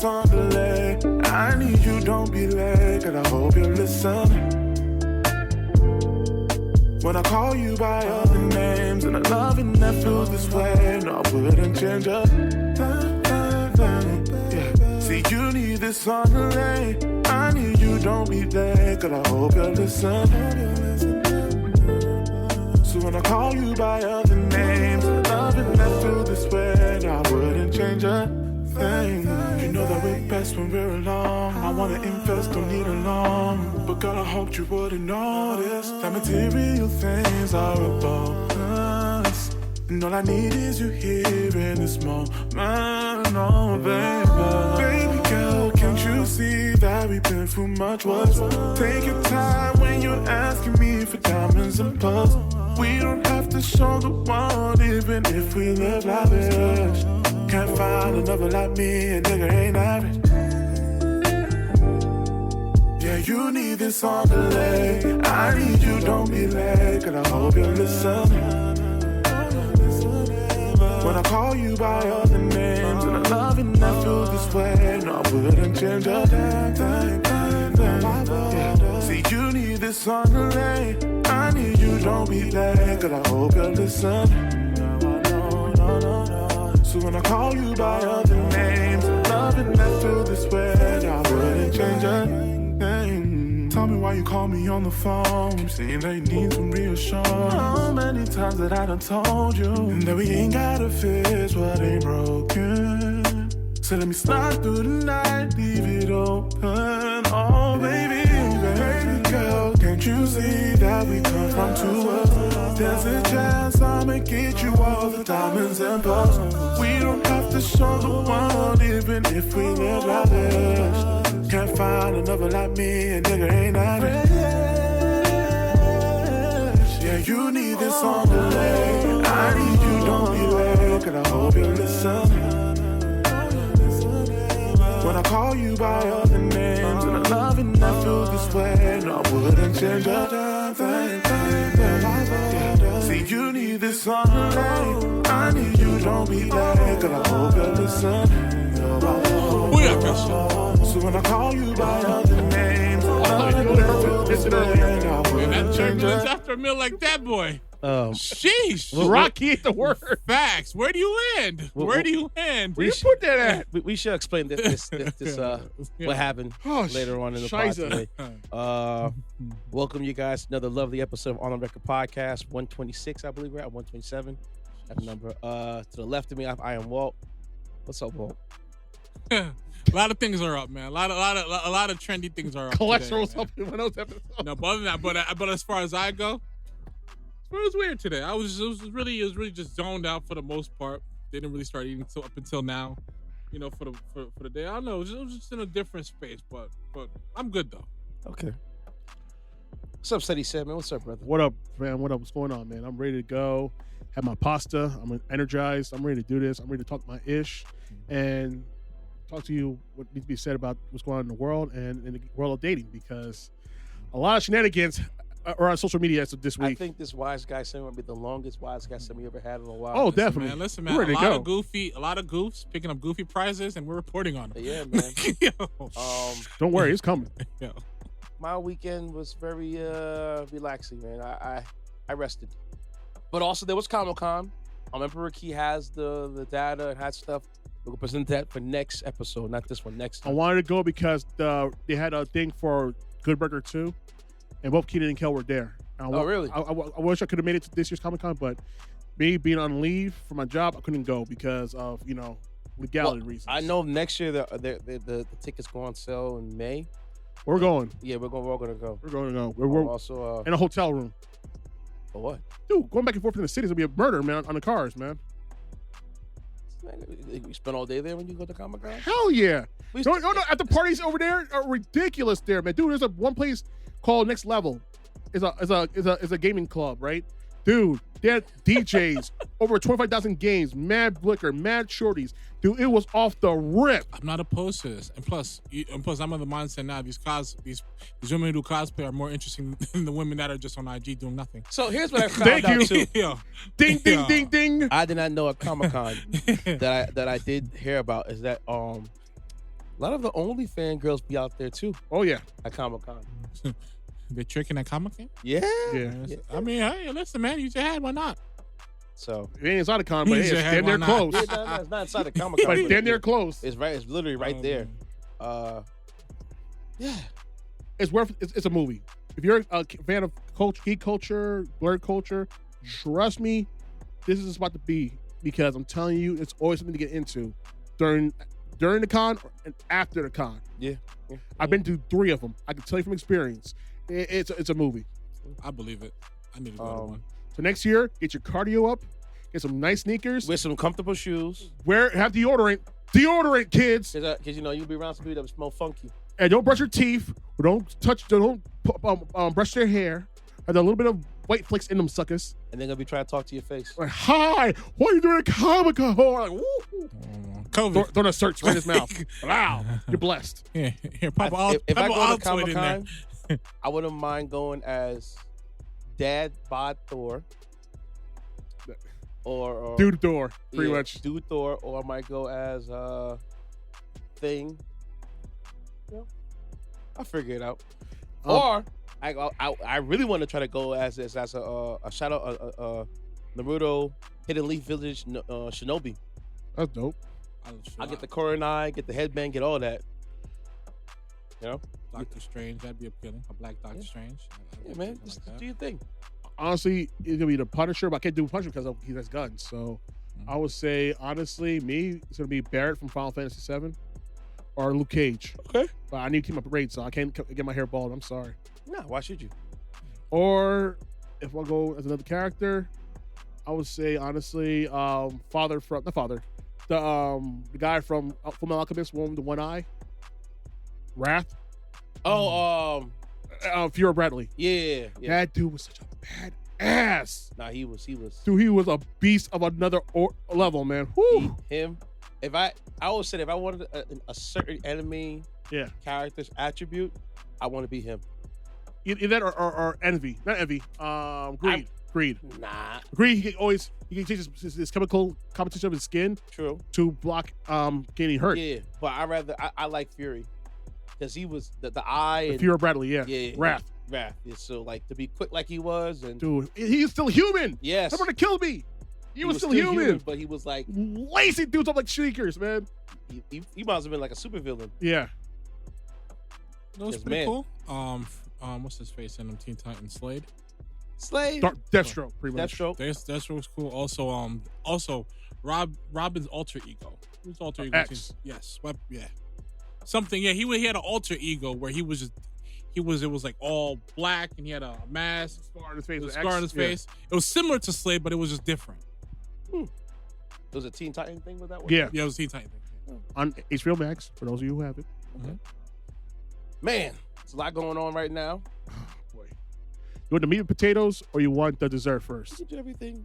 this on delay. I need you, don't be late, and I hope you listen. When I call you by other names, and I love it that feels this way, no, I wouldn't change a yeah. See, you need this on delay. I need you, don't be late, and I hope you listen. So when I call you by other names, and I love it that feels this way, no, I wouldn't change a thing. You know that we're best when we're alone. I wanna invest, don't need a loan. But girl, I hoped you wouldn't notice that material things are above us. And all I need is you here in this moment. Oh, baby. Baby girl, can't you see that we've been through much worse? Take your time when you're asking me for diamonds and pearls. We don't have to show the world even if we live lavish. Can't find another like me, a nigga ain't average. Yeah, you need this on delay. I need you, don't be late, and I hope you listen. When I call you by other names, and I love it that feels this way, no, I wouldn't change a damn thing. Yeah. See, you need this on delay. I need you, don't be late, and I hope you listen. So when I call you by other names, loving that feel this way, I wouldn't change a thing. Tell me why you call me on the phone, saying that you need some reassurance. How many times that I done told you that we ain't gotta fix what ain't broken? So let me slide through the night, leave it open. Oh baby, baby girl, can't you see that we come from two worlds? There's a chance I'ma get you all the diamonds and pearls. We don't have to show the world even if we live lavish. Can't find another like me, a nigga ain't average. Yeah, you need this on delay. I need you, don't be late, and I hope you listen. When I call you by other names, and I love it that feels this way, no, I wouldn't change a damn thing. Yeah. See, you need this on delay. I need you, don't be late, and I hope you listen. So when I call you by other names, and I love it that feels this way, no, I wouldn't change a damn after a meal like that, boy. Sheesh. Rocky ain't the word. Facts. Where do you land? Where do you land? Where you put that at? We should explain this what happened later on in the pod today. Welcome you guys to another lovely episode of On the Record Podcast, 126, I believe we're at 127. That number. To the left of me, I am Walt. What's up, Walt? A lot of things are up, man. A lot of trendy things are up. Cholesterol's up in one of those episodes. No, but other than that, but as far as I go, it was weird today. It was really just zoned out for the most part. Didn't really start eating up until now. You know, for the day. I don't know. It was just in a different space, but I'm good though. Okay. What's up, Ceddy said, man? What's up, brother? What up, man? What up? What's going on, man? I'm ready to go. Have my pasta. I'm energized. I'm ready to do this. I'm ready to talk my ish and talk to you what needs to be said about what's going on in the world and in the world of dating, because a lot of shenanigans are on social media this week. I think this wise guy semi might be the longest wise guy semi ever had in a while. Oh, definitely. Listen, man. A lot of goofs picking up goofy prizes, and we're reporting on them. Yeah, man. Yo. Don't worry, it's coming. Yo. My weekend was very relaxing, man. I rested, but also there was ComicCon. Emperor Key has the data and had stuff. We'll present that for next episode, not this one. Next time. I wanted to go because they had a thing for Good Burger 2. And both Keenan and Kel were there. Really? I wish I could have made it to this year's Comic-Con, but me being on leave for my job, I couldn't go because of, legality reasons. I know next year the tickets go on sale in May. We're going. Yeah, we're going to go. We're going to go. We're also in a hotel room. For what? Dude, going back and forth in the cities will be a murder, man, on the cars, man. You spend all day there when you go to Comic-Con? Hell yeah. No, at the parties over there are ridiculous there, man. Dude, there's one place called Next Level. Is a gaming club, right? Dude, they had DJs, over 25,000 games, mad liquor, mad shorties. Dude, it was off the rip. I'm not opposed to this, and plus, I'm on the mindset now. These women who do cosplay are more interesting than the women that are just on IG doing nothing. So here's what I found out too. Yeah. Ding, ding, ding, ding. I did not know at Comic-Con that I did hear about is that A lot of the OnlyFans girls be out there too Oh yeah. at ComicCon. They're tricking at ComicCon. Yeah. Yeah. I mean, hey, listen, man, use your head. Why not? So It ain't inside the con, but Use it's your head, damn near why not? close. yeah, no, it's not inside the ComicCon. But damn near close. It's right. It's literally right there. man. Yeah. It's worth. It's a movie. If you're a fan of culture, geek culture, blurred culture, trust me, this is about to be, because I'm telling you, it's always something to get into during the con and after the con. Yeah. I've been to 3 of them. I can tell you from experience. It's a movie. I believe it. I need to go to one. So next year, get your cardio up, get some nice sneakers, With some comfortable shoes. have deodorant, kids, Because you'll be around some people that smell funky. and don't brush your teeth. Don't brush their hair. Have a little bit of white flakes in them suckers. And they're going to be trying to talk to your face. Like, hi, what are you doing at Comic-Con? Like, woo. COVID. Throwing a search right in his mouth. Wow, you're blessed. Here, Papa. If I Papa go to Altoid in there. ComicCon, I wouldn't mind going as Dad Bod Thor. Or Dude door, pretty yeah, much. Dude Thor, or I might go as Thing. I'll figure it out. Or I really want to try to go as a Shadow Naruto Hidden Leaf Village Shinobi. That's dope. I'll get the Koronai, get the headband, get all that. You know? Doctor Strange, that'd be appealing. A black Doctor Strange. Yeah, man. Just do your thing. Honestly, it's gonna be the Punisher, but I can't do Punisher because he has guns. So I would say, honestly, it's gonna be Barrett from Final Fantasy VII or Luke Cage. Okay. But I need to keep my braid, so I can't get my hair bald. I'm sorry. Nah, why should you? Or if I go as another character, I would say, honestly, the guy from Fullmetal Alchemist, the one eye, Wrath. Oh, Fuhrer Bradley. yeah. That dude was such a bad ass. Nah, he was. Dude, he was a beast of another level, man. Whew. Him. If I always said if I wanted a certain enemy character's attribute, I want to be him. Either that or envy. Not envy. Greed. Nah. Greed, he can change his chemical composition of his skin True. to block getting hurt. Yeah, but I like Fury. Because he was the eye and Fuhrer Bradley, yeah. Wrath. Yeah, so like to be quick like he was, and Dude, he's still human. yes, Someone to kill me. He was still still human. but he was like Lacing dudes up like shriekers, man. he might have been like a supervillain. Yeah. That was Yes, pretty man. cool. What's his face in them? Teen Titans, Slade. Deathstroke, pretty much. Deathstroke. Deathstroke was cool. Also, Robin's alter ego. Who's alter ego? X. Yes. Yeah. Something. Yeah. He had an alter ego where it was like all black and he had a mask, Scar on his face. scar on his face. It was similar to Slade, but it was just different. It was a Teen Titan thing with that one. Yeah. Yeah, it was Teen Titan. Yeah. On HBO Max, for those of you who have it. Man, there's a lot going on right now. Boy. You want the meat and potatoes or you want the dessert first? You do everything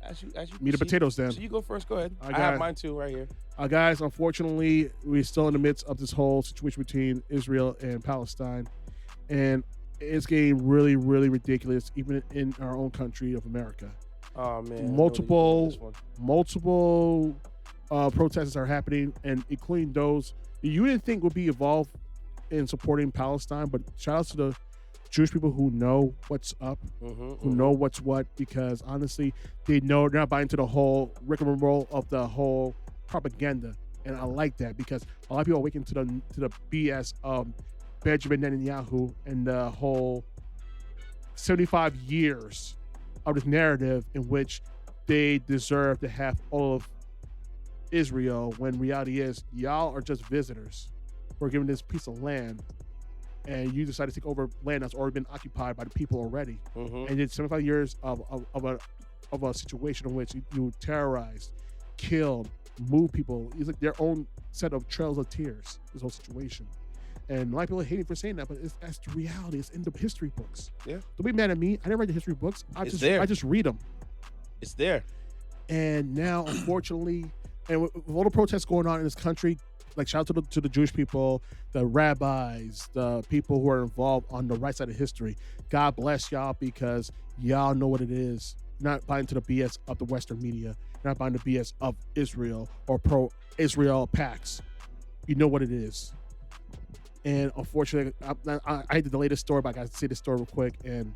as you Meat and potatoes then. So you go first. Go ahead. I got have it. mine too right here. Guys, unfortunately, we're still in the midst of this whole situation between Israel and Palestine. And it's getting really, really ridiculous, even in our own country of America. Oh man, Multiple protests are happening, and including those you didn't think would be involved in supporting Palestine, but shout out to the Jewish people who know what's up, who know what's what, because honestly, they know they're not buying into the whole rigmarole of the whole propaganda, and I like that because a lot of people are waking to the BS of Benjamin Netanyahu and the whole 75 years of this narrative in which they deserve to have all of Israel, when reality is y'all are just visitors. We're given this piece of land, and you decide to take over land that's already been occupied by the people already. And it's 75 years of a situation in which you terrorized, killed, moved people. It's like their own set of trails of tears, this whole situation. And a lot of people hate me for saying that, but that's the reality. It's in the history books. Yeah. Don't be mad at me. I never read the history books. I there. just read them. It's there. And now, unfortunately, and with all the protests going on in this country, like shout out to the Jewish people, the rabbis, the people who are involved on the right side of history. God bless y'all, because y'all know what it is. You're not buying to the BS of the Western media. You're not buying the BS of Israel or pro-Israel PACs. you know what it is. And unfortunately, I had to delay the story, but I got to say the story real quick. And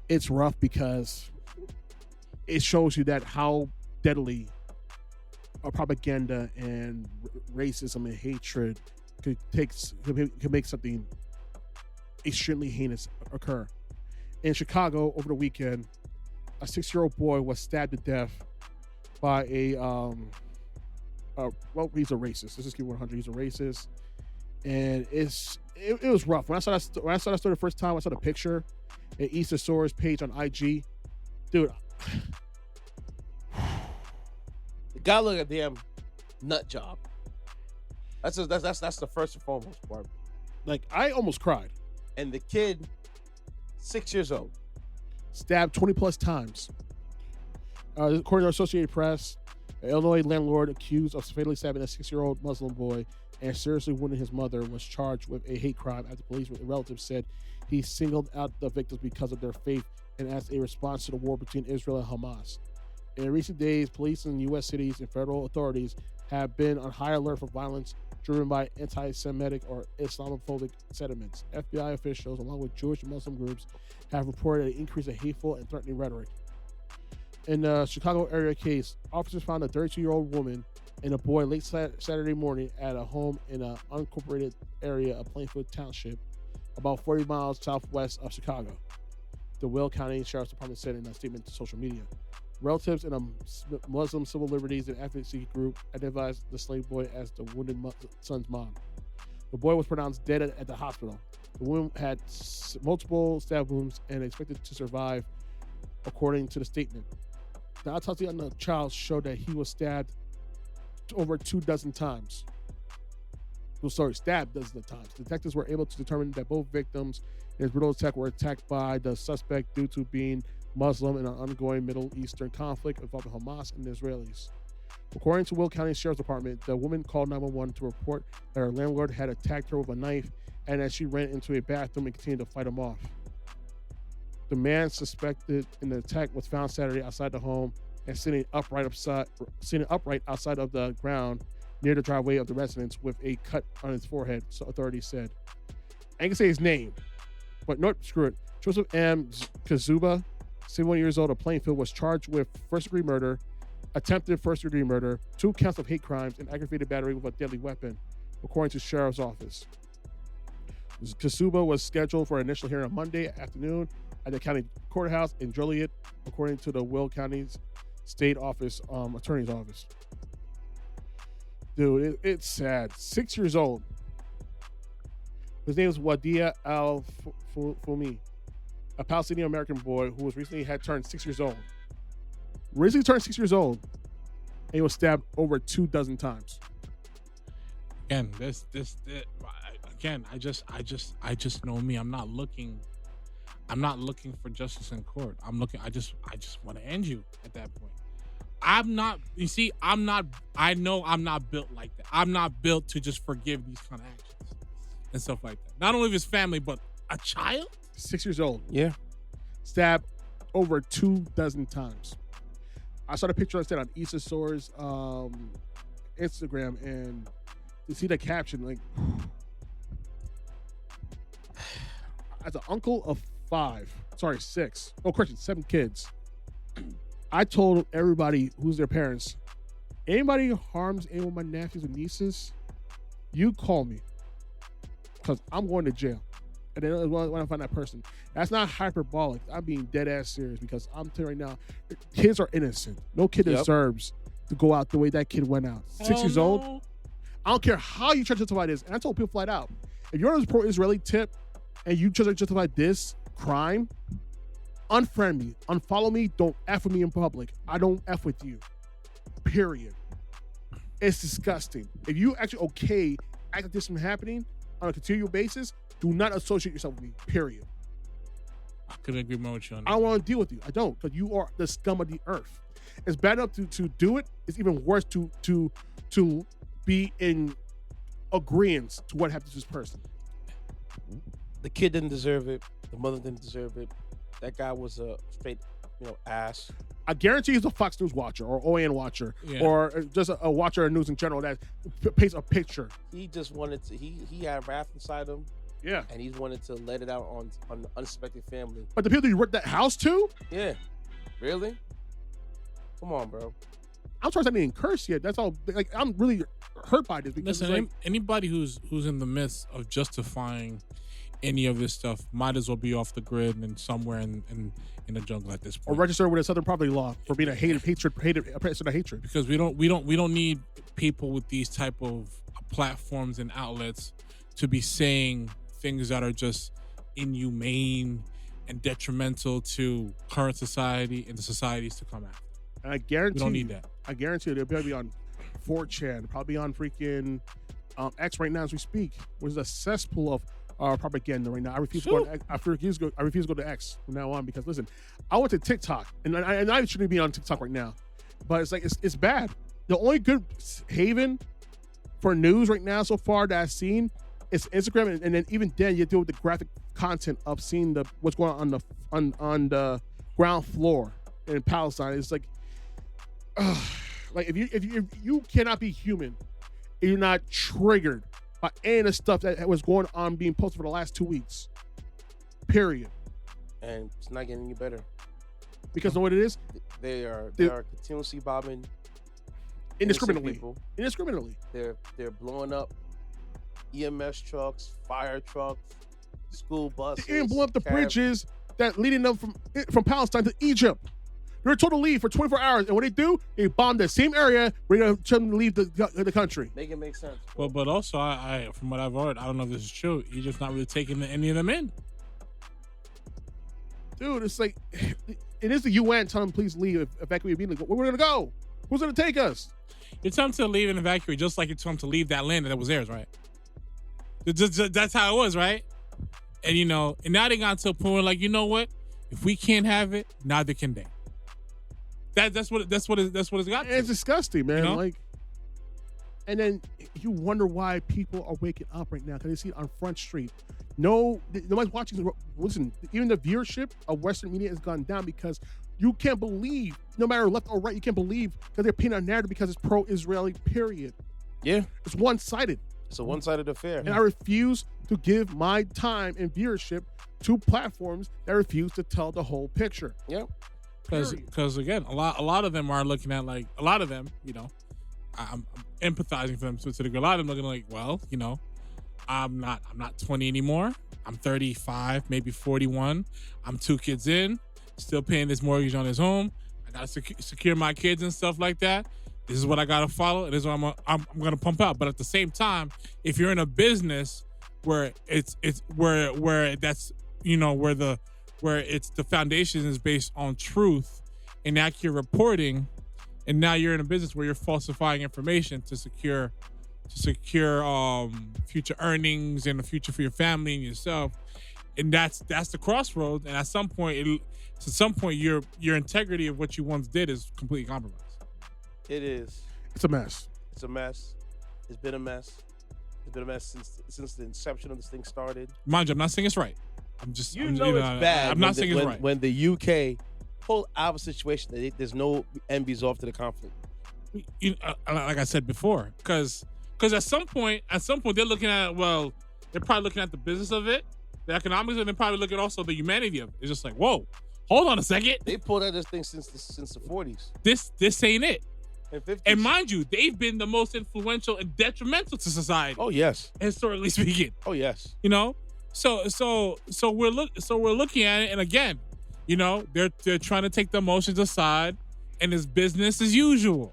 it's rough because it shows you that how deadly propaganda and racism and hatred could make something extremely heinous occur. In Chicago over the weekend, a 6-year-old boy was stabbed to death by he's a racist. Let's just keep 100. He's a racist, and it was rough. When I saw that story the first time, I saw the picture in Issa Soares' page on IG. Dude, the guy looked a damn nut job. That's the first and foremost part. Like, I almost cried. And the kid, 6 years old, stabbed 20 plus times. According to Associated Press, an Illinois landlord accused of fatally stabbing a 6-year-old Muslim boy and seriously wounding his mother was charged with a hate crime after police relatives said he singled out the victims because of their faith and as a response to the war between Israel and Hamas. In recent days, police in U.S. cities and federal authorities have been on high alert for violence driven by anti-Semitic or Islamophobic sentiments. FBI officials, along with Jewish and Muslim groups, have reported an increase in hateful and threatening rhetoric. In the Chicago area case, officers found a 32-year-old woman and a boy late Saturday morning at a home in an unincorporated area of Plainfield Township, about 40 miles southwest of Chicago. The Will County Sheriff's Department said in a statement to social media. Relatives in a Muslim civil liberties and advocacy group identified the slave boy as the wounded son's mom. The boy was pronounced dead at the hospital. The woman had multiple stab wounds and expected to survive, according to the statement. The autopsy on the child showed that he was stabbed over 24 times. Stabbed dozens of times. Detectives were able to determine that both victims in his brutal attack were attacked by the suspect due to being Muslim in an ongoing Middle Eastern conflict involving Hamas and the Israelis. According to Will County Sheriff's Department, the woman called 911 to report that her landlord had attacked her with a knife and that she ran into a bathroom and continued to fight him off. The man suspected in the attack was found Saturday outside the home and sitting upright outside of the ground near the driveway of the residence with a cut on his forehead, so authorities said. I can say his name, but no, screw it. Joseph M. Kazuba, 71 years old of Plainfield, was charged with first-degree murder, attempted first-degree murder, 2 counts of hate crimes, and aggravated battery with a deadly weapon, according to Sheriff's Office. Kazuba was scheduled for an initial hearing on Monday afternoon at the county courthouse in Joliet, according to the Will County's State Office Attorney's Office. Dude, it's sad. 6 years old. His name is Wadia Al-Fumi, a Palestinian American boy who was recently turned 6 years old. And he was stabbed over 24 times. Again, I just know me. I'm not looking for justice in court. I just want to end you at that point. I know I'm not built like that. I'm not built to just forgive these kind of actions and stuff like that. Not only of his family, but a child? 6 years old. Yeah. Stabbed over 24 times. I saw the picture I said on Issa Soares' Instagram, and you see the caption, like, as an uncle of 7 kids, I told everybody who's their parents, anybody who harms any of my nephews and nieces, you call me, because I'm going to jail. And then when I find that person, that's not hyperbolic. I'm being dead ass serious, because I'm telling you right now, kids are innocent. No kid deserves to go out the way that kid went out. 6 years old. I don't care how you try to justify this. And I told people flat out, if you're on a pro-Israeli tip and you try to justify this crime, unfriend me, unfollow me, don't F with me in public. I don't F with you. Period. It's disgusting. If you actually act like this from happening on a continual basis, do not associate yourself with me. Period. I couldn't agree more with you on that. I don't want to deal with you. I don't, because you are the scum of the earth. It's bad enough to do it. It's even worse to be in agreement to what happened to this person. The kid didn't deserve it. The mother didn't deserve it. That guy was a straight, ass. I guarantee he's a Fox News watcher or OAN watcher or just a watcher of news in general that paints a picture. He just wanted to. He had wrath inside him. Yeah, and he wanted to let it out on the unsuspecting family. But the people you rent that house to? Yeah, really? Come on, bro. I'm sorry, I didn't even curse yet. That's all. Like, I'm really hurt by this because listen, anybody who's in the midst of justifying any of this stuff might as well be off the grid and somewhere in the jungle at this point, or register with a Southern property law for being a person of hatred. Because we don't need people with these type of platforms and outlets to be saying things that are just inhumane and detrimental to current society and the societies to come after. And I guarantee we don't need that. I guarantee they'll probably be on 4chan, probably on freaking X right now as we speak, which is a cesspool of propaganda right now. I refuse to go to X from now on because listen, I went to TikTok and I shouldn't be on TikTok right now, but it's like it's bad. The only good haven for news right now so far that I've seen is Instagram, and then even then you deal with the graphic content of seeing what's going on the ground floor in Palestine. It's like, like if you cannot be human, if you're not triggered by any of the stuff that was going on being posted for the last 2 weeks. Period. And it's not getting any better. Because you know what it is? They are continuously bombing indiscriminately. People. Indiscriminately. They're blowing up EMS trucks, fire trucks, school buses. They blew up the bridges that leading them from Palestine to Egypt. They're told to leave for 24 hours, and what they do, they bomb the same area. We're going to tell them to leave the country. Make it make sense. Well, but also, I from what I've heard, I don't know if this is true. You're just not really taking any of them in. Dude, it's like, it is the UN telling them please leave, evacuate immediately. Where we're going to go? Who's going to take us? You tell them to leave and evacuate, just like you told them to leave that land that was theirs, right? That's how it was, right? And and now they got to a point like, you know what? If we can't have it, neither can they. That's what it's got to. It's disgusting, man. Like, and then you wonder why people are waking up right now because they see it on Front Street. Nobody's watching. Listen, even the viewership of Western media has gone down because you can't believe, no matter left or right, you can't believe that they're painting a narrative because it's pro-Israeli. Period. Yeah, it's one-sided. It's a one-sided affair. And I refuse to give my time and viewership to platforms that refuse to tell the whole picture. Yep. Because again, a lot of them are looking at like a lot of them, I'm empathizing for them to the degree. A lot of them looking like, well, I'm not 20 anymore. I'm 35, maybe 41. I'm 2 kids in, still paying this mortgage on his home. I gotta secure my kids and stuff like that. This is what I gotta follow. This is what I'm gonna pump out. But at the same time, if you're in a business where it's where that's where it's the foundation is based on truth and accurate reporting, and now you're in a business where you're falsifying information to secure future earnings and the future for your family and yourself, and that's the crossroads. And at some point, your integrity of what you once did is completely compromised. It is. It's a mess. It's a mess. It's been a mess. It's been a mess since the inception of this thing started. Mind you, I'm not saying it's right. It's bad. I'm not saying it's right. When the UK pulled out of a situation, there's no end result to the conflict. Like I said before, because at some point they're looking at, well, they're probably looking at the business of it, the economics, and they're probably looking also the humanity of it. It's just like, whoa, hold on a second. They pulled out this thing since the 40s. This ain't it. And 50s. And mind you, they've been the most influential and detrimental to society. Oh yes, historically speaking. Oh yes. So we're looking at it, and again, they're trying to take the emotions aside, and it's business as usual.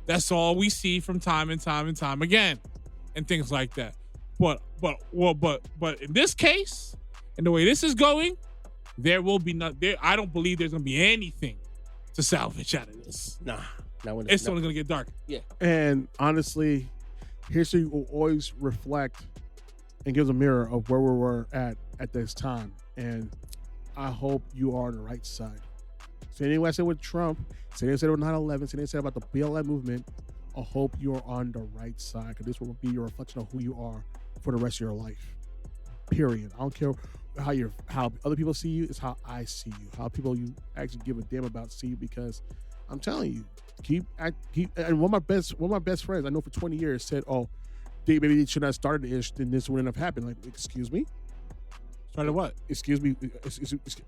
That's all we see from time and time again, and things like that. But in this case, and the way this is going, there will be I don't believe there's gonna be anything to salvage out of this. Nah, it's only gonna get darker. Yeah. And honestly, history will always reflect and gives a mirror of where we were at this time. And I hope you are on the right side. Same thing I said with Trump, same thing I said with 9/11, same thing I said about the BLM movement. I hope you're on the right side because this will be your reflection of who you are for the rest of your life. Period. I don't care how other people see you is how I see you. How people you actually give a damn about see you, because I'm telling you, keep. And one of my best friends I know for 20 years said, "Oh, maybe they should have started ish, then this wouldn't have happened." Like, excuse me. Started what? Excuse me.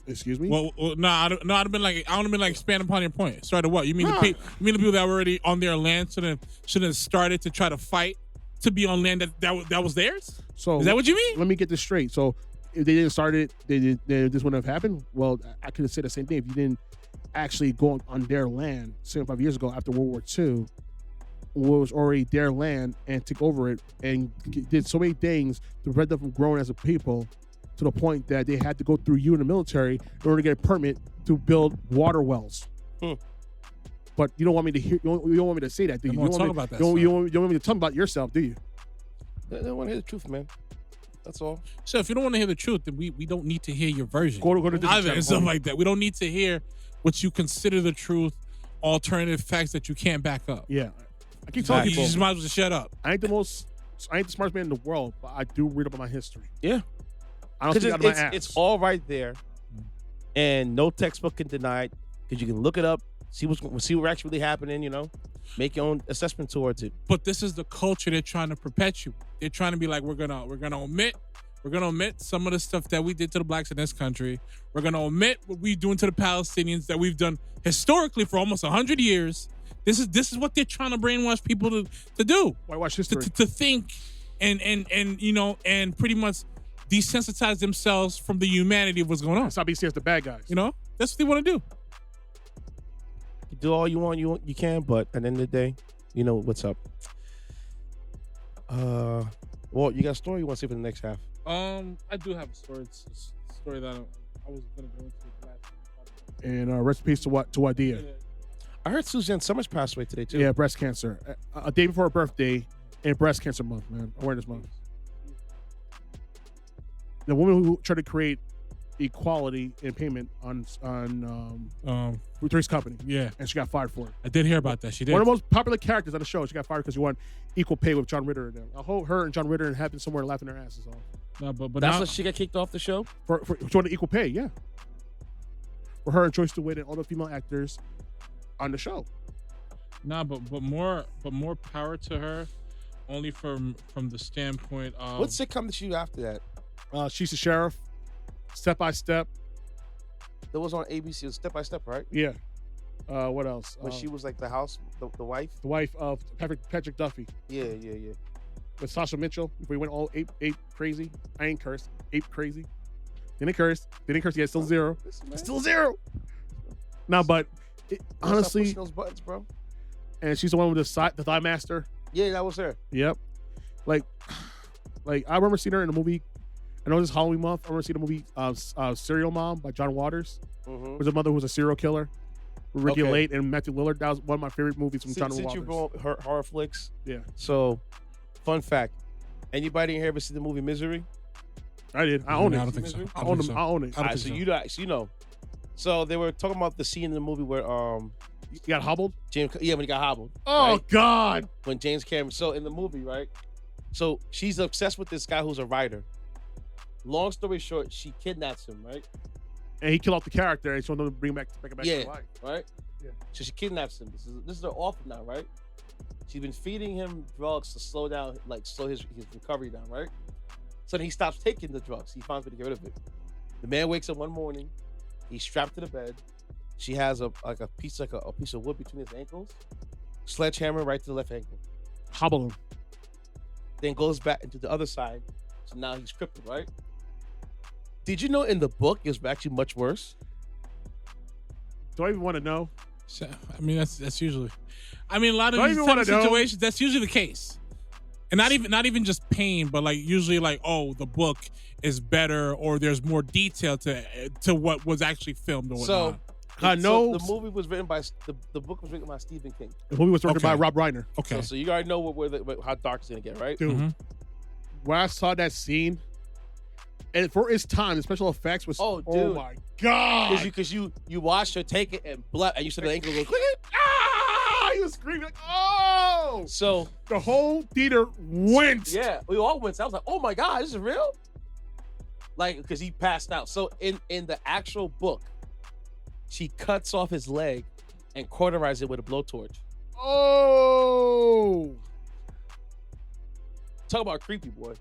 Excuse me. Well, no, I'd have been like, I would have been like, expand upon your point. Started what? You mean the people that were already on their land should have started to try to fight to be on land that was theirs? So is that what you mean? Let me get this straight. So if they didn't start it, this wouldn't have happened. Well, I could have said the same thing if you didn't actually go on their land 75 years ago after World War II. Was already their land and took over it and did so many things to prevent them from growing as a people, to the point that they had to go through you in the military in order to get a permit to build water wells. But you don't want me to hear. You don't want me to say that, do you? You don't want to talk about that. You don't want me to talk about yourself, do you? They don't want to hear the truth, man. That's all. So if you don't want to hear the truth, then we don't need to hear your version. Go to either and stuff like that. We don't need to hear what you consider the truth, alternative facts that you can't back up. Yeah, I keep telling people. You just might as well shut up. I ain't the smartest man in the world, but I do read up on my history. Yeah. I don't speak out of my ass. It's all right there, and no textbook can deny it, because you can look it up, see what's actually really happening. Make your own assessment towards it. But this is the culture they're trying to perpetuate. They're trying to be like, we're gonna omit some of the stuff that we did to the blacks in this country. We're gonna omit what we doing to the Palestinians that we've done historically for almost 100 years. This is what they're trying to brainwash people to do. Whitewash history. To think and pretty much desensitize themselves from the humanity of what's going on. Stop being seen as the bad guys. That's what they want to do. You do all you want, you can, but at the end of the day, you know what's up. Walt, you got a story you want to say for the next half? I do have a story. It's a story that I was going to go into last. And rest in peace to Wadia. I heard Suzanne Somers passed away today too. Yeah, breast cancer. A day before her birthday, and breast cancer month, man. Awareness month. The woman who tried to create equality in payment on Three's company. Yeah. And she got fired for it. I did hear about that. She did. One of the most popular characters on the show. She got fired because she won equal pay with John Ritter and them. I hope her and John Ritter have been somewhere laughing their asses off. No, but that's now, what she got kicked off the show? For joining equal pay, yeah. For her and Joyce DeWitt and all the female actors on the show. Nah, but more power to her. Only from the standpoint of what sitcom did she do after that? She's the Sheriff. Step by Step. That was on ABC. It was Step by Step, right? Yeah. What else? When she was like the house, the wife. The wife of Patrick Duffy. Yeah. With Sasha Mitchell. Before he went all ape crazy. I ain't cursed. Ape crazy. Didn't curse. Yeah, still zero. Still zero. Nah, but honestly, those buttons, bro. And she's the one with the Thigh Master. Yeah, that was her. Yep. Like I remember seeing her in the movie. I know this is Halloween month. I remember seeing the movie Serial Mom by John Waters. It was a mother who was a serial killer. With Ricky Late and Matthew Lillard. That was one of my favorite movies from John Waters. Since you brought horror flicks. Yeah. So, fun fact. Anybody in here ever see the movie Misery? I did. I own it. I don't think so. I own it. All right, so you know. So they were talking about the scene in the movie where he got hobbled? when he got hobbled. Oh, right? God. When James Cameron. So in the movie, right? So she's obsessed with this guy who's a writer. Long story short, she kidnaps him, right? And he killed off the character and she wanted to bring him back to life. Right? Yeah. So she kidnaps him. This is her offer now, right? She's been feeding him drugs to slow his recovery down, right? So then he stops taking the drugs. He finds a way to get rid of it. The man wakes up one morning. He's strapped to the bed. She has a piece of wood between his ankles. Sledgehammer right to the left ankle. Hobble him. Then goes back into the other side. So now he's crippled, right? Did you know in the book it was actually much worse? Do I even want to know? I mean, that's usually. I mean, a lot of these type of situations, that's usually the case. And not even just pain, but like usually like, oh, the book is better or there's more detail to what was actually filmed or whatnot. So the movie was written by the book was written by Stephen King. The movie was written by Rob Reiner. Okay. So you already know how dark it's gonna get, right? Dude, when I saw that scene, and for its time, the special effects was oh my God. Because you watched her take it and blood, and you said the ankle go he was screaming like, oh! So the whole theater went. Yeah, we all went. So I was like, oh my God, this is real. like because he passed out. So in the actual book, she cuts off his leg and cauterizes it with a blowtorch. Oh, talk about creepy, boy.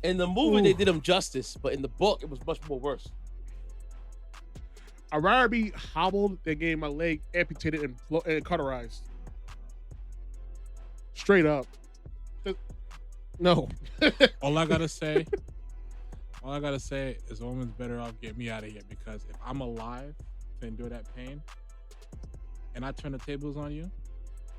In the movie, they did him justice, but in the book, it was much more worse. I'd rather be hobbled than getting my leg amputated and cauterized. Straight up. No. All I gotta say is a woman's better off getting me out of here, because if I'm alive to endure that pain and I turn the tables on you.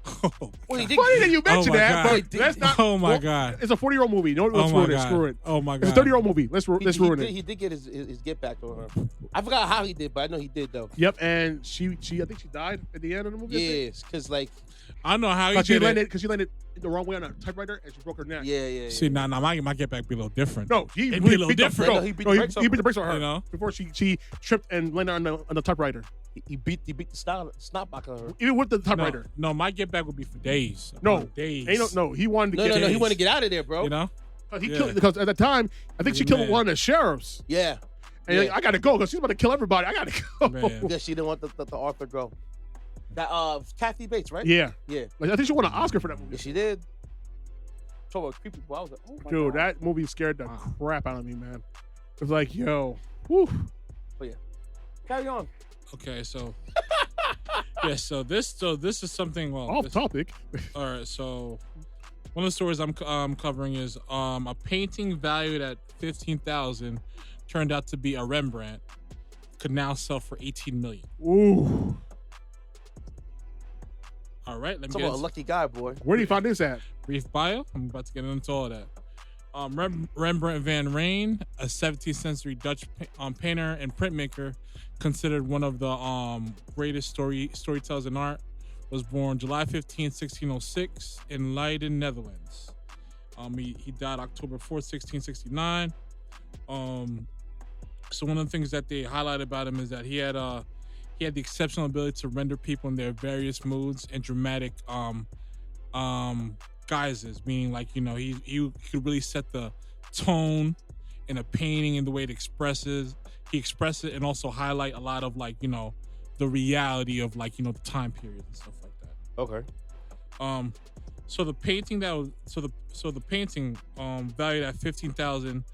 Funny that you mentioned that, but that's not. Oh my God! It's a 40-year-old movie. No, let's ruin it. Screw it. Oh my God! It's a 30-year-old movie. Let's ruin it. He did get his get back on her. I forgot how he did, but I know he did though. Yep, and she I think she died at the end of the movie. Yes, because like I know how he did it. Because she landed the wrong way on a typewriter and she broke her neck. Yeah. See, now my get back be a little different. No, he be a little different. He beat the brakes on her. You know? Before she tripped and landed on the typewriter. He beat the snot back on her. Even with the typewriter. No, my get back would be for days. No, days. He wanted to get. No, he wanted to get out of there, bro. You know, killed because at the time I think she killed one of the sheriffs. Yeah. And like, I gotta go because she's about to kill everybody. I gotta go. Man. Yeah, she didn't want the Arthur go. That Kathy Bates, right? Yeah. Yeah. Like I think she won an Oscar for that movie. Yeah, she did. Talk about creepy boy. I was like, oh my Dude, God. that movie scared the crap out of me, man. It was like, yo, whew. Oh yeah. Carry on. Okay, so so this is something off topic. All right, so one of the stories I'm covering is a painting valued at $15,000 turned out to be a Rembrandt, could now sell for $18 million. Ooh. All right, let me Talk about a lucky guy, boy. Where do you find this at? Brief bio. I'm about to get into all of that. Rembrandt van Rijn, a 17th century Dutch painter and printmaker, considered one of the greatest storytellers in art, was born July 15, 1606 in Leiden, Netherlands. He died October 4th, 1669. So one of the things that they highlight about him is that he had the exceptional ability to render people in their various moods and dramatic guises, meaning like, you know, he could really set the tone in a painting and the way it expresses. He expressed it and also highlight a lot of, like, you know, the reality of, like, you know, the time period and stuff like that. Okay. So the painting valued at $15,000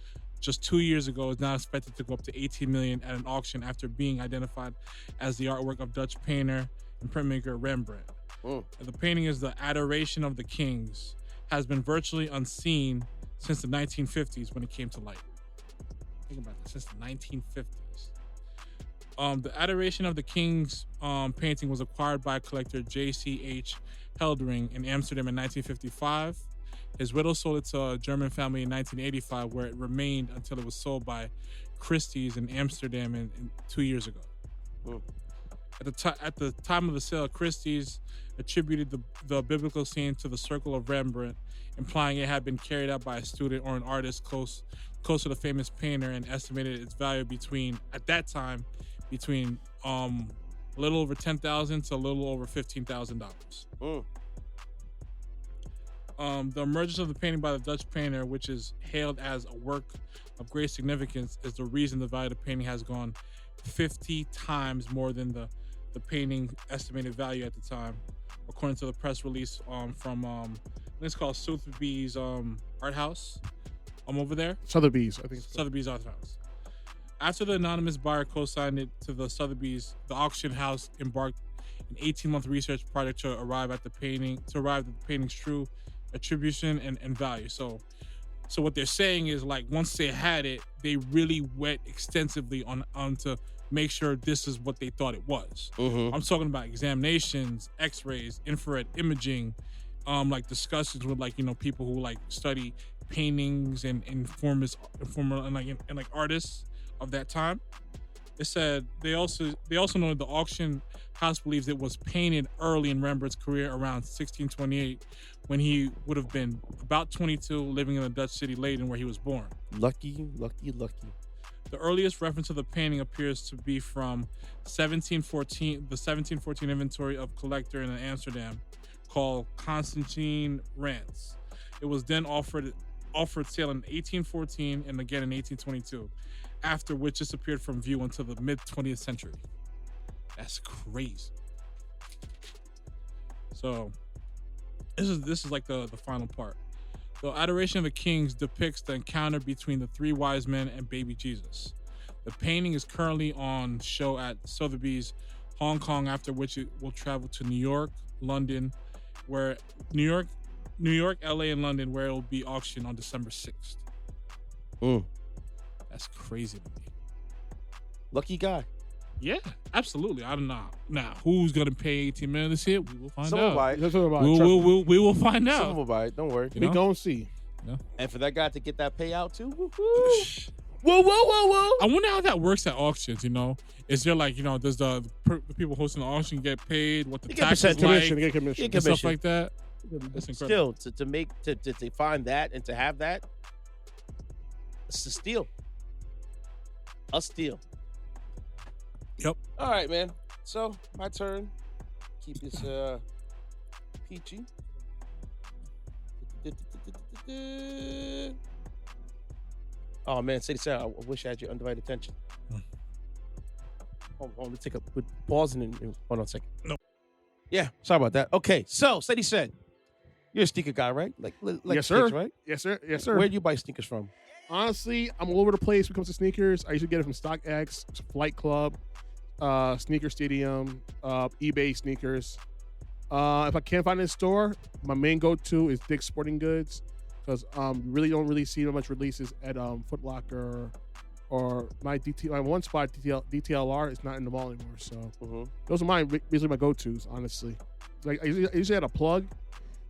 just 2 years ago is now expected to go up to $18 million at an auction after being identified as the artwork of Dutch painter and printmaker Rembrandt. The painting is the Adoration of the Kings, has been virtually unseen since the 1950s when it came to light. Think about this, since the 1950s. The Adoration of the Kings painting was acquired by collector J.C.H. Heldering in Amsterdam in 1955. His widow sold it to a German family in 1985, where it remained until it was sold by Christie's in Amsterdam in 2 years ago. At the time of the sale, Christie's attributed the biblical scene to the circle of Rembrandt, implying it had been carried out by a student or an artist close to the famous painter, and estimated its value at that time between a little over $10,000 to a little over $15,000. The emergence of the painting by the Dutch painter, which is hailed as a work of great significance, is the reason the value of the painting has gone 50 times more than the painting estimated value at the time, according to the press release from it's called Sotheby's Art House over there. Sotheby's, I think it's Sotheby's Art House. After the anonymous buyer co-signed it to the Sotheby's, the auction house embarked an 18-month research project to arrive at the painting's true attribution and value. So what they're saying is, like, once they had it, they really went extensively on to make sure this is what they thought it was. I'm talking about examinations, x-rays, infrared imaging, like discussions with, like, you know, people who like study paintings and artists of that time. They said they also know the auction house believes it was painted early in Rembrandt's career, around 1628, when he would have been about 22, living in the Dutch city Leiden, where he was born. Lucky. The earliest reference to the painting appears to be from the 1714 inventory of collector in Amsterdam called Constantine Rans. It was then offered offered sale in 1814 and again in 1822, after which disappeared from view until the mid-20th century. That's crazy. So this is like the final part. The Adoration of the Kings depicts the encounter between the three wise men and baby Jesus. The painting is currently on show at Sotheby's, Hong Kong, after which it will travel to New York, London, where New York, LA, and London, where it will be auctioned on December 6th. That's crazy to me. Lucky guy. Yeah, absolutely. I don't know. Now, who's gonna pay 18 million this year? We will find Someone out. buy it. We will find out. Someone will buy it. Don't worry. We go and see. Yeah. And for that guy to get that payout too. Whoa. I wonder how that works at auctions. Is there like does the people hosting the auction get paid? What the tax is like? Get commission. And stuff like that. That's incredible. Still, to find that and to have that, it's a steal. A steal. Yep. All right, man. So my turn. Keep this peachy. Oh man, Ceddy said, I wish I had your undivided attention. Hold on, let's take a pause and hold on a second. No. Yeah, sorry about that. Okay, so Ceddy said, you're a sneaker guy, right? Like yes, sir. Kids, right? Yes, sir. Yes, sir. Where do you buy sneakers from? Honestly, I'm all over the place when it comes to sneakers. I usually get it from StockX, Flight Club, Sneaker Stadium, eBay sneakers. If I can't find it in store, my main go-to is Dick's Sporting Goods, because really don't really see much releases at Foot Locker or my one spot DTLR is not in the mall anymore. So those are usually my go-tos, honestly. Like I usually had a plug,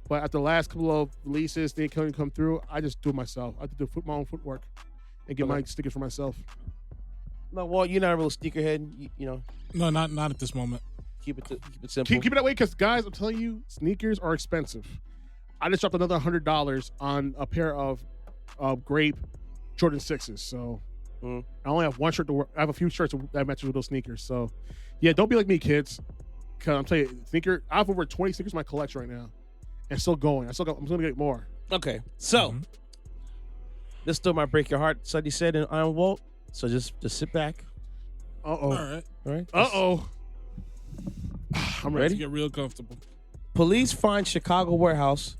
but at the last couple of releases they couldn't come through. I just do it myself. I have to do my own footwork and get my stickers for myself. No, Walt, you're not a real sneakerhead. You know. No, not at this moment. Keep it simple. Keep it that way, because guys, I'm telling you, sneakers are expensive. I just dropped another $100 on a pair of grape Jordan 6s. So I only have one shirt to wear. I have a few shirts that matches with those sneakers. So yeah, don't be like me, kids. Because I'm telling you, I have over 20 sneakers in my collection right now, and still going. I'm going to get more. Okay, so this still might break your heart. Ceddy said in Iron Walt. So just sit back. All right. I'm ready. To get real comfortable. Police find Chicago warehouse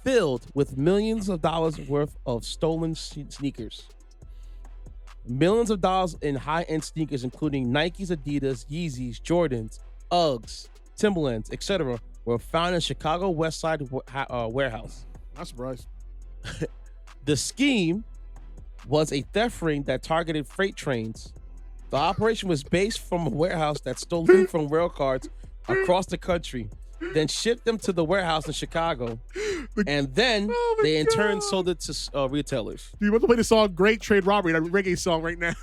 filled with millions of dollars worth of stolen sneakers. Millions of dollars in high-end sneakers, including Nikes, Adidas, Yeezys, Jordans, Uggs, Timberlands, etc., were found in Chicago West Side warehouse. Not surprised. The scheme was a theft ring that targeted freight trains. The operation was based from a warehouse that stole them from rail cars across the country, then shipped them to the warehouse in Chicago, and then they in turn sold it to retailers. You want to play the song "Great Trade Robbery," that reggae song right now?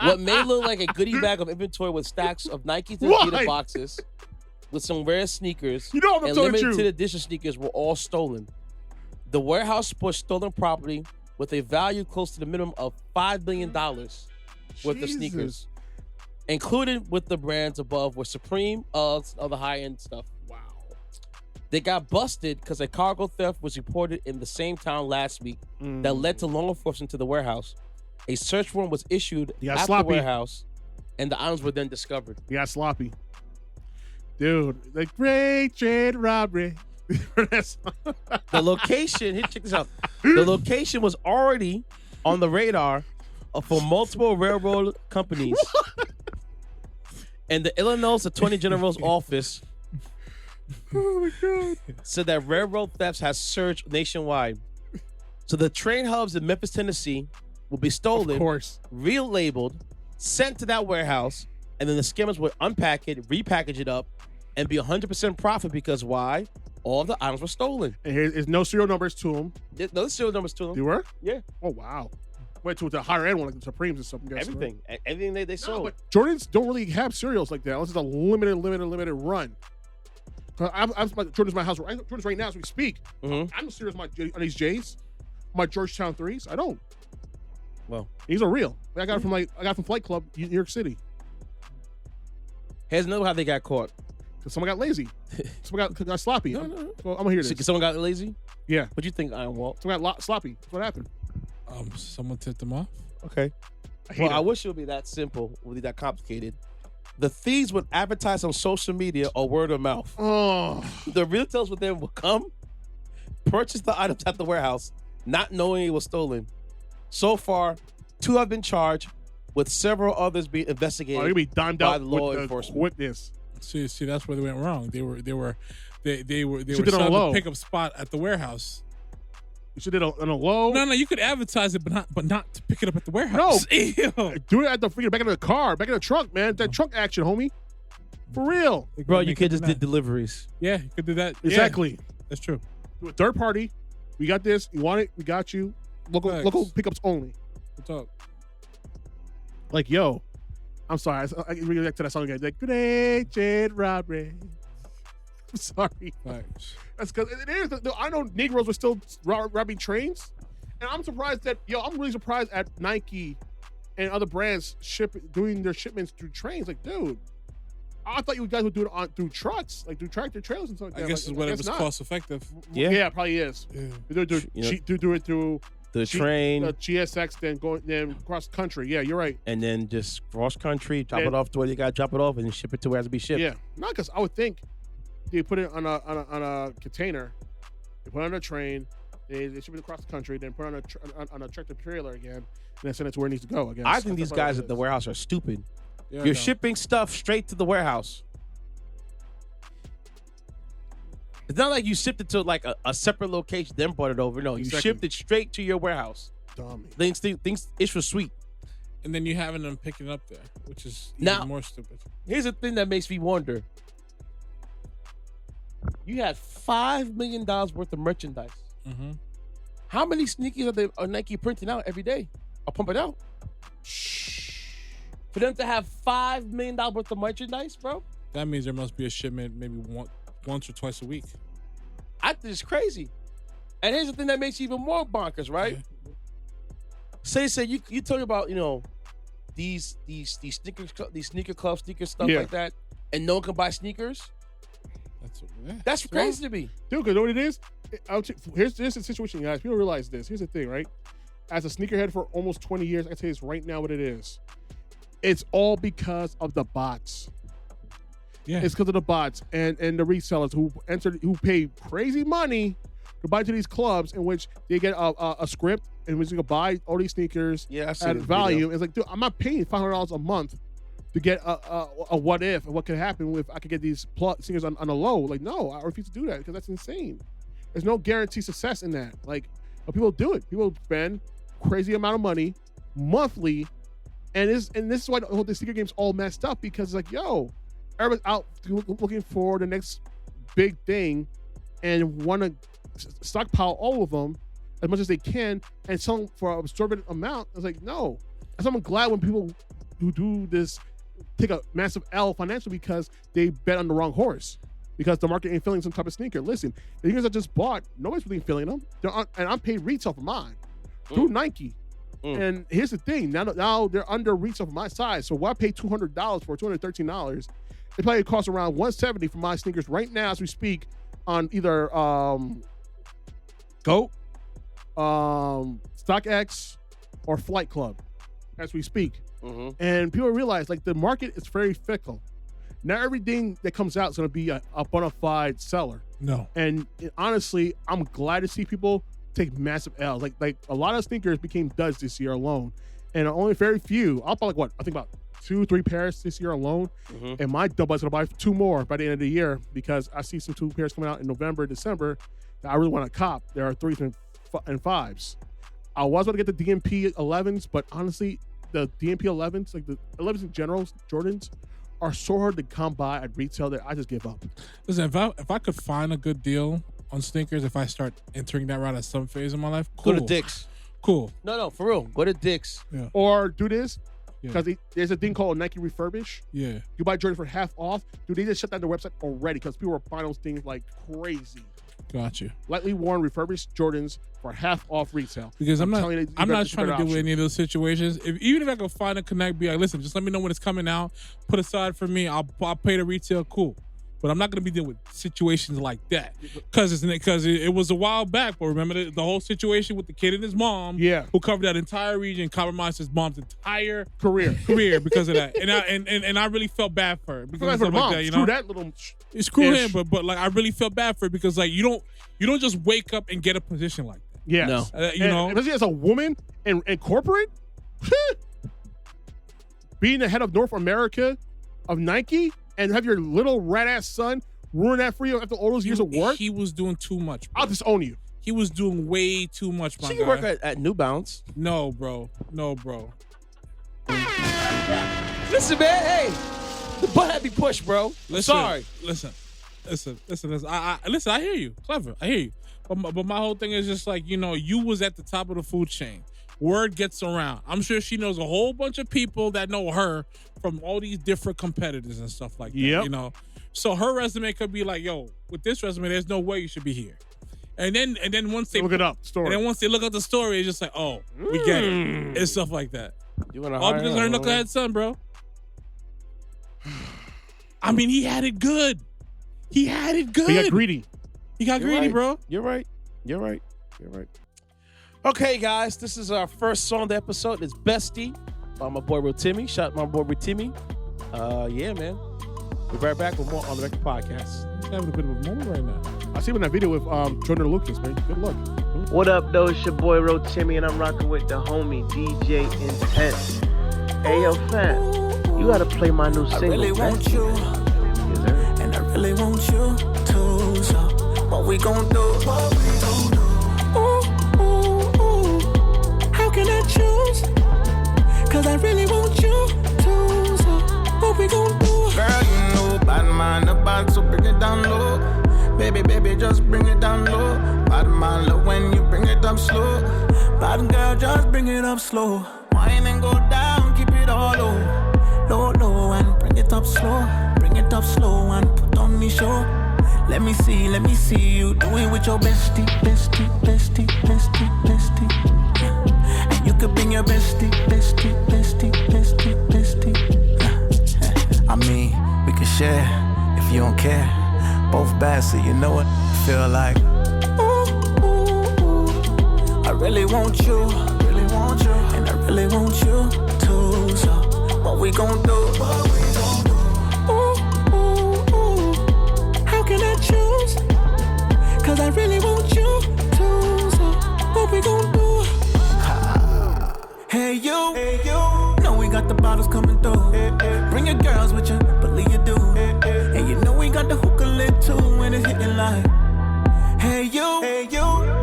What may look like a goodie bag of inventory with stacks of Nikes and Adidas boxes with some rare sneakers and limited edition sneakers were all stolen. The warehouse pushed stolen property with a value close to the minimum of $5 million worth of sneakers. Included with the brands above were Supreme, Uggs, other high-end stuff. Wow. They got busted because a cargo theft was reported in the same town last week that led to law enforcement to the warehouse. A search warrant was issued at the warehouse, and the items were then discovered. You got sloppy. Dude, the Great Trade Robbery. The location, check this out. The location was already on the radar for multiple railroad companies. And the Illinois Attorney General's office said that railroad thefts has surged nationwide. So the train hubs in Memphis, Tennessee will be stolen, of course, relabeled, sent to that warehouse, and then the scammers would unpack it, repackage it up, and be 100% profit because why? All the items were stolen. And there's no serial numbers to them. No serial numbers to them. You were? Yeah. Oh, wow. Went to the higher end one, like the Supremes or something. Everything. Right? Everything they sold. But Jordans don't really have serials like that unless it's a limited run. I'm Jordans my house. Jordans right now as we speak. I'm not serious on these J's. My Georgetown 3s. I don't. Well, these are real. I got it from Flight Club, New York City. Here's another how they got caught. Because someone got lazy. Someone got sloppy. No. Well, I'm gonna hear this. So someone got lazy? Yeah. What do you think, Iron Walt? Someone got sloppy. What happened? Someone tipped them off. Okay. I wish it would be that simple, would be that complicated. The thieves would advertise on social media or word of mouth. Oh. The retailers would then come, purchase the items at the warehouse, not knowing it was stolen. So far, 2 have been charged, with several others being investigated. They're gonna be donned by out the law with enforcement. witness. See, that's where they went wrong. They were Should set did on up low. a pickup spot at the warehouse. You should do it on a low. No, you could advertise it, but not to pick it up at the warehouse. No. Ew. Do it at the freaking back of the car, back of the truck, man. That truck action, homie. For real. Bro, you could just did deliveries. Yeah, you could do that. Exactly. Yeah, that's true. Do a third party. We got this. You want it? We got you. Local pickups only. What's up? Like, yo, I'm sorry. I really back to that song again. Like, good aged robbery. I'm sorry. Thanks. That's because it is. I know Negroes were still robbing trains, and I'm surprised that I'm really surprised at Nike and other brands doing their shipments through trains. Like, dude, I thought you guys would do it through trucks, like through tractor trailers and stuff like that. I guess it's whatever's cost effective. Yeah, it probably is. Yeah. They do it through The train. GSX, then cross country. Yeah, you're right. And then just cross country, drop it off to where you got to drop it off, and then ship it to where it has to be shipped. Yeah, not because I would think they put it on a container, they put it on a train, they ship it across the country, then put it on a tractor trailer again, and then send it to where it needs to go again. I think these guys at the warehouse are stupid. Yeah, You're shipping stuff straight to the warehouse. It's not like you shipped it to like a separate location, then brought it over. No, you shipped it straight to your warehouse. Dummy. Things it's for sweet. And then you having them picking it up there, which is Now- even more stupid. Here's the thing that makes me wonder. You had $5 million worth of merchandise. Mm-hmm. How many sneakers are Nike printing out every day or pumping out? For them to have $5 million worth of merchandise, bro, That means there must be a shipment maybe once or twice a week. I think it's crazy. And here's the thing that makes you even more bonkers, right? Yeah. Say you talking about these sneaker club sneaker stuff Yeah. like that, and no one can buy sneakers. That's crazy to me. Dude, because you know what it is? Here's the situation, guys. People realize this. Here's the thing, right? As a sneakerhead for almost 20 years, I can tell you this right now what it is. It's all because of the bots. Yeah. It's because of the bots and the resellers who pay crazy money to buy into these clubs in which they get a script in which you can buy all these sneakers at value. It's like, dude, I'm not paying $500 a month to get a what if and what could happen if I could get these sneakers on a low. Like, no, I refuse to do that because that's insane. There's no guaranteed success in that. Like, but people do it. People spend crazy amount of money monthly, and this is why the sneaker game's all messed up because it's like, yo, everybody's out looking for the next big thing and want to stockpile all of them as much as they can and sell them for an absorbent amount. It's like, no. And so I'm glad when people who do this take a massive L financially because they bet on the wrong horse because the market ain't feeling some type of sneaker. Listen, the sneakers I just bought, nobody's really feeling them. And I'm paid retail for mine through Nike. And here's the thing, now they're under retail for my size. So what I pay $200 for, $213, it probably costs around $170 for my sneakers right now as we speak on either GOAT, StockX, or Flight Club as we speak. And people realize like the market is very fickle. Not everything that comes out is going to be a bona fide seller. No. And honestly, I'm glad to see people take massive L's. Like a lot of sneakers became duds this year alone, and only very few. I'll buy I think about 2-3 pairs this year alone, and my double is gonna buy 2 more by the end of the year because I see some 2 pairs coming out in November, December that I really want to cop. There are 3s and 5s. I was going to get the DMP 11s, but honestly, the DMP 11s, like the 11s in general, Jordans, are so hard to come by at retail that I just give up. Listen, if I could find a good deal on sneakers, if I start entering that route at some phase in my life, Go to Dick's. Cool. No, for real. Go to Dick's. Yeah. Or do this, because there's a thing called Nike Refurbish. Yeah. You buy Jordan for half off. Dude, they just shut down their website already because people are buying those things like crazy. Got you. Lightly worn refurbished Jordans for half off retail. Because I'm not telling you, trying to do option. any of those situations. Even if I could find a connect, be like, listen, just let me know when it's coming out. Put aside for me. I'll pay the retail. Cool. but I'm not gonna be dealing with situations like that because it was a while back. But remember the whole situation with the kid and his mom, who covered that entire region, compromised his mom's entire career because of that. And I really felt bad for her because of stuff like that. You know, that little screw him, but like I really felt bad for her because like you don't just wake up and get a position like that. Yeah, no. You know, especially as a woman in corporate, being the head of North America of Nike and have your little rat ass son ruin that for you after all those years of work. He was doing too much, bro. I'll disown you. He was doing way too much, my guy. She can work at New Balance. No, bro. Listen, man. Hey, the butt had to be pushed, bro. Sorry. Listen. I hear you. Clever. I hear you. But my whole thing is just like, you know, you was at the top of the food chain. Word gets around. I'm sure she knows a whole bunch of people that know her from all these different competitors and stuff like that. You know, so her resume could be like, yo, with this resume, there's no way you should be here. And then once they look it up, story. And then once they look up the story, it's just like, oh, we get it. And stuff like that. All because of her knucklehead son, bro. I mean, he had it good. He got greedy. He got greedy, bro. You're right. Okay, guys, this is our first song of the episode. It's Bestie by my boy Rotimi. Shout out my boy Rotimi. Yeah, man. We'll be right back with more on the Record Podcast. He's having a bit of a moment right now. I see him in that video with Jordan Lucas, man. Good luck. What up, though? It's your boy Rotimi, and I'm rocking with the homie DJ Intence. Hey, yo, fam, you gotta play my new single. I really want you, and I really want you too. So, what we gon' do? How can I choose? Cause I really want you too. So, what we gon' do? Girl, you know, bad man about, so bring it down low. Baby, just bring it down low. Bad man love when you bring it up slow. Bad girl, just bring it up slow. Wine and go down, keep it all low. Low, and bring it up slow. Bring it up slow and put on me show. Let me see you do it with your bestie. And you could bring your bestie. I mean, we could share if you don't care. Both bad, so you know what I feel like. I really want you, and I really want you too. So, what we gon' do? How can I choose? Cause I really want you too. So, what we gon' do? Hey you, know we got the bottles coming through. Bring your girls with you, believe you do. And you know we got the hookah lit too when it's hitting like. Hey you,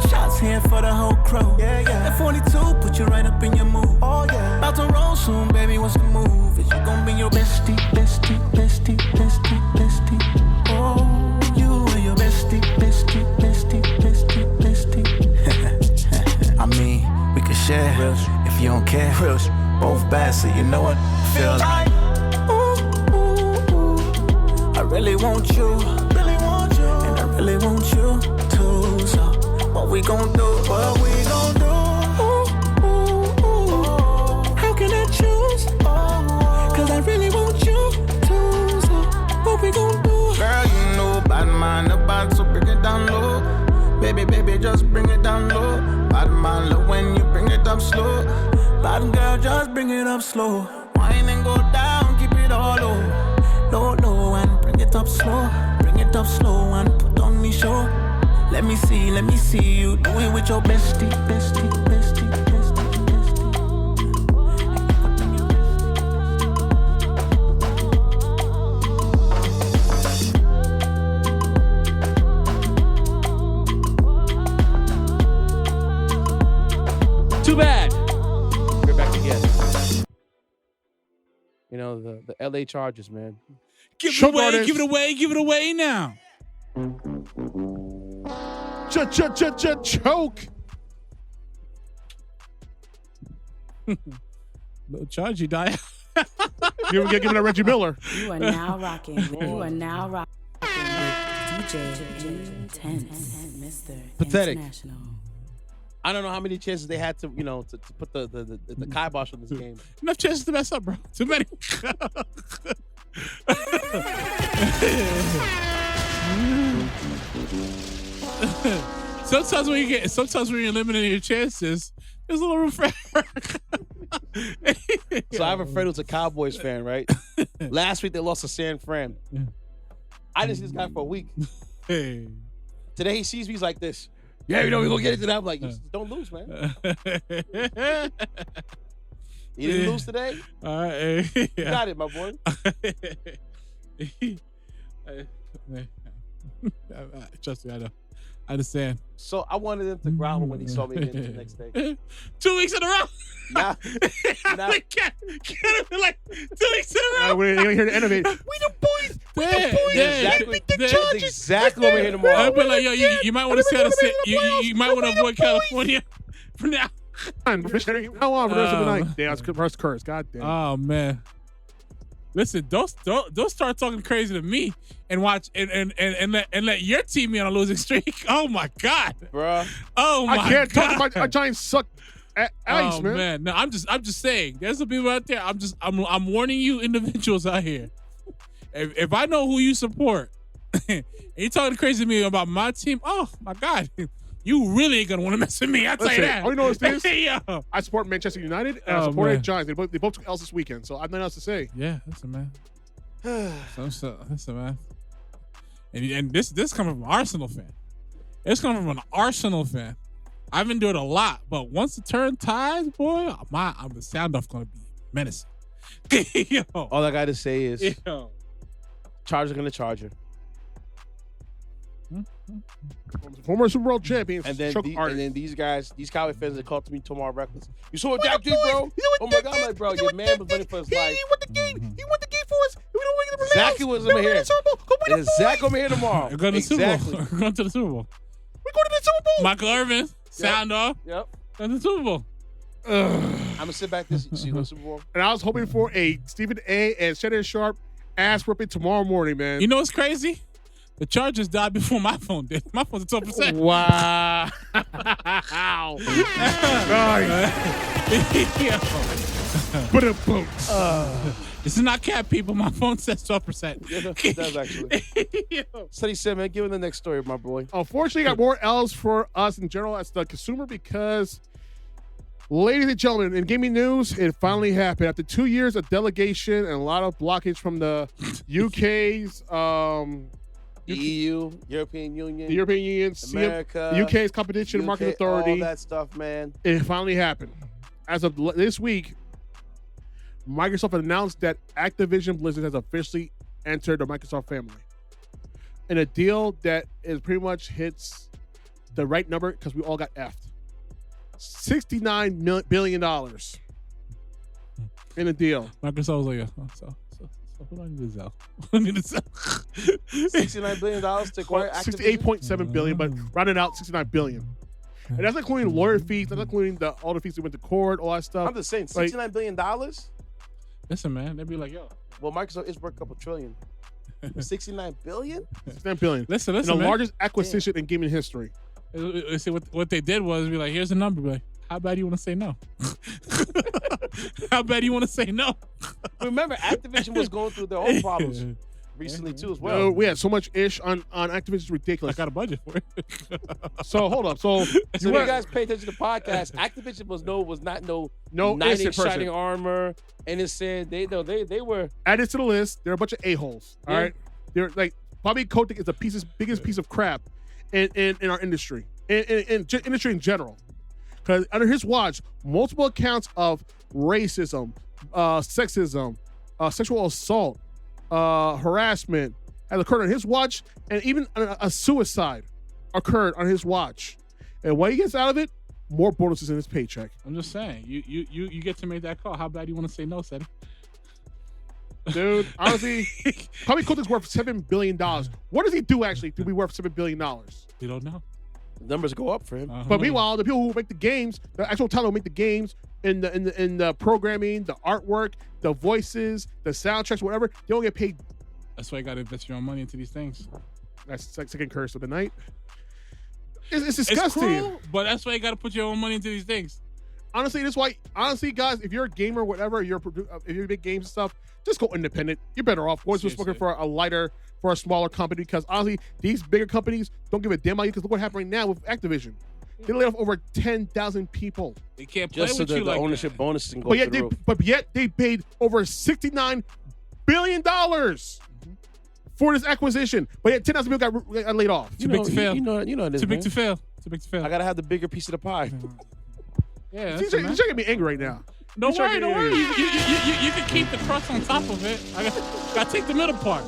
shots here for the whole crew. That 42 put you right up in your mood. About to roll soon, baby, what's the move? Is you gon' be your bestie? Oh, you and your bestie. I mean, we could share if you don't care. Both bad, so you know what I feel like. I really want you, and I really want you too. So, what we gon' do? How can I choose? Cause I really want you too. So, what we gon' do? Girl, you know bad man about, so bring it down low. Baby, just bring it down low. Bad man love when you bring it up slow. Bad girl, just bring it up slow. Wine and go down, keep it all low, and bring it up slow. Bring it up slow and put on me show. Let me see you do it with your bestie. Too bad. We're back again. You know, the LA Chargers, man. Give it away now. Choke. No charge, you die. You ever get given a Reggie Miller? You are now rocking with DJ Intence, Mr. Pathetic. International. I don't know how many chances they had to, you know, to put the kibosh on this game. Enough chances to mess up, bro. Too many. sometimes when you're eliminating your chances, there's a little room for error. So I have a friend who's a Cowboys fan, right? Last week they lost to San Fran. I didn't see this guy for a week. Hey. Today he sees me, he's like this. Yeah, we're gonna get into that. I'm like, don't lose, man. You didn't lose today? You got it, my boy. Trust me, I know. I understand. So I wanted him to growl when he saw me again the next day. 2 weeks in a row. Nah. Can't be like 2 weeks in a row. We're here to innovate. We the boys. We the boys. That's exactly what we're here tomorrow. I'll be like, yo, you might want to stay out of you might want to avoid California for now. How long for the rest of the night? Damn, that's curse. God damn. Oh man. Listen, don't start talking crazy to me and watch and let your team be on a losing streak. Oh my God, bro. Oh my God. I can't talk about my Giants suck at ice, man. No, I'm just saying. There's some people out there. I'm warning you, individuals out here. If I know who you support, and you're talking crazy to me about my team, oh my God. You really ain't gonna want to mess with me. I'll tell you that. All you know is this. Yo. I support Manchester United and I support the Giants. They both took L's this weekend, so I have nothing else to say. Yeah, that's a man. That's a man. And this coming from an Arsenal fan. It's coming from an Arsenal fan. I've endured a lot, but once the turn ties, boy, the sound off gonna be menacing. Yo. All I gotta say is, Yo. Chargers gonna charge her. Former Super Bowl champions. And then these guys, these Cowboy fans that called to me tomorrow reckless. You saw what Dak did, bro? Oh my God, I'm like, bro, your man was running for his life. He won the game. He won the game for us. We don't win the playoffs. Exactly what's over here. And Zach over here tomorrow. We're going to the Super Bowl. We're going to the Super Bowl. We're going to the Super Bowl. Michael Irvin, sound off. Yep. Going to the Super Bowl. I'm gonna sit back this see the Super Bowl. And I was hoping for a Stephen A. and Shannon Sharp ass whipping tomorrow morning, man. You know what's crazy? The Chargers died before my phone did. My phone's at 12%. Wow. This is not cap, people. My phone says 12%. Yeah, it does actually. Ceddy said, man, give him the next story, my boy. Unfortunately, got more L's for us in general as the consumer because, ladies and gentlemen, in gaming news, it finally happened. After 2 years of delegation and a lot of blockage from the UK's the EU, European Union, the European Union, America, the UK's Competition and Market Authority, all that stuff, man. It finally happened. As of this week, Microsoft announced that Activision Blizzard has officially entered the Microsoft family in a deal that is pretty much hits the right number because we all got effed. $69 billion in a deal. Microsoft was like, so who do I need to sell? Who do I need to sell? $69 billion to acquire Activision? 68.7 billion, but rounded out 69 billion. And that's not including lawyer fees, that's not including all the fees that went to court, all that stuff. I'm just saying, $69 billion? Listen, man, they'd be like, yo. Well, Microsoft is worth a couple trillion. 69 billion? 69 billion. Listen, the man. largest acquisition in gaming history. See, what they did was be like, here's the number. Be like, how bad do you want to say no? How bad do you want to say no? Remember, Activision was going through their own problems recently too, as well. We had so much ish on Activision, it's ridiculous. I got a budget for it. So hold up. So you guys pay attention to the podcast. Activision was not no knight in shining armor, and it said they were added to the list. They're a bunch of a-holes. All right, they're like Bobby Kotick is the biggest piece of crap in our industry, in industry in general. Because under his watch, multiple accounts of racism, sexism, sexual assault, harassment has occurred on his watch, and even a suicide occurred on his watch. And what he gets out of it, more bonuses in his paycheck. I'm just saying, you get to make that call. How bad do you want to say no, Ceddy? Dude, honestly, Bobby Kotick's worth $7 billion. What does he do actually to be worth $7 billion? We don't know. Numbers go up for him. But meanwhile, the people who make the games, the actual talent who make the games, in the programming, the artwork, the voices, the soundtracks, whatever, they don't get paid. That's why you got to invest your own money into these things. That's like second curse of the night. It's disgusting. It's cruel, but that's why you got to put your own money into these things. honestly, this is why. Honestly, guys, if you're a gamer, whatever, if you're big games and stuff, just go independent. You're better off going to looking for a smaller company, because honestly, these bigger companies don't give a damn about you. Because look what happened right now with Activision. They laid off over 10,000 people. They can't play just with so you the like ownership that. bonus can go But through the roof. yet they paid over $69 billion for this acquisition. But yet 10,000 people got laid off. Too big to fail. You know this, Too big man. to fail. Too big to fail. I gotta have the bigger piece of the pie. Yeah, You're trying to get me angry right now. Don't worry. You can keep the crust on top of it. I gotta take the middle part.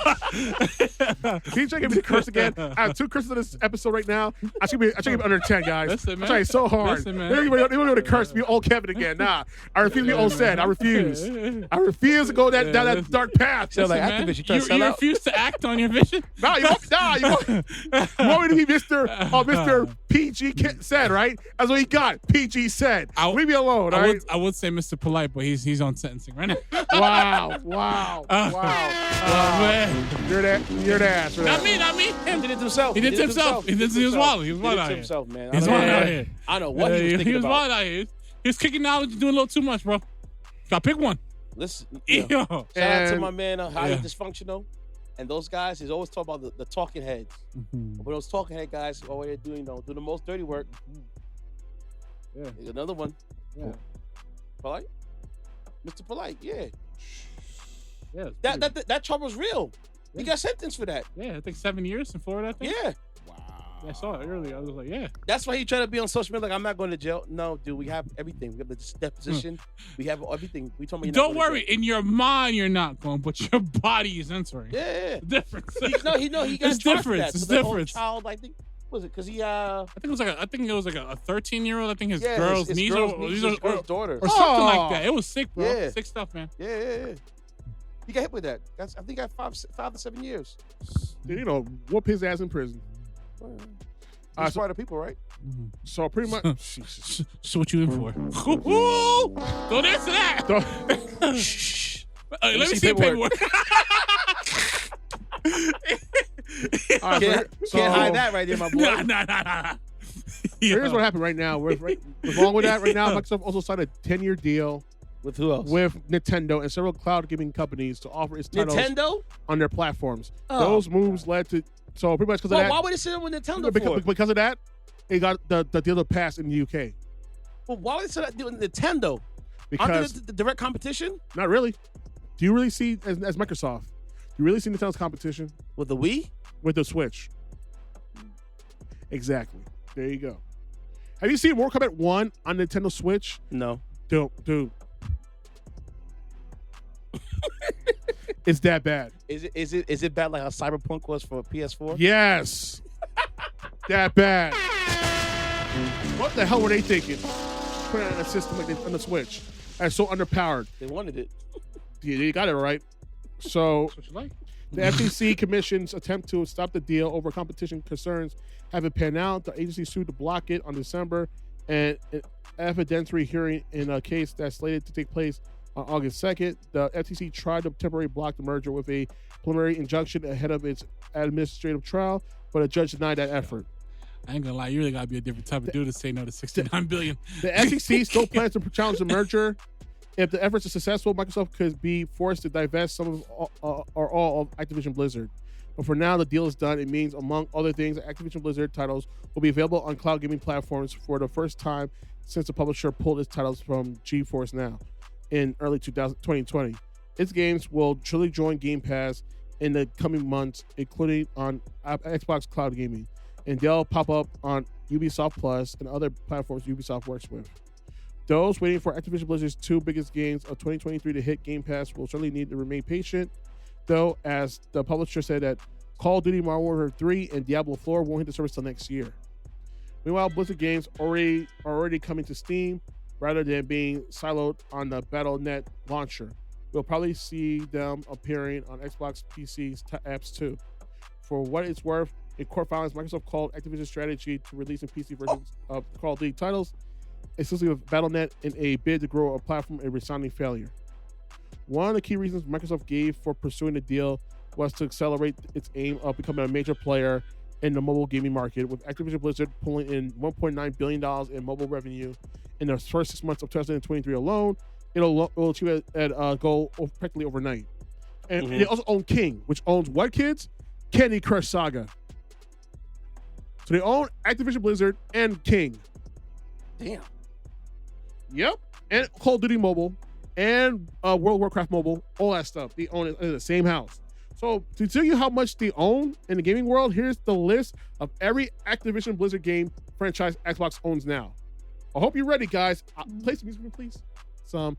Can you try to get me to curse again? I have 2 curses in this episode right now. I should be under 10, guys. Listen, I'm man. trying so hard. Listen, man. They don't even want to curse me old Kevin again. Nah, I refuse to be old said. I refuse. I refuse to go down that dark path. So like Man, Activision, you trying to sell you out? refuse to act on your vision? You want me to be Mr. PG said, right? That's what he got. PG said. Leave me alone, all right? I would say Mr. Polite, but he's on sentencing right now. Wow. Man. You're the ass. Not me. Him. He did it himself. He did it himself. He was wild. He was wild out here. himself, man. He's wild out here. I know what he was thinking He was about. wild out here. He was kicking knowledge and doing a little too much, bro. Gotta pick one. Listen, Yo. shout out to And- my man, Highly Dysfunctional. And those guys, he's always talking about the talking heads. But those talking head guys, all they're doing, do the most dirty work. Yeah. Another one. Yeah. Polite? Mr. Polite, yeah. Yeah. That trouble's real. He got sentenced for that. Yeah, I think 7 years in Florida, I think. Yeah. I saw it earlier. I was like, yeah. That's why he tried to be on social media like, I'm not going to jail. No, dude, we have everything. We have the deposition. We have everything. We told me Don't worry. In your mind, you're not going, but your body is entering. Yeah. Difference. He got It's charged for different. that. It's So the whole different. child, I think, was it? Because he, I think it was like a 13-year-old. I think his yeah, girl's his niece girl's or, niece, his girl's daughter. or something Oh. like that. It was sick, bro. Yeah. Sick stuff, man. Yeah. He got hit with that. I think he got 5 to 7 years. Dude, whoop his ass in prison. He's part of people, right? So pretty much. Jesus. So what you in for? Don't answer that. Let me see the paperwork. All right, Can't hide that right there, my boy. Nah. Here's what happened right now. Along with that, right now, Microsoft also signed a 10-year deal With who else? with Nintendo and several cloud gaming companies to offer its titles Nintendo? on their platforms. Oh. Those moves led to pretty much because of that. Why would it sit with Nintendo for? Because of that, it got the deal to pass in the UK. Well, why would it sit with Nintendo? Because Aren't they the direct competition? not really. Do you really see as Microsoft? Do you really see Nintendo's competition With the Wii? with the Switch? Exactly. There you go. Have you seen Mortal Kombat 1 on Nintendo Switch? No. Dude. It's that bad. Is it bad like how Cyberpunk was for PS4? Yes. That bad. What the hell were they thinking? Putting it in a system like this on the Switch. That's so underpowered. They wanted it. Yeah, you got it right. So What you like? the FTC Commission's attempt to stop the deal over competition concerns haven't panned out. The agency sued to block it on December, and an evidentiary hearing in a case that's slated to take place on August 2nd. The FTC tried to temporarily block the merger with a preliminary injunction ahead of its administrative trial, but a judge denied that effort. I ain't gonna lie, you really gotta be a different type of dude to say no to $69 billion. The FTC still plans to challenge the merger. If the efforts are successful, Microsoft could be forced to divest some of or all of Activision Blizzard. But for now, the deal is done. It means, among other things, Activision Blizzard titles will be available on cloud gaming platforms for the first time since the publisher pulled its titles from GeForce Now in early 2020. Its games will truly join Game Pass in the coming months, including on Xbox Cloud Gaming, and they'll pop up on Ubisoft Plus and other platforms Ubisoft works with. Those waiting for Activision Blizzard's 2 biggest games of 2023 to hit Game Pass will certainly need to remain patient, though, as the publisher said that Call of Duty Modern Warfare 3 and Diablo 4 won't hit the service till next year. Meanwhile, Blizzard games are already coming to Steam rather than being siloed on the Battle.net launcher. We'll probably see them appearing on Xbox PC's apps too. For what it's worth, in court filings, Microsoft called Activision's strategy to releasing PC versions of Call of Duty titles exclusively with Battle.net in a bid to grow a platform a resounding failure. One of the key reasons Microsoft gave for pursuing the deal was to accelerate its aim of becoming a major player in the mobile gaming market, with Activision Blizzard pulling in $1.9 billion in mobile revenue in the first 6 months of 2023 alone. It'll achieve that goal practically overnight. And they also own King, which owns what, kids? Candy Crush Saga. So they own Activision Blizzard and King. Damn. Yep. And Call of Duty Mobile and World of Warcraft Mobile, all that stuff. They own it in the same house. So to tell you how much they own in the gaming world, here's the list of every Activision Blizzard game franchise Xbox owns now. I hope you're ready, guys. Play some music for me, please. Some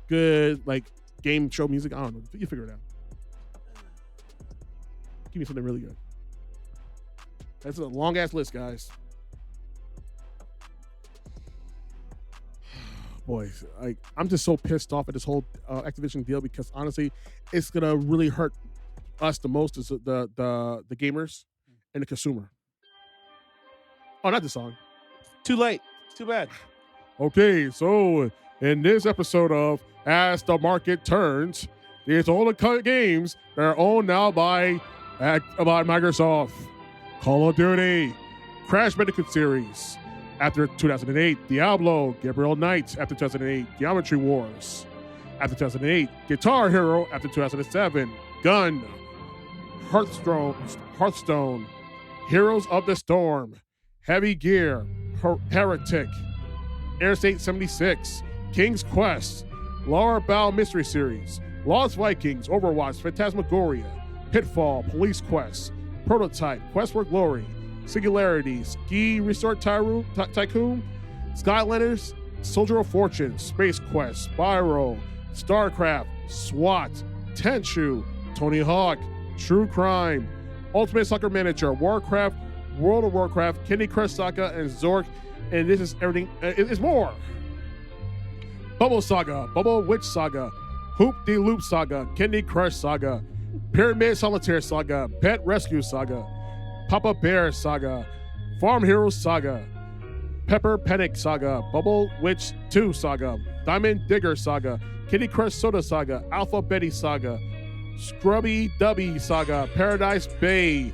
good like game show music. I don't know. You figure it out. Give me something really good. That's a long ass list, guys. Boys, I'm just so pissed off at this whole Activision deal because honestly, it's gonna really hurt us the most is the gamers and the consumer. Oh, not the song. Too late. Too bad. Okay, so in this episode of As the Market Turns, it's all the games that are owned now by Microsoft. Call of Duty, Crash Bandicoot series. After 2008, Diablo, Gabriel Knight. After 2008, Geometry Wars. After 2008, Guitar Hero. After 2007, Gun, Hearthstone, Heroes of the Storm, Heavy Gear, Heretic, Airstate 76, King's Quest, Laura Bow Mystery Series, Lost Vikings, Overwatch, Phantasmagoria, Pitfall, Police Quest, Prototype, Quest for Glory, Singularity, Ski Resort Tycoon, Skylanders, Soldier of Fortune, Space Quest, Spyro, StarCraft, SWAT, Tenchu, Tony Hawk, True Crime, Ultimate Soccer Manager, Warcraft, World of Warcraft, Candy Crush Saga, and Zork. And this is everything. It's more. Bubble Saga, Bubble Witch Saga, Hoop De Loop Saga, Candy Crush Saga, Pyramid Solitaire Saga, Pet Rescue Saga, Papa Bear Saga, Farm Heroes Saga, Pepper Panic Saga, Bubble Witch 2 Saga, Diamond Digger Saga, Kitty Crush Soda Saga, Alpha Betty Saga, Scrubby Dubby Saga, Paradise Bay,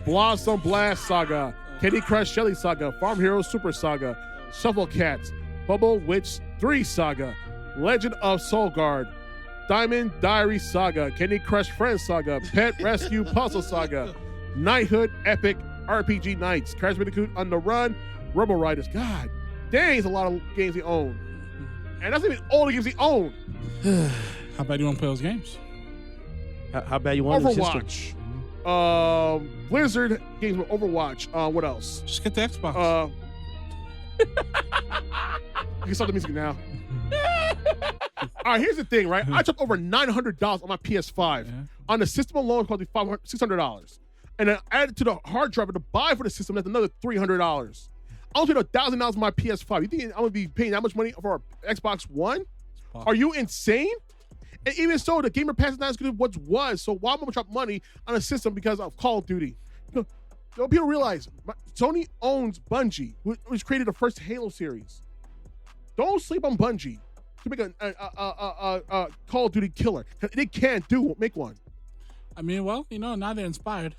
Blossom Blast Saga, Kitty Crush Shelly Saga, Farm Heroes Super Saga, Shuffle Cats, Bubble Witch 3 Saga, Legend of Soul Guard, Diamond Diary Saga, Candy Crush Friends Saga, Pet Rescue Puzzle Saga, Knighthood Epic RPG Nights, Crash Bandicoot on the Run, Robo Riders. God dang, it's a lot of games he own. And that's not even all the games he own. How bad do you want to play those games? How bad you want Overwatch. Blizzard games with Overwatch. What else? Just get the Xbox. You can start the music now. All right, here's the thing, right? I dropped over $900 on my PS5. Yeah. On the system alone, it cost me $600. And then added to the hard drive to buy for the system, that's another $300. I don't pay $1,000 on my PS5. You think I'm gonna be paying that much money for an Xbox One? Are you insane? And even so, the Gamer Pass is not as good as what was. So why am I gonna drop money on a system because of Call of Duty? You know, people realize Sony owns Bungie, which created the first Halo series. Don't sleep on Bungie to make a Call of Duty killer. They can't make one. I mean, well, now they're inspired.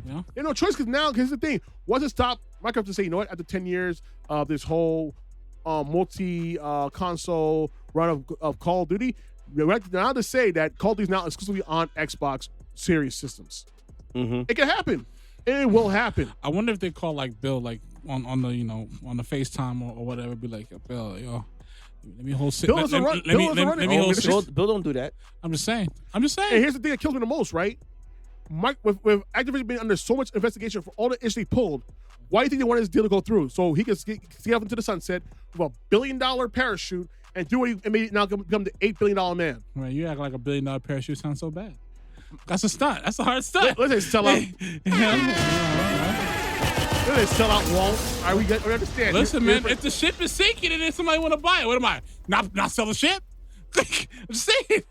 There's no choice because here's the thing. Once it stopped, Microsoft to say, you know what, after 10 years of this whole multi-console run of Call of Duty, now to say that Call of Duty is now exclusively on Xbox series systems. Mm-hmm. It can happen. It will happen. I wonder if they call Bill on the on the FaceTime or whatever, be like, Bill, let me hold. Bill doesn't run. Bill don't do that. I'm just saying. And here's the thing that kills me the most, right? With Activision being under so much investigation for all the issues they pulled, why do you think they wanted this deal to go through? So he could get off into the sunset with $1 billion parachute and do what he made now become the $8 billion man. Right, you act like $1 billion parachute sounds so bad. That's a stunt. That's a hard stunt. Let's sell out. Let's sell out Walt. All right, we understand. Listen, man, if the ship is sinking and then somebody want to buy it, what am I? Not sell the ship? I'm just saying.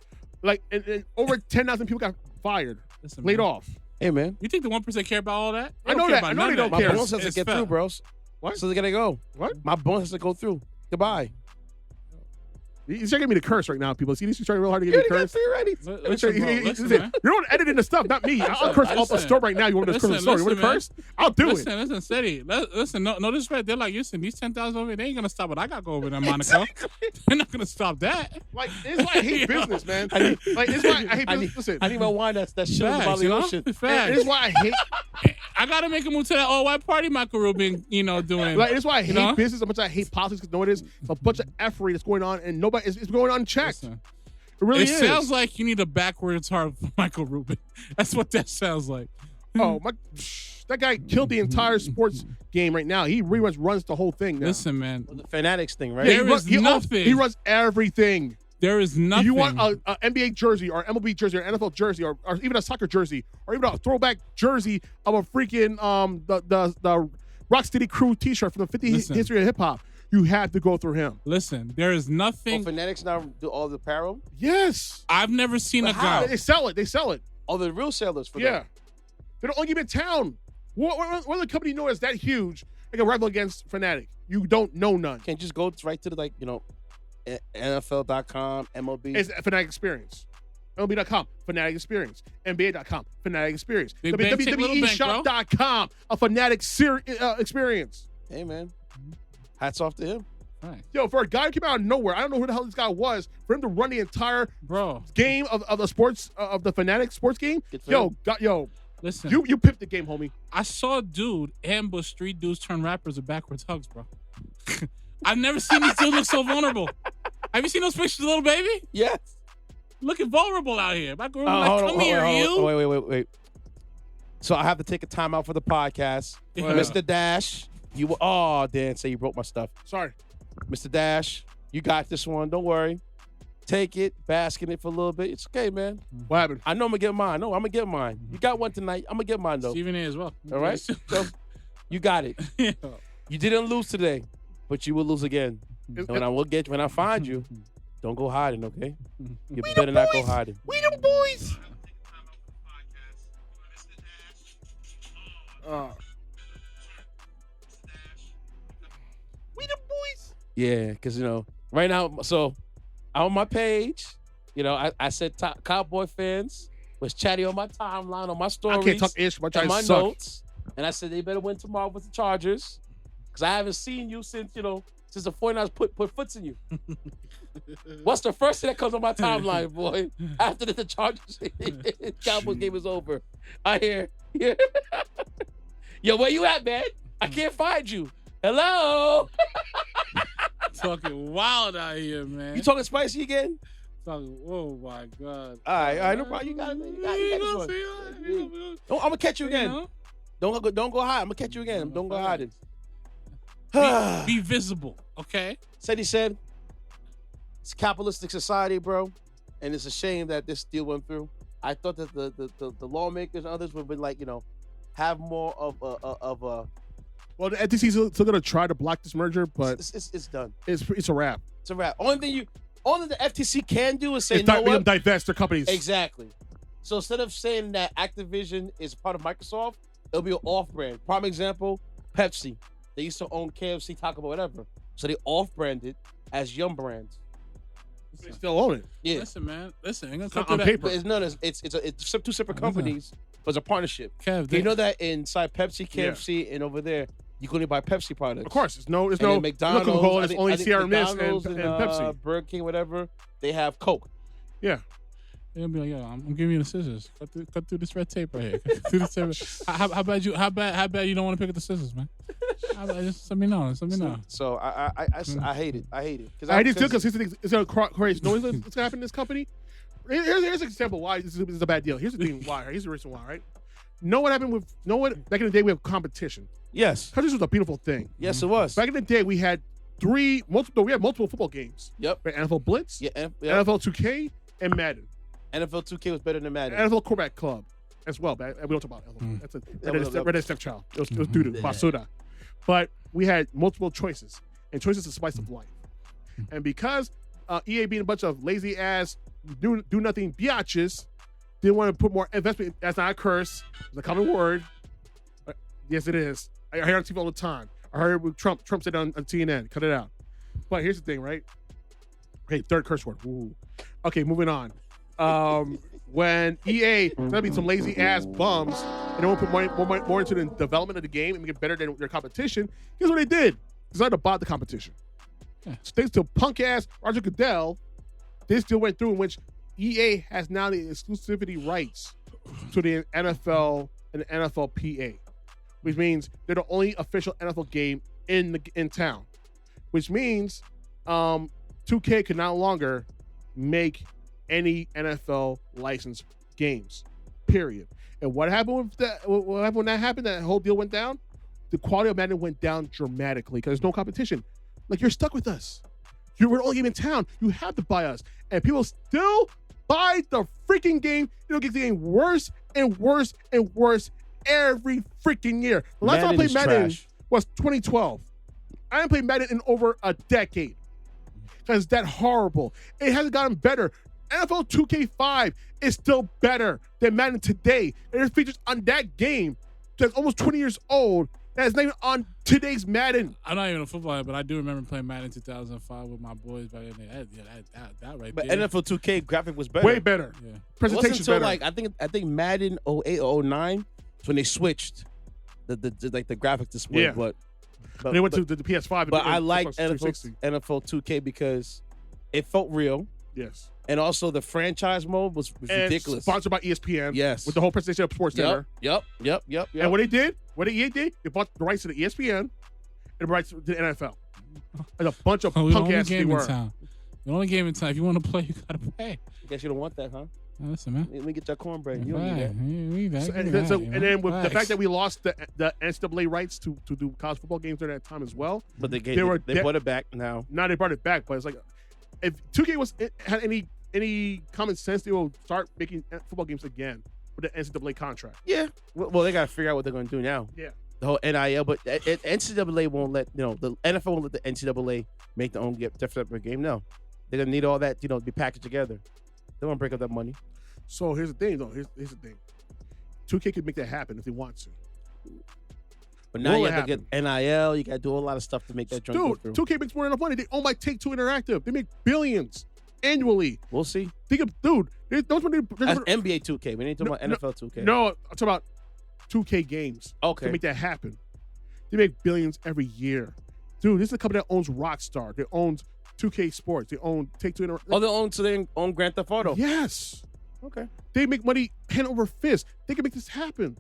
And over 10,000 people got fired. Listen, laid off. Hey, man. You think the 1% care about all that? I know that. I know they don't care. My bonus has to get through, bros. What? So they're going to go. What? My bonus has to go through. Goodbye. He's trying to get me to curse right now, people. See, he's trying real hard to get me to curse. Listen, You're on editing the stuff, not me. I'll curse off a store right now. You want me to curse the store? You want to curse? I'll do it. Listen, Ceddy. Listen, no disrespect. They're like, listen, these 10,000 over here, they ain't gonna stop what I got going over there, Monaco. They're not gonna stop that. Like, it's why I hate business, man. It's why I hate business. Listen, I need my wine that shit on the bottom of the ocean. it's why I hate. I gotta make a move to that all-white party Michael Rubin, doing. Like, it's why I hate business. As much as I hate politics, because it is a bunch of effery that's going on, and nobody is going unchecked. Listen, it really is. It sounds like you need a backwards heart for Michael Rubin. That's what that sounds like. Oh my! That guy killed the entire sports game right now. He runs the whole thing now. Listen, man, the Fanatics thing, right? There is nothing. He runs everything. There is nothing. If you want a NBA jersey or MLB jersey or NFL jersey or even a soccer jersey or even a throwback jersey of a freaking the Rocksteady Crew T-shirt from the 50th history of hip hop, you have to go through him. Listen, there is nothing. Fanatics now do all the apparel? Yes. I've never seen a guy. They sell it. Oh, the real sellers for yeah. that. They don't only give it town. What other company know is that huge? Like a rival against Fanatic. You don't know none. Can't just go right to the NFL.com, MLB. It's a Fanatic Experience. MLB.com, Fanatic Experience. NBA.com, Fanatic Experience. Big bank, WWEshop.com, a Fanatic Experience. Hey, man. Hats off to him. Right. Yo, for a guy who came out of nowhere, I don't know who the hell this guy was, for him to run the entire game of the sports, of the Fanatic sports game, listen, you pipped the game, homie. I saw a dude ambush 3 dudes turn rappers with backwards hugs, bro. I've never seen these dudes look so vulnerable. Have you seen those pictures, little baby? Yes. Looking vulnerable out here. My girl like, come here, you. Wait. So I have to take a time out for the podcast. Yeah. Mr. Dash, Dan, say you broke my stuff. Sorry. Mr. Dash, you got this one. Don't worry. Take it, bask in it for a little bit. It's okay, man. What happened? I know I'm going to get mine. No, I'm going to get mine. You got one tonight. I'm going to get mine, though. Stephen A as well. All right? So, you got it. Yeah. You didn't lose today, but you will lose again. And when I find you, don't go hiding, okay? You better not go hiding. We them boys. We them boys. Yeah, because, right now, so on my page, I said Cowboy fans was chatty on my timeline, on my stories. I can't talk ish, but my suck. notes. And I said they better win tomorrow with the Chargers because I haven't seen you since the 49ers put foots in you. What's the first thing that comes on my timeline, boy? After the Chargers Cowboys game is over, I hear, yo, where you at, man? I can't find you. Hello? Talking wild out here, man. You talking spicy again? Oh my God. All right, no problem. You got it, man. You got this one. I'm gonna catch you again. Don't go hide. I'm gonna catch you again. Don't go hiding. Be visible, okay? Ceddy said, it's a capitalistic society, bro, and it's a shame that this deal went through. I thought that the lawmakers and others would be have more of a. Well, the FTC's still gonna try to block this merger, but it's done. It's a wrap. It's a wrap. Only the FTC can do is say divest their companies. Exactly. So instead of saying that Activision is part of Microsoft, it'll be an off-brand. Prime example, Pepsi. They used to own KFC, Taco Bell, whatever. So they off-branded as Yum Brands. They still own it. Yeah. Listen, man. Listen, ain't It's gonna not on paper. But it's two separate companies, but it's a partnership. Kev, You know that inside Pepsi, KFC, and over there, you can only buy Pepsi products. Of course, there's no McDonald's, Coca-Cola. It's only I think Sierra Mist McDonald's and Pepsi. Burger King, whatever. They have Coke. Yeah. They'll be like, yo, I'm giving you the scissors. Cut through this red tape right here. Cut through this tape. How bad you don't want to pick up the scissors, man? Just let me know. So I hate it. I hate it. I hate it too because it's gonna create noise. What's gonna happen in this company? Here's an example why this is a bad deal. Here's the thing why. Here's the reason why. Right? Know what happened back in the day we have competition. Yes. Because this was a beautiful thing. Yes, it was. Back in the day we had multiple football games. Yep. Right? NFL Blitz. Yeah. NFL 2K and Madden. NFL 2K was better than Madden. NFL Quarterback Club as well. We don't talk about NFL. That's a redhead stepchild. It was doo-doo, basura. But we had multiple choices, and choices is the spice of life. And because EA being a bunch of lazy ass do nothing biatches, didn't want to put more investment. That's not a curse. It's a common word. Yes, it is. I hear it on TV all the time. I heard it with Trump. Trump said it on CNN. Cut it out. But here's the thing, right? Okay, third curse word. Ooh. Okay, moving on. When EA, that'd be some lazy ass bums, and they won't put more into the development of the game and make it better than their competition. Here's what they did: decided to bot the competition. Thanks to punk ass Roger Goodell, this deal went through in which EA has now the exclusivity rights to the NFL and the NFLPA, which means they're the only official NFL game in town. Which means 2K can no longer make any NFL licensed games, period. And what happened with that? What happened when that happened? That whole deal went down. The quality of Madden went down dramatically because there's no competition. Like, you're stuck with us. We're the only game in town. You have to buy us, and people still buy the freaking game. It'll get the game worse and worse and worse every freaking year. The last time I played Madden was 2012. I haven't played Madden in over a decade because it's that horrible. It hasn't gotten better. NFL 2K5 is still better than Madden today. And there's features on that game that's almost 20 years old that is not even on today's Madden. I'm not even a football player, but I do remember playing Madden 2005 with my boys back in there. That right but there. NFL 2K graphic was better. Way better. Yeah. Presentation better. Like I think Madden 08 or 09 is when they switched the graphic display. Yeah. But they went to the PS5. But I like NFL NFL 2K because it felt real. Yes. And also the franchise mode was ridiculous. Sponsored by ESPN. Yes. With the whole presentation of Sports Center. Yep. And what EA did, they bought the rights to the ESPN and the rights to the NFL. And a bunch of punk ass they were. The only game in town. If you want to play, you gotta play. I guess you don't want that, huh? Listen, man. Let me get your cornbread. You don't need that. And then with the fact that we lost the NCAA rights to do college football games during that time as well. But they brought it back now. Now they brought it back, but it's like if 2K had any common sense, they will start making football games again with the NCAA contract. Yeah. Well, they got to figure out what they're going to do now. Yeah. The whole NIL, but NCAA won't let, the NFL won't let the NCAA make their own separate game. No. They're going to need all that, to be packaged together. They won't break up that money. So here's the thing, though. Here's the thing. 2K could make that happen if they want to. But now you have to get NIL. You got to do a lot of stuff to make that joint go through. 2K makes more than enough money. They own by Take-Two Interactive. They make billions annually. We'll see. Think of, dude. That's NBA 2K. We need to talk about NFL 2K. No, I'm talking about 2K games. Okay. To make that happen. They make billions every year. Dude, this is a company that owns Rockstar. They own 2K Sports. They own Take-Two Interactive. Oh, they own Grand Theft Auto. Yes. Okay. They make money hand over fist. They can make this happen.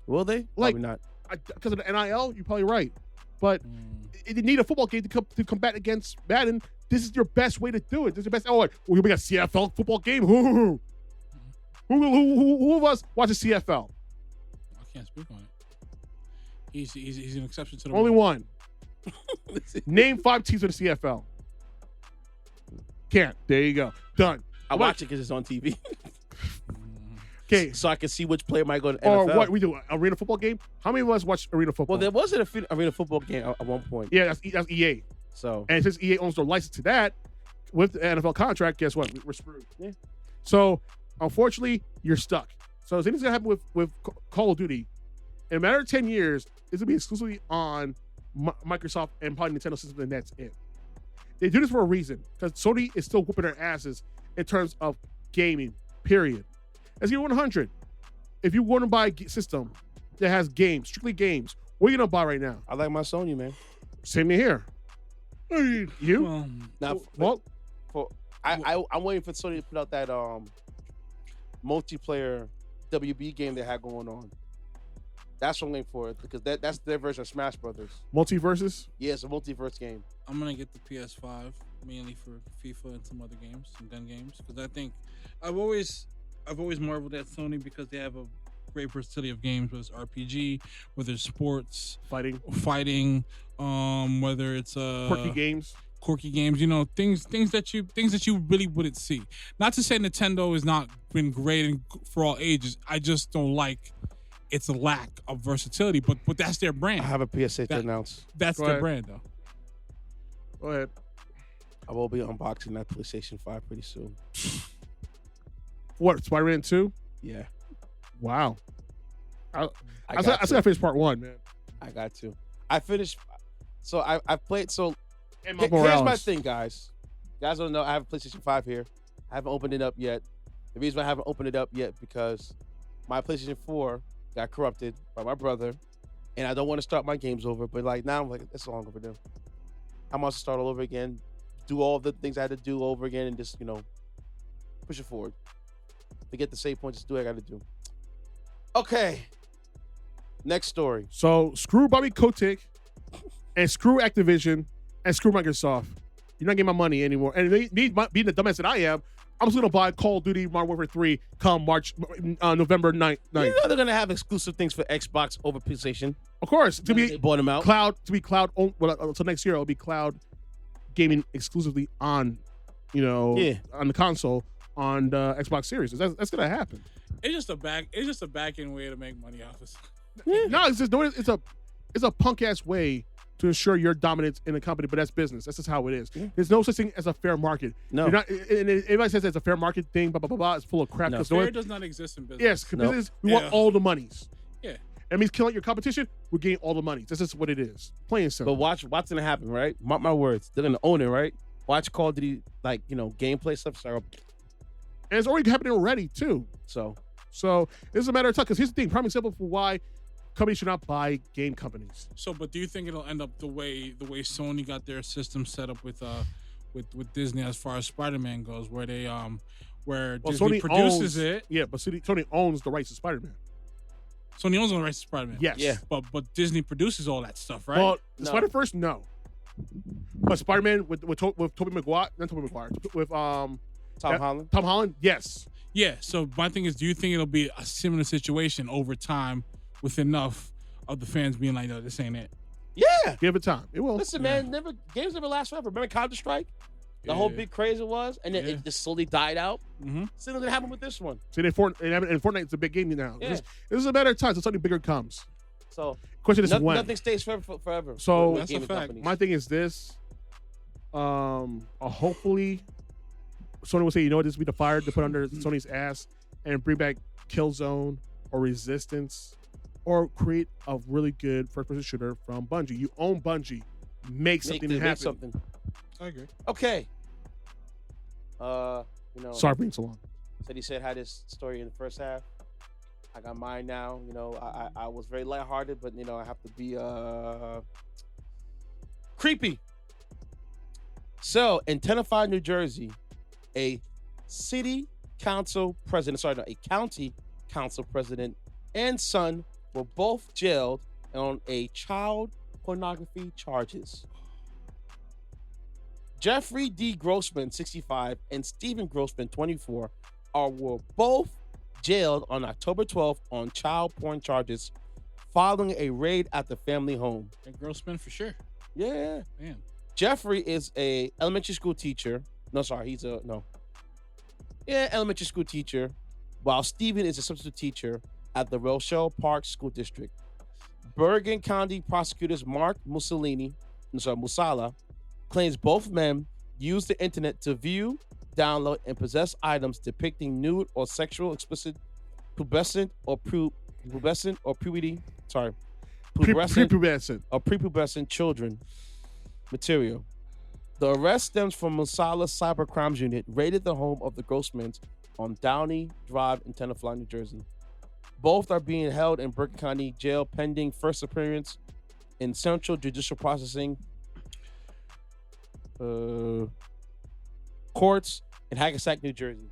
Will they? Like, probably not. Because of the NIL, you're probably right. But they need a football game to combat against Madden. This is your best way to do it. This is your best. Oh, we got a CFL football game. Who of us watches CFL? I can't speak on it. He's an exception to the Only rule. one. Name 5 teams with the CFL. Can't. There you go. Done. I watch it because it's on TV. Okay. So I can see which player might go to NFL. Or what we do, arena football game? How many of us watch arena football? Well, there was an arena football game at one point. Yeah, that's EA. So, and since EA owns the license to that, with the NFL contract, guess what? We're screwed. Yeah. So, unfortunately, you're stuck. So, the same thing's gonna happen with Call of Duty. In a matter of 10 years, it's gonna be exclusively on Microsoft and probably Nintendo systems, and that's it. They do this for a reason, because Sony is still whooping their asses in terms of gaming, period. Let's get 100. If you want to buy a system that has games, strictly games, what are you going to buy right now? I like my Sony, man. Same here. You? Well, I'm waiting for Sony to put out that multiplayer WB game they had going on. That's what I'm waiting for, because that's their version of Smash Brothers. Multiverses? Yeah, it's a multiverse game. I'm gonna get the PS5 mainly for FIFA and some other games, some gun games, because I think I've always marveled at Sony because they have a great versatility of games, whether it's RPG, whether it's sports, fighting, whether it's quirky games, things that you really wouldn't see. Not to say Nintendo has not been great and for all ages. I just don't like its lack of versatility, but that's their brand. I have a PSA to announce. That's their brand, though. Go ahead. I will be unboxing that PlayStation 5 pretty soon. What, Spider-Man 2? Yeah. Wow. I still got to finish part 1, man. I got to. I finished. So I played. So and here's my thing, guys. guys don't know, I have a PlayStation 5 here. I haven't opened it up yet. The reason why I haven't opened it up yet because my PlayStation 4 got corrupted by my brother, and I don't want to start my games over. But like now, I'm like, it's long overdue. I must start all over again, do all the things I had to do over again, and just push it forward. Forget the save points, just do what I got to do. Okay. Next story. So screw Bobby Kotick and screw Activision and screw Microsoft. You're not getting my money anymore. And me being the dumbass that I am, I'm just going to buy Call of Duty Modern Warfare 3 come November 9th. You know they're going to have exclusive things for Xbox over PlayStation. Of course. They bought them out. Cloud. Until next year, it'll be cloud gaming exclusively on, on the console on the Xbox Series. That's going to happen. It's just a back end way to make money off of. No, it's a punk ass way to ensure your dominance in the company, but that's business. That's just how it is. There's no such thing as a fair market. No. And everybody says it's a fair market thing, blah, blah, blah, blah. It's full of crap. No. Fair does not exist in business. Yes, business, we want all the monies. Yeah. That means killing your competition, we're getting all the monies. That's just what it is. Plain and simple. But watch what's going to happen, right? Mark my words. They're going to own it, right? Watch Call of Duty, gameplay stuff start. And it's already happening already, too. So it's a matter of time. Because here's the thing, prime example for why companies should not buy game companies. So, but do you think it'll end up the way Sony got their system set up with Disney as far as Spider-Man goes, where they Disney Sony produces it? Yeah, but Sony owns the rights to Spider-Man. Sony owns the rights to Spider-Man. Yes. Yeah. But Disney produces all that stuff, right? Well, No. Spider-Verse, no. But Spider-Man with Tobey Maguire, not Tobey Maguire, with Tom Holland. Tom Holland, yes. Yeah. So my thing is, do you think it'll be a similar situation over time with enough of the fans being like, no, this ain't it? Yeah. Give it time. It will. Listen, man, games never last forever. Remember Counter-Strike? The whole big craze it was, and then it just slowly died out. Mm-hmm. Same thing happen with this one. See, Fortnite's a big game now. Yeah. This is a matter of time. So something bigger comes. So Question is when. nothing stays forever. So That's a fact. my thing is this. Hopefully, Sony will say, you know what, this will be the fire to put under Sony's ass and bring back Killzone or Resistance, or create a really good first-person shooter from Bungie. You own Bungie. Make something happen. I agree. Okay. Sorry for being so long. Ceddy said had this story in the first half. I got mine now. I was very lighthearted, but I have to be creepy. So in Tenafly, New Jersey, a county council president and son were both jailed on a child pornography charges. Jeffrey D. Grossman, 65, and Stephen Grossman, 24, were both jailed on October 12th on child porn charges following a raid at the family home. And Grossman for sure. Yeah. Man. Jeffrey is a elementary school teacher. Elementary school teacher, while Stephen is a substitute teacher at the Rochelle Park School District. Bergen County prosecutors Mark Musala claims both men used the internet to view, download, and possess items depicting nude or sexual explicit, prepubescent or prepubescent children material. The arrest stems from Musala's cyber crimes unit raided the home of the Grossmans on Downey Drive in Tenafly, New Jersey. Both are being held in Bergen County Jail pending first appearance in Central Judicial Processing courts in Hackensack, New Jersey.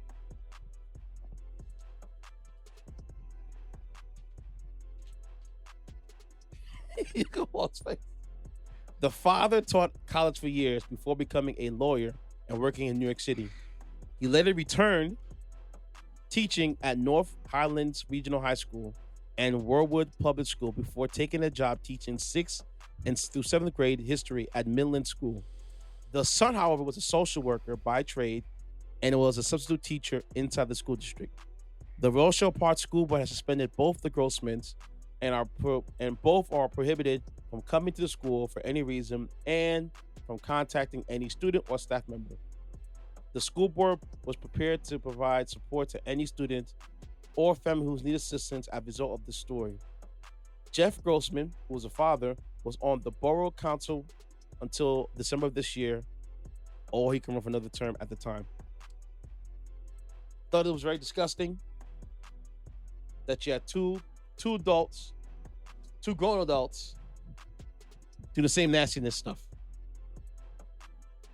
You can Walt's face. The father taught college for years before becoming a lawyer and working in New York City. He later returned teaching at North Highlands Regional High School and Warwood Public School before taking a job teaching 6th through 7th grade history at Midland School. The son, however, was a social worker by trade and was a substitute teacher inside the school district. The Rochelle Park School Board has suspended both the Grossmans and both are prohibited from coming to the school for any reason and from contacting any student or staff member. The school board was prepared to provide support to any student or family who needs assistance as a result of this story. Jeff Grossman, who was a father, was on the borough council until December of this year. or he come up with another term at the time. Thought it was very disgusting that you had two adults, two grown adults, do the same nastiness stuff.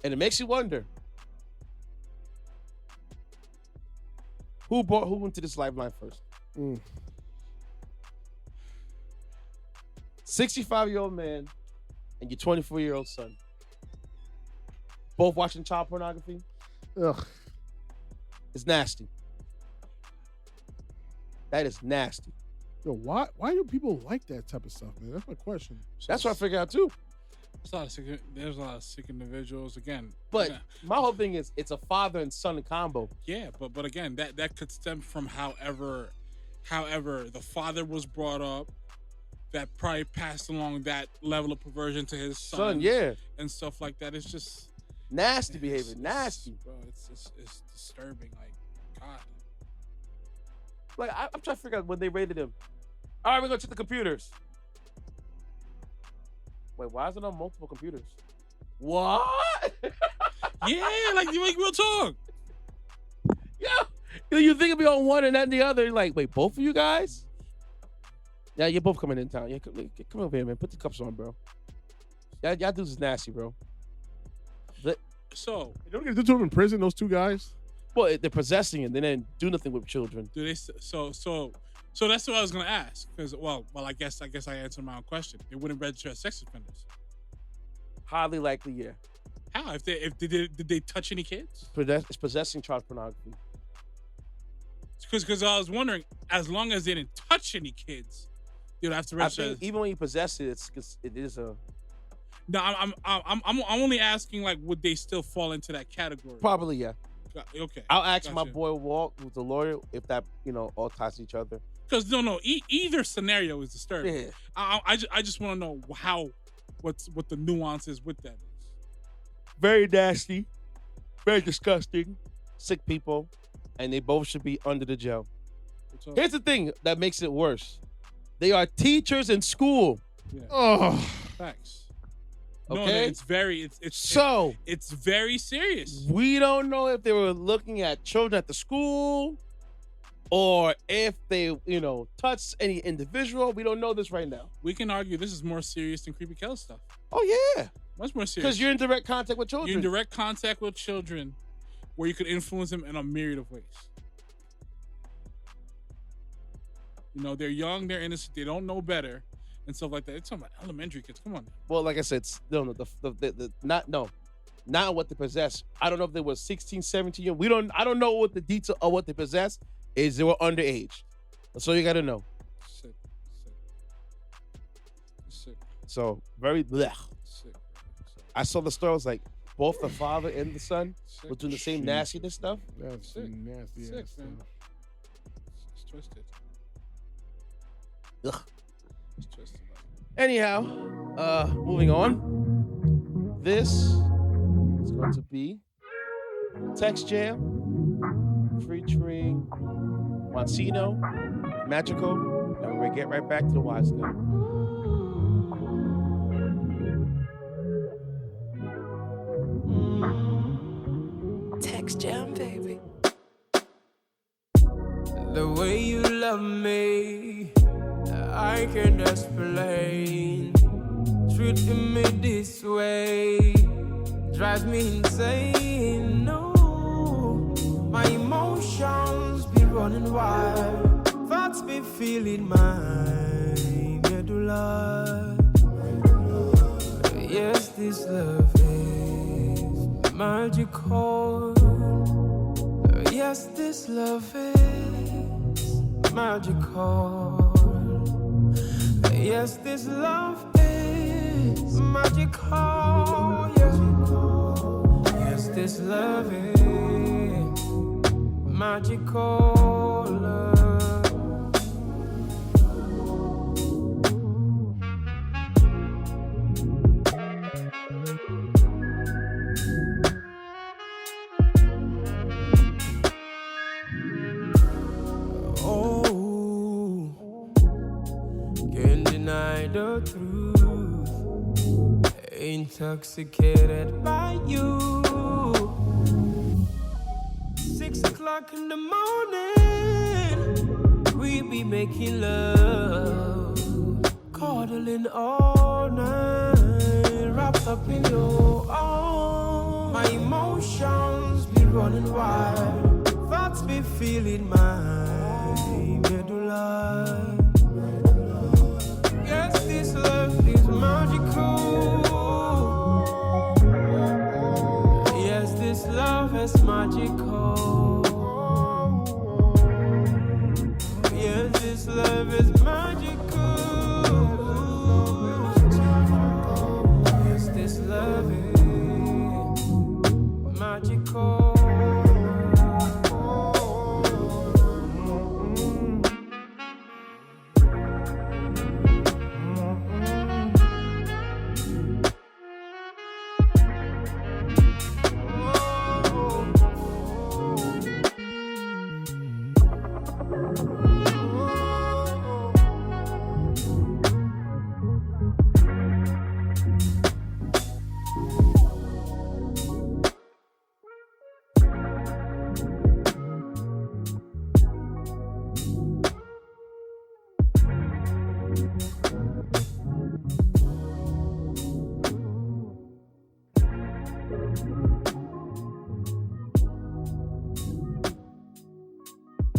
And it makes you wonder, who into this lifeline first? 65-year-old man and your 24-year-old son. Both watching child pornography? Ugh. It's nasty. That is nasty. Yo, why do people like that type of stuff, man? That's my question. That's what I figured out too. There's a lot of sick individuals again. But my whole thing is it's a father and son combo. Yeah, but again, that could stem from however the father was brought up, that probably passed along that level of perversion to his son, and stuff like that. It's just nasty behavior, nasty, bro. It's disturbing. Like, God. Like I'm trying to figure out when they rated him. All right, we're gonna check the computers. Wait, why is it on multiple computers? What? Yeah, like you make real talk. Yeah, you think it'd be on one and then the other. Like, wait, both of you guys? Yeah, you're both coming in town. Yeah, come over here, man. Put the cups on, bro. Y'all dudes is nasty, bro. So you don't get to do them in prison, those two guys? Well, they're possessing it. They didn't do nothing with children. Do they? So that's what I was gonna ask. Because I guess I answered my own question. They wouldn't register as sex offenders. Highly likely, yeah. How? Did they touch any kids? It's possessing child pornography. Because I was wondering, as long as they didn't touch any kids, you'd have to register. I think even when you possess it, it is a. No, I'm only asking, like, would they still fall into that category? Probably, yeah. Okay. I'll ask my boy Walt, who's the lawyer, if that all ties to each other. Because either scenario is disturbing. Yeah. I just want to know what the nuance is with that is. Very nasty, very disgusting, sick people, and they both should be under the jail. Here's the thing that makes it worse: they are teachers in school. Yeah. Oh, facts. Okay, No, it's very serious. We don't know if they were looking at children at the school, or if they, touched any individual. We don't know this right now. We can argue this is more serious than Creepy Kelly stuff. Oh yeah, much more serious. Because you're in direct contact with children. You're in direct contact with children, where you could influence them in a myriad of ways. They're young, they're innocent, they don't know better. And stuff like that. It's talking about elementary kids. Come on. Well, like I said, not what they possess. I don't know if they were 16, 17 years. I don't know what the detail of what they possess is. They were underage. That's all you got to know. Sick. So very blech. Sick. I saw the story. I was like, both the father and the son was doing the same nastiness stuff. That's sick. Nasty. Sick, man. It's twisted. Ugh. It's twisted. Anyhow, moving on. This is going to be Texjam featuring Monsino, Magical, and we're going to get right back to the wise guy. Texjam, baby. The way you love me, I can't explain. Treating me this way drives me insane. No, my emotions be running wild. Thoughts be feeling my medulla. Yes, this love is magical. Yes, this love is magical. Yes, this love is magical. Yes, this love is magical. The truth, intoxicated by you. o'clock in the morning, we be making love, cuddling all night, wrapped up in your arms. My emotions be running wild, thoughts be feeling my medulla. Yes, this love is magical. Yes, this love is magical. Yes, this love is magical. Yes, this love is magical.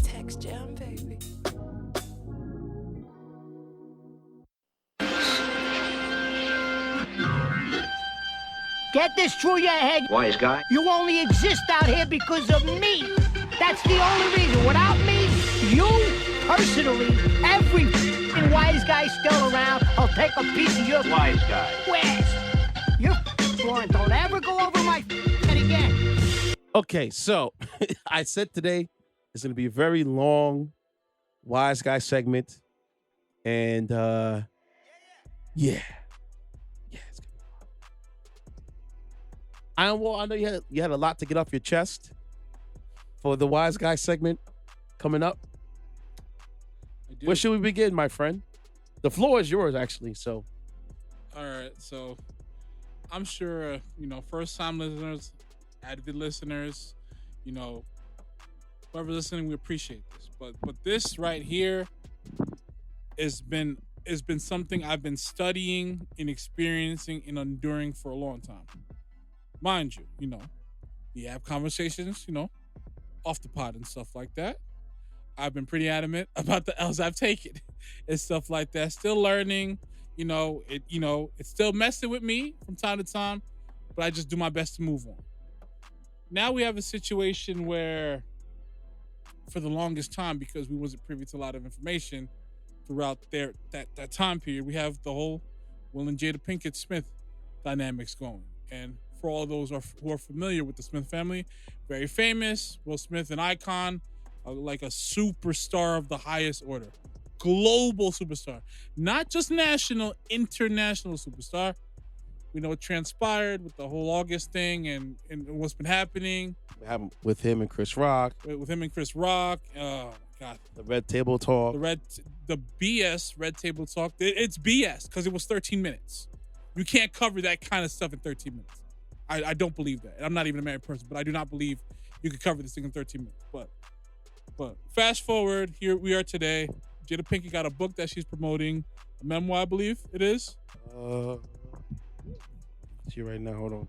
Texjam, baby. Get this through your head. Wise guy. You only exist out here because of me. That's the only reason. Without me, you, personally, every wise guy still around, I'll take a piece of your Wise guy. Where's? You're boring. Don't ever go over my head again. Okay, so I said today it's going to be a very long wise guy segment. And yeah. It's gonna be long. I know you had a lot to get off your chest for the wise guy segment coming up. Where should we begin, my friend? The floor is yours, actually. So, all right. So, I'm sure first-time listeners, avid listeners, whoever listening, we appreciate this. But this right here has been something I've been studying and experiencing and enduring for a long time. Mind you, we have conversations, off the pod and stuff like that. I've been pretty adamant about the L's I've taken and stuff like that. Still learning, it's still messing with me from time to time, but I just do my best to move on. Now we have a situation where, for the longest time, because we wasn't privy to a lot of information throughout that time period, we have the whole Will and Jada Pinkett Smith dynamics going. And for all those who are familiar with the Smith family, very famous, Will Smith, an icon, like a superstar of the highest order, global superstar, not just national, international superstar. We know what transpired with the whole August thing and what's been happening. With him and Chris Rock. With him and Chris Rock. Oh, God. The Red Table Talk. The BS Red Table Talk. It's BS because it was 13 minutes. You can't cover that kind of stuff in 13 minutes. I don't believe that. I'm not even a married person, but I do not believe you could cover this thing in 13 minutes. But fast forward, here we are today. Jada Pinkett got a book that she's promoting, a memoir, I believe it is. See right now, hold on.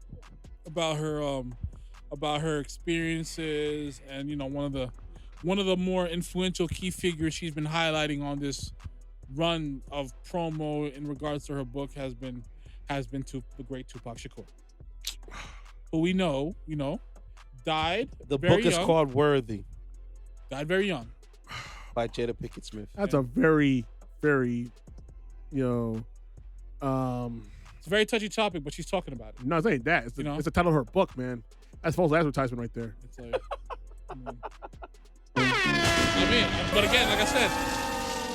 About her experiences, and one of the more influential key figures she's been highlighting on this run of promo in regards to her book has been to the great Tupac Shakur, who we know, died. The very book is young. called Worthy. Died very young. By Jada Pinkett Smith. That's a very, very, It's a very touchy topic, but she's talking about it. No, it ain't that. It's the title of her book, man. That's false advertisement right there. It's like, but again, like I said,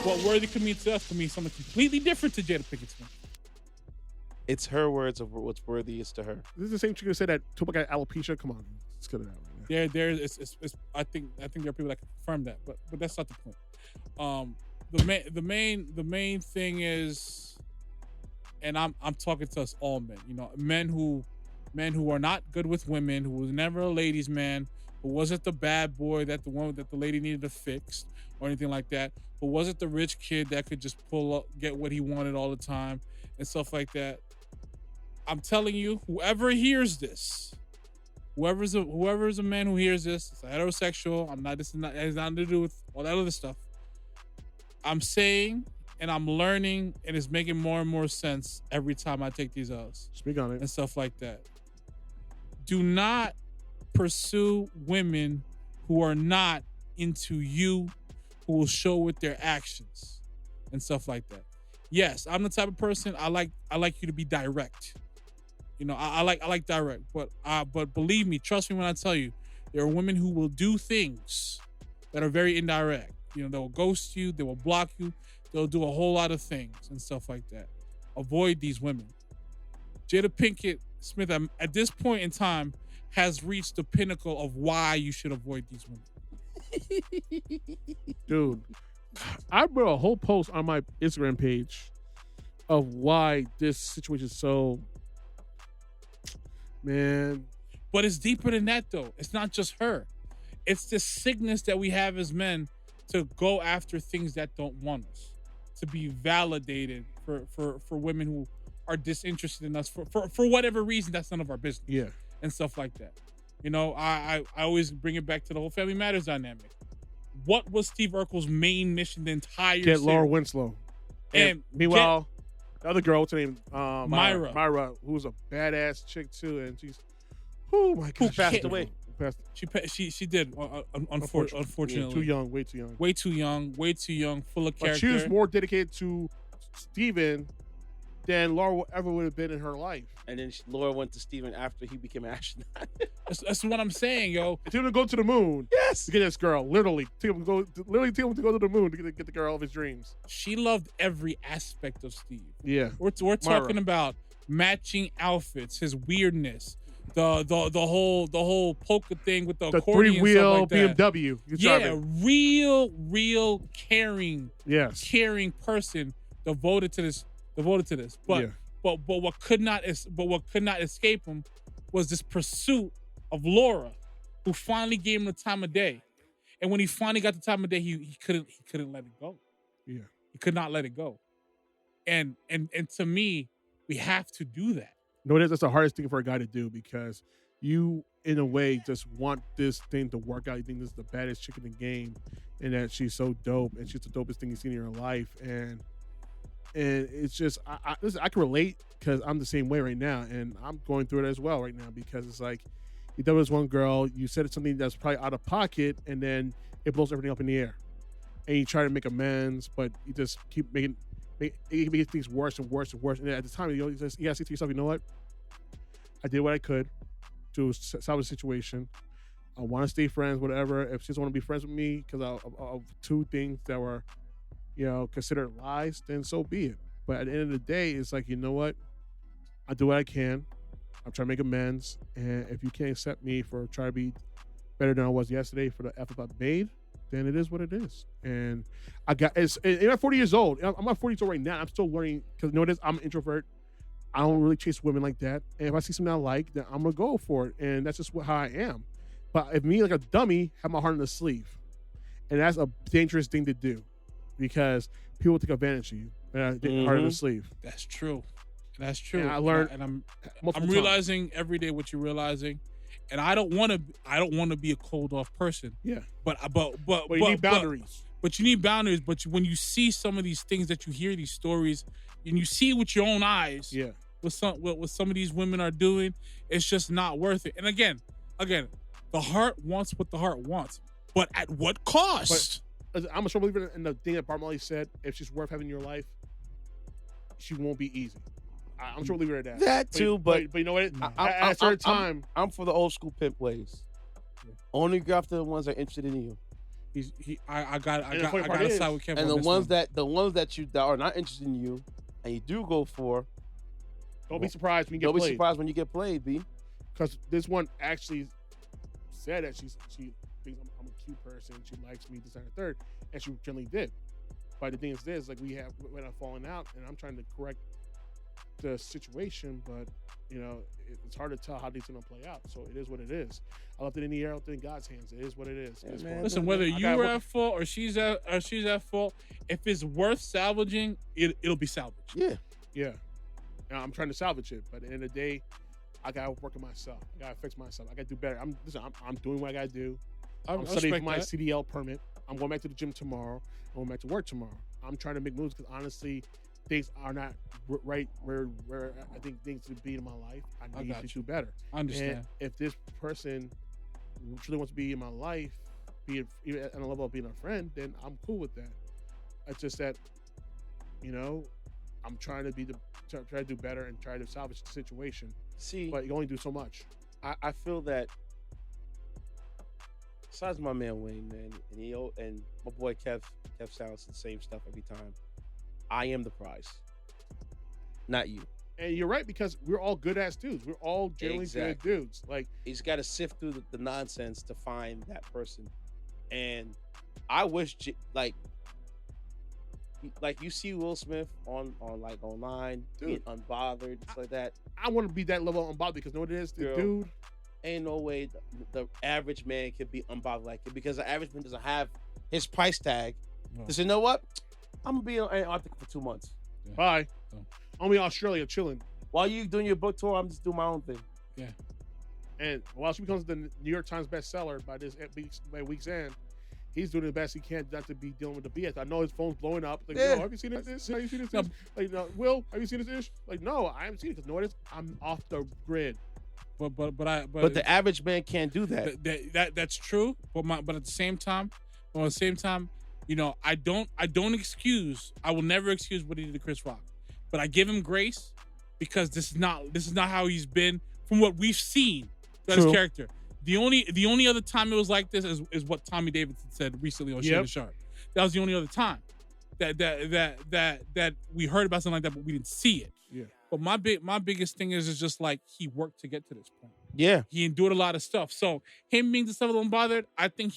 what Worthy could mean to us could mean something completely different to Jada Pinkett Smith. It's her words of what's worthy is to her. This is the same chick who said that Tupac got alopecia. Come on, let's cut it out. Right now. I think there are people that can confirm that, but that's not the point. The main thing is, and I'm talking to us all men. Men who are not good with women, who was never a ladies' man, Who wasn't the bad boy that the lady needed to fix or anything like that? Who wasn't the rich kid that could just pull up, get what he wanted all the time and stuff like that? I'm telling you, whoever hears this, whoever's a man who hears this, it's heterosexual. It has nothing to do with all that other stuff. I'm saying, and I'm learning, and it's making more and more sense every time I take these L's. Speak on it. And stuff like that. Do not pursue women who are not into you, who will show with their actions and stuff like that. Yes, I'm the type of person I like you to be direct. You know, I like direct, but believe me, trust me when I tell you, there are women who will do things that are very indirect. You know, they will ghost you, they will block you, they'll do a whole lot of things and stuff like that. Avoid these women. Jada Pinkett Smith, at this point in time, has reached the pinnacle of why you should avoid these women. Dude, I wrote a whole post on my Instagram page of why this situation is so, man. But it's deeper than that, though. It's not just her. It's the sickness that we have as men to go after things that don't want us, to be validated for women who are disinterested in us for whatever reason. That's none of our business. Yeah. And stuff like that. You know, I always bring it back to the whole Family Matters dynamic. What was Steve Urkel's main mission the entire Get series? Laura Winslow. And meanwhile, the other girl, what's her name? Myra. Myra, who's a badass chick too, and she's, oh my god, Who passed away? She did, unfortunately. Yeah, too young, way too young. Way too young, full of character. But she was more dedicated to Steven than Laura ever would have been in her life. And then Laura went to Steven after he became an astronaut. That's what I'm saying, yo. Take him to go to the moon. Yes. To get this girl. Literally. Take him to go to the moon to get the girl of his dreams. She loved every aspect of Steve. Yeah. We're talking about matching outfits, his weirdness, the whole polka thing with the accordion, 3-wheel like BMW. Yeah, real caring, caring person devoted to this. But what could not escape him was this pursuit of Laura, who finally gave him the time of day. And when he finally got the time of day, he couldn't let it go. Yeah. He could not let it go. And to me, we have to do that. No, that's the hardest thing for a guy to do, because you, in a way, just want this thing to work out. You think this is the baddest chick in the game, and that she's so dope, and she's the dopest thing you've seen in your life. And it's just, listen, I can relate, because I'm the same way right now, and I'm going through it as well right now, because it's like, you thought it was one girl, you said it's something that's probably out of pocket, and then it blows everything up in the air. And you try to make amends, but you just keep making things worse and worse and worse. And at the time, you gotta say to yourself, you know what? I did what I could to solve the situation. I want to stay friends, whatever. If she doesn't want to be friends with me because of two things that were, considered lies, then so be it. But at the end of the day, it's like, you know what? I do what I can. I'm trying to make amends. And if you can't accept me for trying to be better than I was yesterday for the effort I made, then it is what it is. And I'm 40 years old. I'm not 40 years old right now. I'm still learning, because notice I'm an introvert. I don't really chase women like that. And if I see something I like, then I'm going to go for it. And that's just how I am. But if me, like a dummy, have my heart on the sleeve. And that's a dangerous thing to do, because people take advantage of you. Heart on the sleeve. That's true. That's true. And I learned, and I'm realizing every day what you're realizing. And I don't want to be a cold off person. Yeah. But you need boundaries. But you need boundaries. But when you see some of these things that you hear, these stories, and you see with your own eyes, what some of these women are doing, it's just not worth it. And again, the heart wants what the heart wants, but at what cost? But I'm a strong believer in the thing that Bob Marley said: if she's worth having in your life, she won't be easy. I'm sure believer in that. That too, but you know what? At a certain time, I'm for the old school pimp ways. Only go after the ones that are interested in you. I got to side with Kevin. And the ones that are not interested in you, and you do go for, don't be surprised when you get played. Don't be surprised when you get played, B. Because this one actually said that she thinks I'm a cute person. She likes me, this and the third, and she generally did. But the thing is this: like we had fallen out, and I'm trying to correct the situation, but it's hard to tell how these gonna play out. So it is what it is. I left it in the air, I left it in God's hands. It is what it is. Yeah, man. Listen, whether you were at fault or she's at fault, if it's worth salvaging, it'll be salvaged. Yeah. And I'm trying to salvage it, but at the end of the day, I gotta work on myself. I gotta fix myself. I gotta do better. I'm doing what I gotta do. I'm studying for my CDL permit. I'm going back to the gym tomorrow. I'm going back to work tomorrow. I'm trying to make moves because honestly, things are not right where I think things should be in my life. I need to do better. I understand. And if this person truly wants to be in my life, be it even on a level of being a friend, then I'm cool with that. It's just that, I'm trying to try to do better and try to salvage the situation. See, but you can only do so much. I feel that. Besides my man Wayne, man, and my boy Kev sounds the same stuff every time. I am the prize, not you. And you're right, because we're all good ass dudes. We're all generally good dudes. Like, he's got to sift through the nonsense to find that person. And I wish, like you see Will Smith on like online, being unbothered, stuff like that. I want to be that level of unbothered, because you know what it is, the dude. Ain't no way the average man can be unbothered like it, because the average man doesn't have his price tag. To say, you know what? I'm gonna be in Antarctica for 2 months. Yeah. Bye. I'm in Australia chilling. While you doing your book tour, I'm just doing my own thing. Yeah. And while she becomes the New York Times bestseller by week's end, he's doing the best he can not to be dealing with the BS. I know his phone's blowing up. Like, no, have you seen this? Have you seen this? Like, no, Will, have you seen this ish? Like, no, I haven't seen it, because know what it is? I'm off the grid. But the average man can't do that. That's true. But at the same time, I don't excuse. I will never excuse what he did to Chris Rock, but I give him grace, because this is not how he's been from what we've seen. His character. The only other time it was like this is what Tommy Davidson said recently on Shannon Sharp. That was the only other time that we heard about something like that, but we didn't see it. Yeah. But my biggest thing is just like, he worked to get to this point. Yeah. He endured a lot of stuff. So him being this level unbothered, I think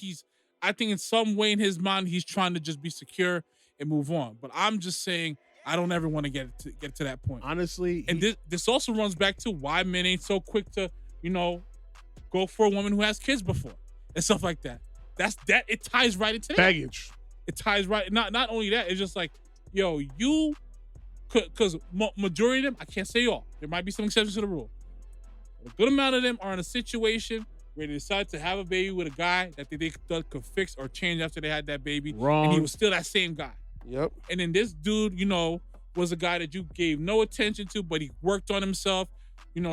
in some way in his mind, he's trying to just be secure and move on. But I'm just saying, I don't ever want to get to that point. Honestly. And this also runs back to why men ain't so quick to, go for a woman who has kids before and stuff like that. It ties right into that. Baggage. It ties right. Not only that, it's just like, because majority of them, I can't say all. There might be some exceptions to the rule. A good amount of them are in a situation where they decide to have a baby with a guy that they thought could fix or change after they had that baby. Wrong. And he was still that same guy. Yep. And then this dude, was a guy that you gave no attention to, but he worked on himself,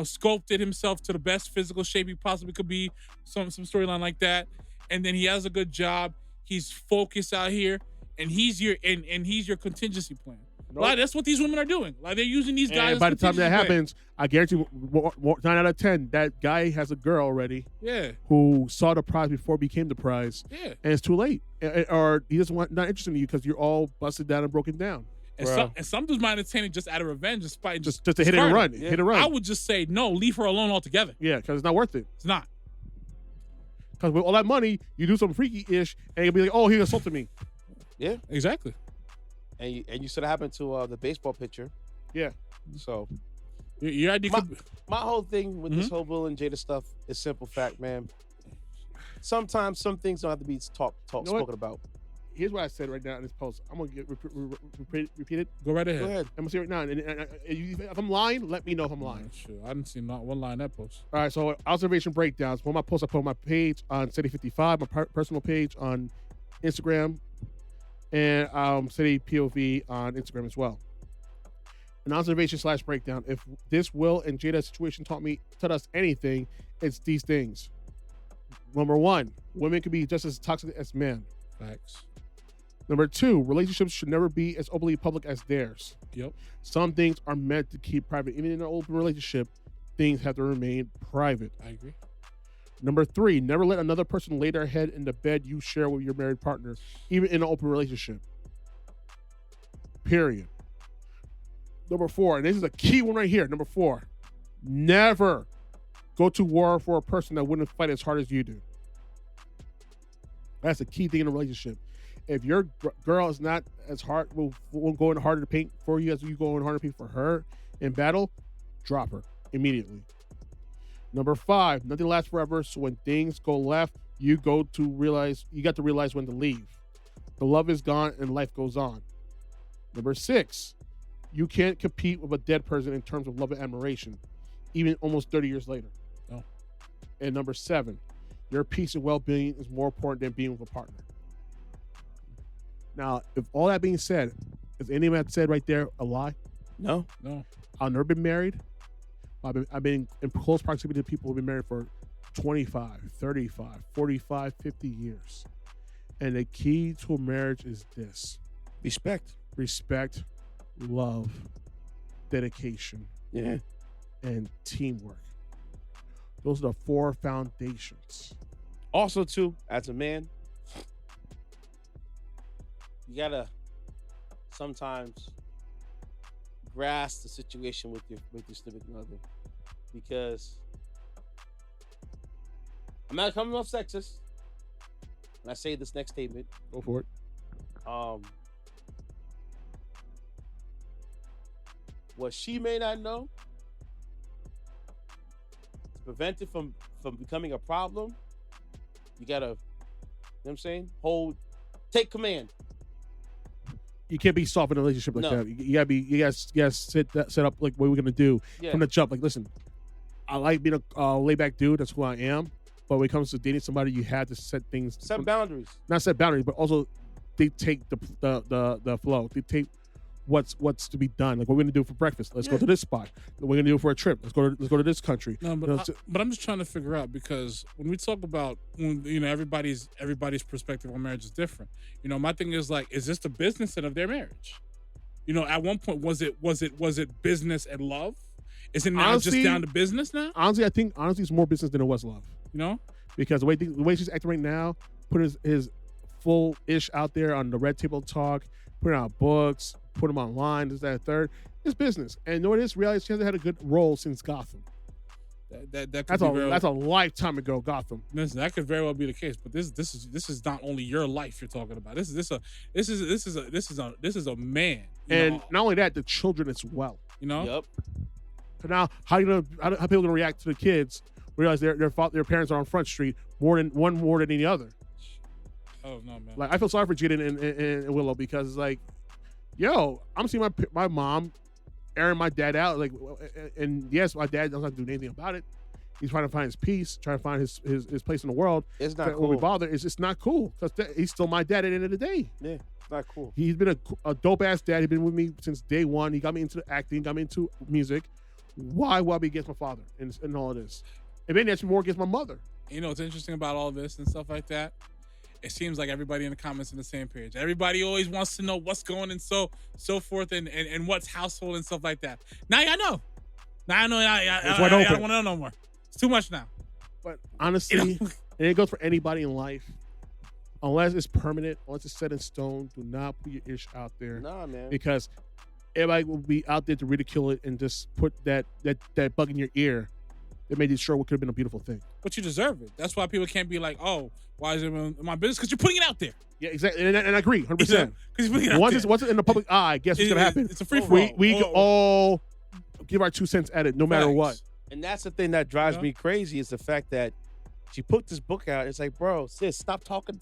sculpted himself to the best physical shape he possibly could be, some storyline like that. And then he has a good job. He's focused out here, and he's your contingency plan. Nope. Like, that's what these women are doing. Like, they're using these guys. And by the time that happens, I guarantee 9 out of 10, that guy has a girl already. Yeah. Who saw the prize before it became the prize. Yeah. And it's too late, or he doesn't not interested in you because you're all busted down and broken down. And some dudes might entertain it just out of revenge, just to hit and run. Yeah. Hit and run. I would just say no, leave her alone altogether. Yeah, because it's not worth it. It's not. Because with all that money, you do something freaky-ish, and you'll be like, oh, he assaulted me. Yeah. Exactly. And you said it happened to the baseball pitcher. Yeah. So your idea my whole thing with this whole Will and Jada stuff is simple fact, man. Sometimes some things don't have to be spoken about. Here's what I said right now in this post. I'm gonna repeat it. Go right ahead. Go ahead. I'm gonna say it right now. And if I'm lying, let me know if I'm lying. Sure. I didn't see not one line in that post. All right. So observation breakdowns. One of my posts I put on my page on Ceddy55, my personal page on Instagram, and Ceddy POV on Instagram as well. An observation / breakdown. If this Will and Jada situation taught us anything, it's these things. Number 1, women can be just as toxic as men. Facts. Number 2, relationships should never be as openly public as theirs. Yep. Some things are meant to keep private. Even in an open relationship, things have to remain private. I agree. Number 3, never let another person lay their head in the bed you share with your married partner, even in an open relationship. Period. Number 4, and this is a key one right here. Number 4, never go to war for a person that wouldn't fight as hard as you do. That's a key thing in a relationship. If your girl is not as hard, will go in harder to paint for you as you go in harder to paint for her, In battle, drop her immediately. Number 5, nothing lasts forever. So when things go left, you got to realize when to leave. The love is gone and life goes on. Number 6, you can't compete with a dead person in terms of love and admiration, even almost 30 years later. Oh. And number 7, your peace and well-being is more important than being with a partner. Now, if all that being said, is anyone that said right there a lie? No. I've never been married. I've been in close proximity to people who've been married for 25, 35, 45, 50 years. And the key to a marriage is this. Respect, love, dedication, and teamwork. Those are the 4 foundations. Also, too, as a man, you gotta sometimes grasp the situation with your significant other, because I'm not coming off sexist when I say this next statement. Go for it. What she may not know, to prevent it from becoming a problem, you gotta, you know what I'm saying? Take command. You can't be soft in a relationship like that. You gotta set up like what we're gonna do from the jump. Like, listen, I like being a laid back dude. That's who I am. But when it comes to dating somebody, you have to set boundaries. Not set boundaries, but also dictate the flow. Dictate what's to be done. Like, what we're gonna do for breakfast. Let's go to this spot. What we're gonna do for a trip. Let's go to this country. No, but I'm just trying to figure out, because when we talk about, everybody's perspective on marriage is different. My thing is, like, is this the business end of their marriage? At one point, was it business and love? Is it now just down to business now? Honestly, I think it's more business than it was love. Because the way she's acting right now, putting his full ish out there on the Red Table Talk, putting out books, put them online, this, that, third. It's business. And you know what it is? Reality, she hasn't had a good role since Gotham. That's a lifetime ago, Gotham. Listen, that could very well be the case, but this is not only your life you're talking about. This is a man. And not only that, the children as well. Yep. So now, how people gonna react to the kids? Realize their parents are on Front Street more than any other. Oh no, man! Like, I feel sorry for Jaden and Willow, because it's like, yo, I'm seeing my mom airing my dad out. Like, and yes, my dad doesn't do anything about it. He's trying to find his peace, trying to find his place in the world. It's not cool. When we bother, it's just not cool, because he's still my dad at the end of the day. Yeah, it's not cool. He's been a dope ass dad. He's been with me since day one. He got me into acting, got me into music. Why would I be against my father and all of this? And maybe that's more against my mother. What's interesting about all this and stuff like that? It seems like everybody in the comments on the same page. Everybody always wants to know what's going and so forth and what's household and stuff like that. Now I know. I don't want to know no more. It's too much now. But honestly, and it goes for anybody in life. Unless it's permanent, unless it's set in stone, do not put your ish out there. Nah, man. Because everybody will be out there to ridicule it and just put that bug in your ear. It may destroy what could have been a beautiful thing. But you deserve it. That's why people can't be like, oh, why is it in my business? Because you're putting it out there. Yeah, exactly. And I agree, 100%. Because you're putting it out there. Once it's in the public eye, guess what's going to happen? It's a free-for-all. We all give our 2 cents at it, no matter what. And that's the thing that drives me crazy, is the fact that she put this book out. It's like, bro, sis, stop talking.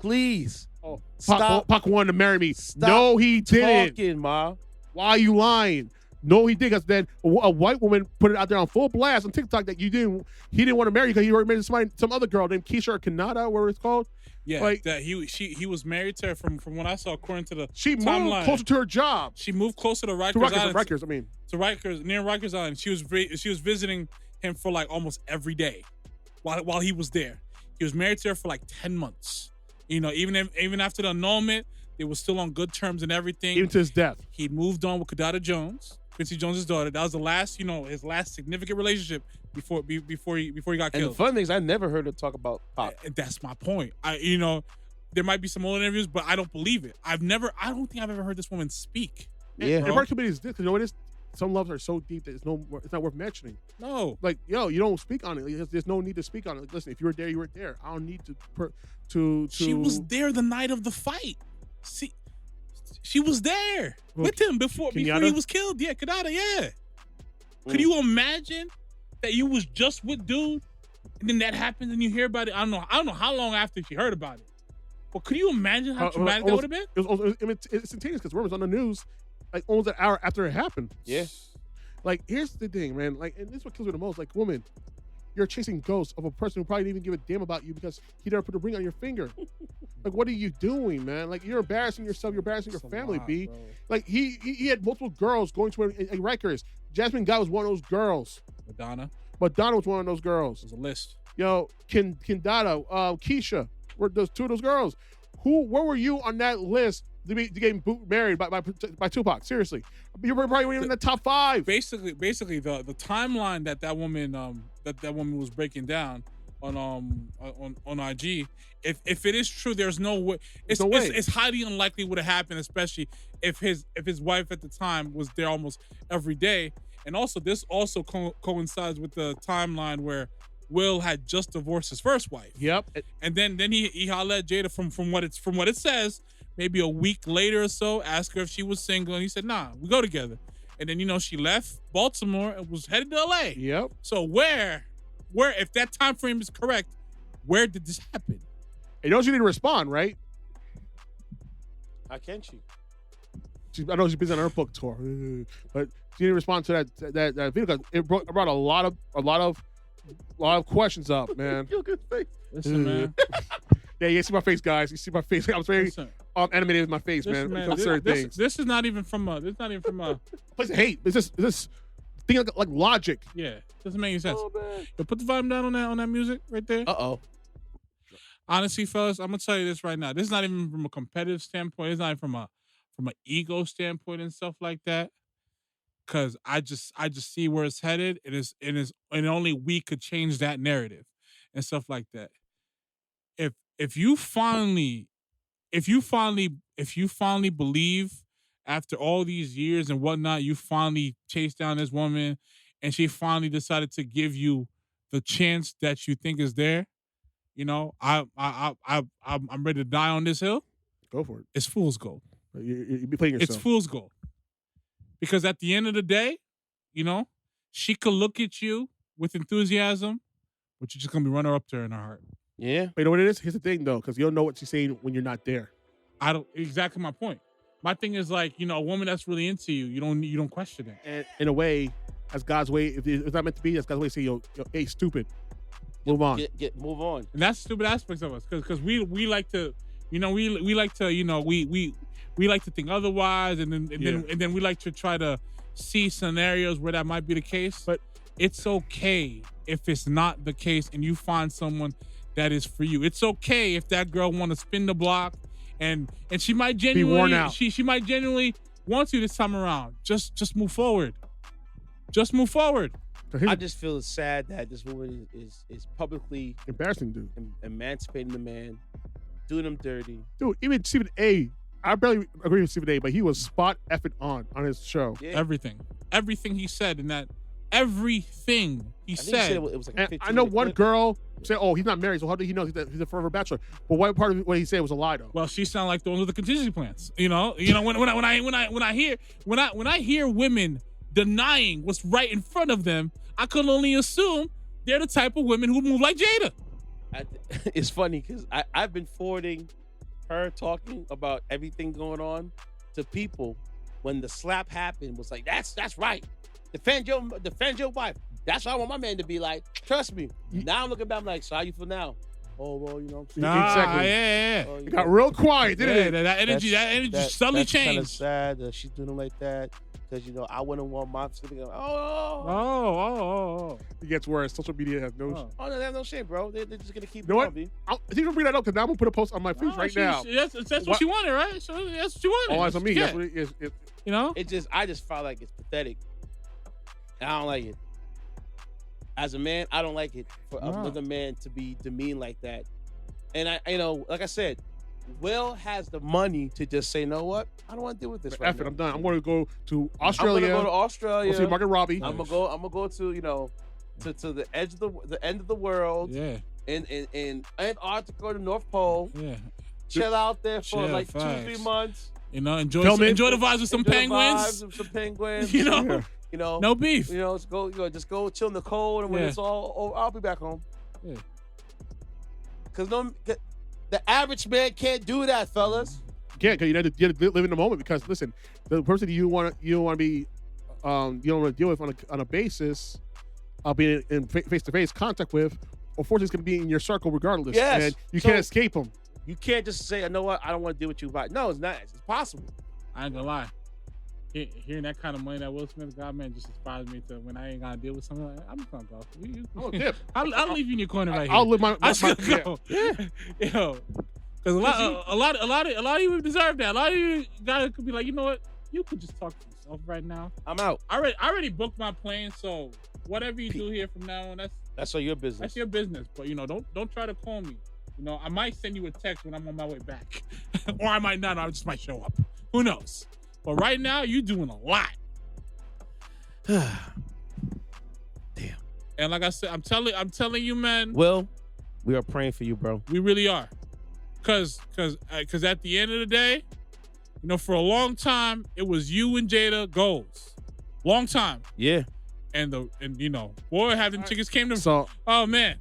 Please. Oh, stop. Pac wanted to marry me. Stop no, he didn't. Talking, Ma. Why are you lying? No, he did, because then a white woman put it out there on full blast on TikTok that he didn't want to marry you because he already married some other girl named Keisha or Kanata, whatever it's called. Yeah, like, that he was married to her from what I saw according to the she timeline. Moved closer to her job. She moved closer to Rikers Island. Near Rikers Island. She was visiting him for like almost every day while he was there. He was married to her for like 10 months. Even after the annulment, they were still on good terms and everything. Even to his death. He moved on with Kadada Jones, Quincy Jones' daughter. That was the last, his last significant relationship before he got killed. And the fun thing is, I never heard her talk about Pop. And that's my point. There might be some old interviews, but I don't believe it. I don't think I've ever heard this woman speak. Yeah. And part of it is this, because you know what it is? Some loves are so deep that it's not worth mentioning. No. Like, you don't speak on it. There's no need to speak on it. Like, listen, if you were there, you were there. I don't need to. She was there the night of the fight. She was there with him before he was killed. Yeah, Kenyatta, yeah. Could you imagine that you was just with dude and then that happens and you hear about it? I don't know how long after she heard about it. But could you imagine how traumatic that would have been? It was instantaneous because rumors on the news, like almost an hour after it happened. Yeah. Like, here's the thing, man. Like, and this is what kills me the most. Like, woman, you're chasing ghosts of a person who probably didn't even give a damn about you because he never put a ring on your finger. Like, what are you doing, man? Like, you're embarrassing yourself. You're embarrassing your family, B. Bro. Like, he had multiple girls going to a Rikers. Jasmine Guy was one of those girls. Madonna was one of those girls. There's a list. Yo, Kendata, Keisha, were those two of those girls. Where were you on that list to get married by Tupac? Seriously, you were probably in the top 5. Basically, the timeline that woman was breaking down on IG. If it is true, there's no way. It's highly unlikely would have happened, especially if his wife at the time was there almost every day. And also, this also coincides with the timeline where Will had just divorced his first wife. Yep. And then he hollered at Jada from what it says, maybe a week later or so, asked her if she was single, and he said, nah, we go together. And then, she left Baltimore and was headed to LA. Yep. So where, if that time frame is correct, where did this happen? You know she need to respond, right? How can she? I know she's busy on her book tour, but she need to respond to that video because it brought a lot of questions up, man. Good face. Listen, man. Yeah, you see my face, guys. You see my face. I was very animated with my face, man. This is not even from a place of hate. It's just thing like logic. Yeah, doesn't make any sense. But put the volume down on that music right there. Honestly, fellas, I'm gonna tell you this right now. This is not even from a competitive standpoint. It's not even from an ego standpoint and stuff like that. Cause I just see where it's headed. And only we could change that narrative and stuff like that. If you finally believe after all these years and whatnot, you finally chased down this woman and she finally decided to give you the chance that you think is there, I'm ready to die on this hill. Go for it. It's fool's gold. You be playing yourself. It's fool's gold. Because at the end of the day, she could look at you with enthusiasm, but you're just going to be runner up to her in her heart. Yeah. But you know what it is? Here's the thing, though, because you don't know what she's saying when you're not there. Exactly my point. My thing is like, a woman that's really into you, you don't question it. And in a way, that's God's way. If it's not meant to be, that's God's way to say, yo, hey, stupid. Move on. Move on. And that's stupid aspects of us. Because we like to, we like to, we like to think otherwise, and then we like to try to see scenarios where that might be the case. But it's okay if it's not the case, and you find someone that is for you. It's okay if that girl want to spin the block, and she might genuinely be worn out. She might genuinely want you this time around. Just move forward. Just move forward. I just feel sad that this woman is publicly embarrassing, dude. Emancipating the man, doing him dirty. Dude, even Stephen A. I barely agree with Stephen A., but he was spot effing on his show. Yeah. Everything he said in that, everything he said. It was like and I know one girl said, "Oh, he's not married, so how did he know he's a forever bachelor?" But what part of what he said was a lie, though. Well, she sound like those are the contingency plans. When I hear women denying what's right in front of them, I can only assume they're the type of women who move like Jada. It's funny because I've been forwarding her talking about everything going on to people when the slap happened. Was like, that's right. Defend your wife. That's what I want my man to be like. Trust me. Now I'm looking back, I'm like, so how you feel now? Oh, well, exactly. Yeah. It got real quiet, didn't it? That energy suddenly changed. That's kind of sad that she's doing it like that. Because, I wouldn't want my sister to go, oh. It gets worse. Social media has no... Oh, no, they have no shame, bro. They're just going to keep going. You know what? You're going to bring that up because now I'm going to put a post on my feed right now. That's what you wanted, right? So that's what you wanted. Oh, that's on me. Yeah. That's what it is. I just felt like it's pathetic. And I don't like it. As a man, I don't like it for another man to be demeaned like that. And like I said, Will has the money to just say, you know what? I don't want to deal with this right now. I'm done. I'm going to go to Australia. I'm going to go to Australia. Go see Margaret Robbie. I'm going to go to, to the edge of the end of the world. Yeah. In Antarctica or the North Pole. Yeah. Chill out there for like 2-3 months. You know, enjoy Film it. the vibes with some Enjoy the penguins. vibes of some penguins. You know, You know, no beef. You know, just go chill in the cold, and when Yeah. it's all over, I'll be back home. Yeah. Cause the average man can't do that, fellas. Yeah, because you have to live in the moment. Because listen, the person you want to be, you don't want to deal with on a basis, being in face to face contact with, unfortunately, it's going to be in your circle regardless. Yes. And you can't escape them. You can't just say, you know what, I don't want to deal with you. But no, it's not. It's possible. I ain't gonna lie. Hearing that kind of money that Will Smith got, man, just inspires me to when I ain't gotta deal with something like that, I'm just gonna go. Oh, dip. I'll leave you in your corner right here. I'll live my I just yeah. go. Yo, because a lot of you deserve that. A lot of you guys could be like, you know what? You could just talk to yourself right now. I'm out. I already booked my plane, so whatever you do here from now on, That's all your business. that's your business. But you know, don't try to call me. You know, I might send you a text when I'm on my way back, or I might not. I just might show up. Who knows? But right now, you doing a lot. Damn. And like I said, I'm telling you, man. Will, we are praying for you, bro. We really are. Cause at the end of the day, you know, for a long time, it was you and Jada goals. Long time. Yeah. And you know, boy, have them tickets came to. So, oh man.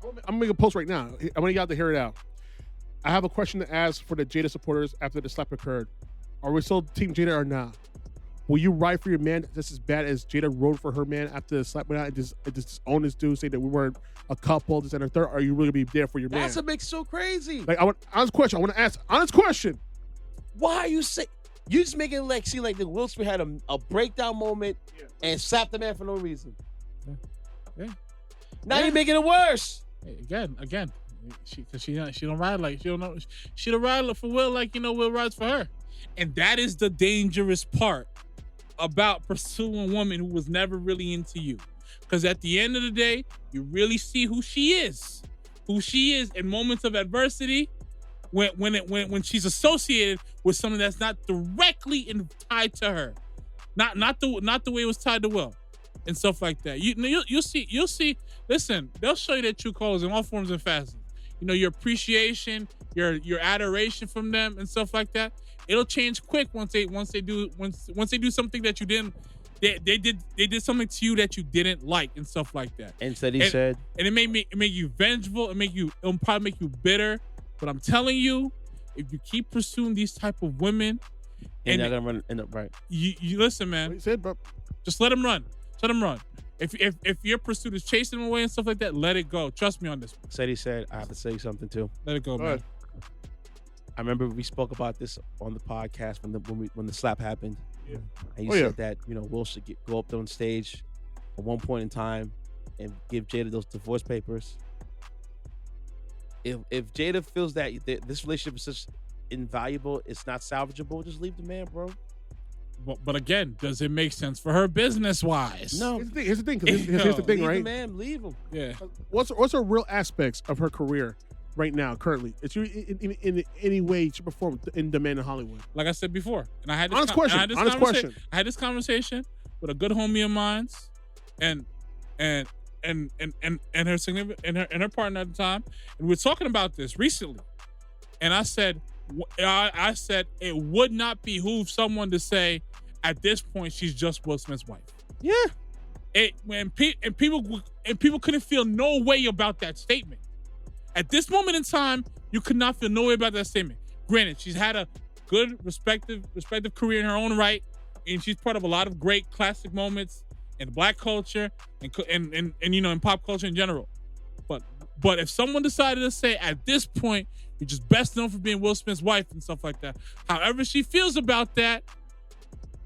I'm gonna make a post right now. I want y'all to hear it out. I have a question to ask for the Jada supporters after the slap occurred. Are we still Team Jada or not? Will you ride for your man just as bad as Jada rode for her man after the slap went out and just own his dude, say that we weren't a couple, this and a third? Or are you really gonna be there for your man? That's what makes it so crazy. Like, I want honest question. I want to ask honest question. Why are you say you just making it like seem like the Will Smith had a breakdown moment and slapped the man for no reason? Yeah. Now you're making it worse. Hey, again, she don't ride like she don't know. She don't ride for Will like, you know, Will rides for her. And that is the dangerous part about pursuing a woman who was never really into you. Because at the end of the day, you really see who she is in moments of adversity when she's associated with someone that's not directly tied to her. Not the way it was tied to Will and stuff like that. You'll see. Listen, they'll show you their true colors in all forms and facets. You know, your appreciation, your adoration from them and stuff like that. It'll change quick once they do something that you didn't. They did something to you that you didn't like and stuff like that. And Ceddy said, and it made you vengeful. It'll probably make you bitter. But I'm telling you, if you keep pursuing these type of women, and they're gonna end up right. You listen, man. What you said, bro? Just let them run. Let them run. If your pursuit is chasing them away and stuff like that, let it go. Trust me on this one. Ceddy said, I have to say something too. Let it go, man. ahead. I remember we spoke about this on the podcast when the slap happened. Yeah. And you said that, you know, Will should go up there on stage at one point in time and give Jada those divorce papers. If Jada feels that this relationship is such invaluable, it's not salvageable, just leave the man, bro. But again, does it make sense for her business wise? No. Here's the thing. Here's the thing, Leave right? the man, leave him. Yeah. What's her real aspects of her career right now, currently? It's in any way she performed in demand in Hollywood. Like I said before, and I had this Honest question. I had this conversation with a good homie of mine, and her significant and her partner at the time, and we were talking about this recently, and I said it would not behoove someone to say at this point she's just Will Smith's wife. Yeah. People couldn't feel no way about that statement. At this moment in time, you could not feel no way about that statement. Granted, she's had a good respective career in her own right, and she's part of a lot of great classic moments in Black culture and you know, in pop culture in general. But if someone decided to say at this point you're just best known for being Will Smith's wife and stuff like that, however she feels about that,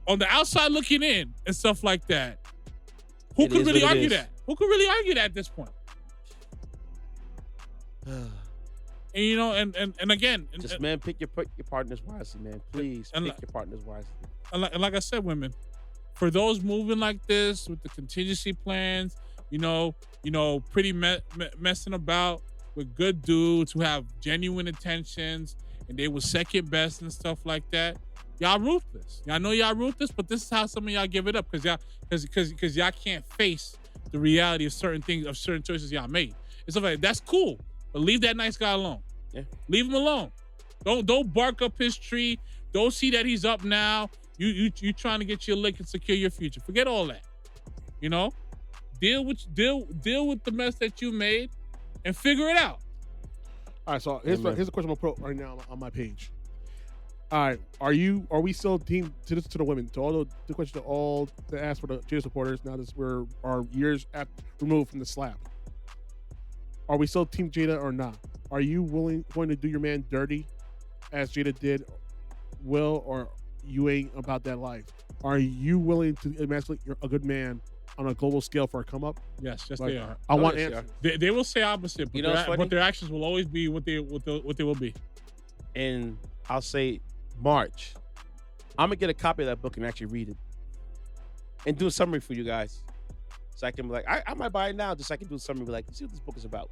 on the outside looking in and stuff like that, who could really argue that? Who could really argue that at this point? And you know, and again, just man, pick your partners wisely, man. Please pick your partners wisely. And like I said, women, for those moving like this with the contingency plans, you know, pretty messing about with good dudes who have genuine intentions and they were second best and stuff like that. Y'all ruthless. Y'all know y'all ruthless, but this is how some of y'all give it up because y'all can't face the reality of certain things, of certain choices y'all made. And stuff like that. That's cool, but leave that nice guy alone. Yeah. Leave him alone. Don't bark up his tree. Don't see that he's up now. You trying to get your lick and secure your future. Forget all that. You know, deal with the mess that you made and figure it out. All right, so here's a question I'm gonna put right now on my page. All right, are we still team to the women? To all the question to all the ask for the Jada supporters now that we're years removed from the slap. Are we still team Jada or not? Are you going to do your man dirty as Jada did, Will, or you ain't about that life? Are you willing to emasculate a good man on a global scale for a come up? Yes, they are. I want answers. They will say opposite, but their actions will always be what they will be. And I'll say March, I'm gonna get a copy of that book and actually read it and do a summary for you guys, so I can be like, I might buy it now just so I can do a summary, be like, see what this book is about.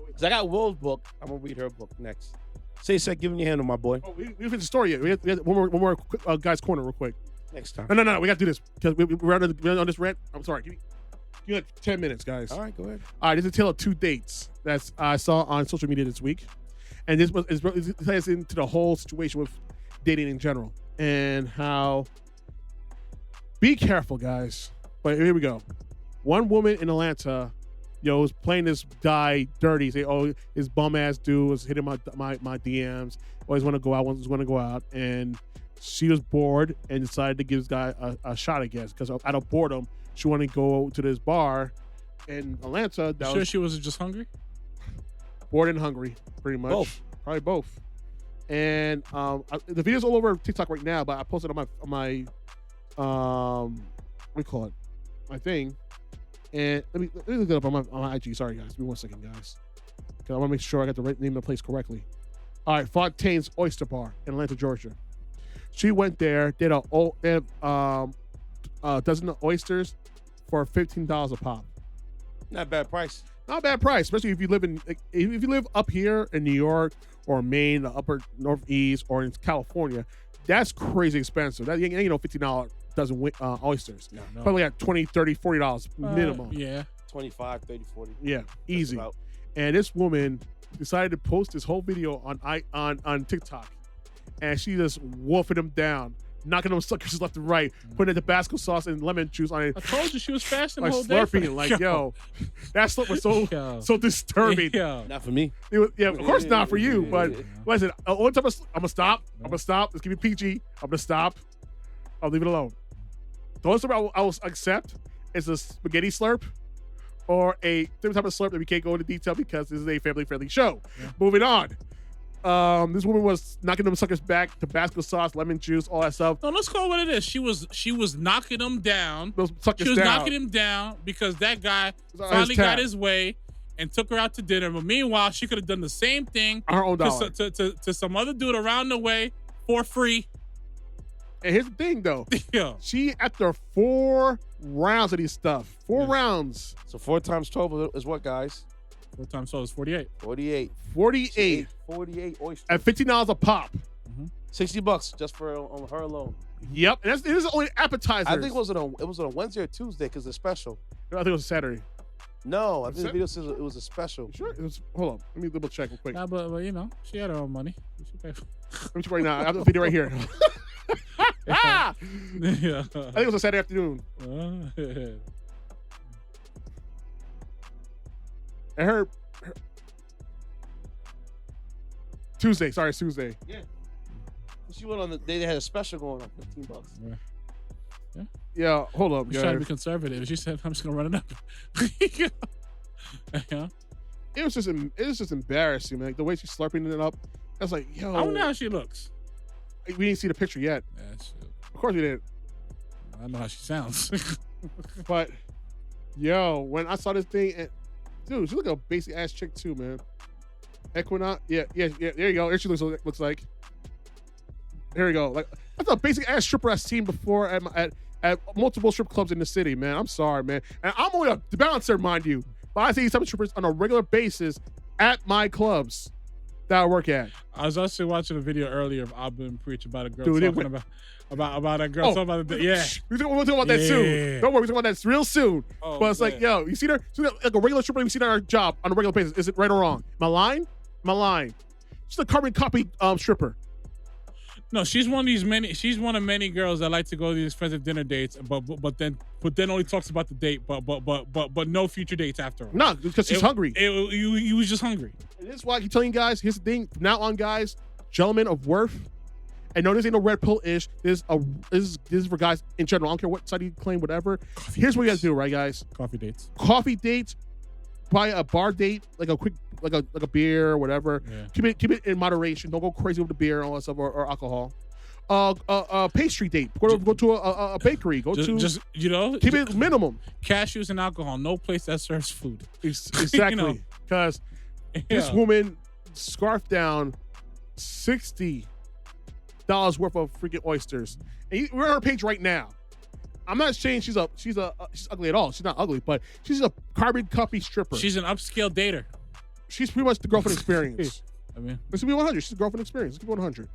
Because I got Will's book, I'm gonna read her book next. Say, give me your handle, my boy. Oh, we finished the story yet. We have one more guy's corner real quick. Next time. No. We got to do this because we're on this rant. I'm sorry. Give me like 10 minutes, guys. All right, go ahead. All right, this is a tale of two dates that I saw on social media this week. And this ties into the whole situation with dating in general and how be careful, guys. But here we go. One woman in Atlanta, was playing this guy dirty. Say, oh, his bum ass dude was hitting my DMs. Always want to go out, and she was bored and decided to give this guy a shot, I guess, because out of boredom, she wanted to go to this bar in Atlanta. She wasn't just hungry? Bored and hungry, pretty much. Both. Probably both. And the video's all over TikTok right now, but I posted on my what do you call it? My thing. And let me look it up on my IG. Sorry, guys. Give me 1 second, guys. Because I want to make sure I got the right name of the place correctly. All right, Fontaine's Oyster Bar in Atlanta, Georgia. She went there, did a dozen of oysters for $15 a pop. Not bad price. Not a bad price, especially if you live up here in New York or Maine, the upper Northeast, or in California. That's crazy expensive. That $15 dozen oysters. No. Probably like $20, $30, $40 minimum. Yeah. 25, 30, 40. Yeah, easy. And this woman decided to post this whole video on TikTok, and she just wolfing them down, knocking them suckers left and right, putting the Tabasco sauce and lemon juice on it. I told you she was fasting like the whole slurping day. it, like yo, that slurp was so disturbing. Not for me. It was, of course not for you. But listen, one time I'm gonna stop. Let's keep it PG. I'm gonna stop. I'll leave it alone. The only slurp I will accept is a spaghetti slurp or a different type of slurp that we can't go into detail because this is a family-friendly show. Yeah. Moving on. This woman was knocking them suckers back, Tabasco sauce, lemon juice, all that stuff. No, let's call it what it is. She was knocking them down. Those suckers she was down. knocking him down because that guy finally got his way and took her out to dinner. But meanwhile, she could have done the same thing on her own dollar to some other dude around the way for free. And here's the thing, though. Yeah. She, after 4 rounds of these stuff, 4 rounds. So 4 times 12 is what, guys? 4 times 12 is 48. 48. 48 oysters. At $15 a pop. Mm-hmm. $60 just for on her alone. Yep. And it is only appetizers. I think it was on a Wednesday or Tuesday because it's special. No, I think it was a Saturday. No, I think the video says it was a special. Sure. It was. Hold on. Let me double check real quick. Nah, but she had her own money. Let me check right now. I have the video right here. Yeah. I think it was a Saturday afternoon. And her Tuesday. Sorry, it's Tuesday. Yeah. She went on they had a special going on, $15. Yeah. Yeah. Hold up, She's guys. trying to be conservative. She said, "I'm just gonna run it up." Yeah. It was just embarrassing, man. Like, the way she's slurping it up. I was like, yo. I don't know how she looks. We didn't see the picture yet. Yeah, of course we didn't. I know how she sounds. But yo, when I saw this thing, and dude, she look like a basic ass chick too, man. Equinox, yeah. There you go. There she looks like. There you go. Like, that's a basic ass stripper I've seen before at multiple strip clubs in the city, man. I'm sorry, man. And I'm only a bouncer, mind you, but I see these type of strippers on a regular basis at my clubs that I work at. I was actually watching a video earlier of Abin preach about a girl Dude, talking about a girl talking about we'll talk about that soon. Don't worry, we'll talk about that real soon. Oh, but it's like, yo, you see her like a regular stripper you see her on her job on a regular basis. Is it right or wrong? Am I lying? She's a carbon copy stripper. No, she's one of these many. She's one of many girls that like to go to these expensive dinner dates, but then only talks about the date, but no future dates after. No, because she's hungry. You was just hungry. And this is why I keep telling you guys. Here's the thing. From now on, guys, gentlemen of worth. And no, this ain't no red pill ish. This is for guys in general. I don't care what side you claim, whatever. Here's what you guys do, right, guys? Coffee dates. Coffee dates. Buy a bar date, like a quick, like a beer or whatever. Yeah. Keep it in moderation. Don't go crazy with the beer and all that stuff or alcohol. Pastry date. Go to a bakery. Just keep it minimum. Cashews and alcohol. No place that serves food. Exactly. Because this woman scarfed down $60 worth of freaking oysters. And we're on her page right now. I'm not saying she's ugly at all. She's not ugly, but she's a carbon copy stripper. She's an upscale dater. She's pretty much the girlfriend experience. I mean, let's be 100. She's the girlfriend experience. Let's be 100.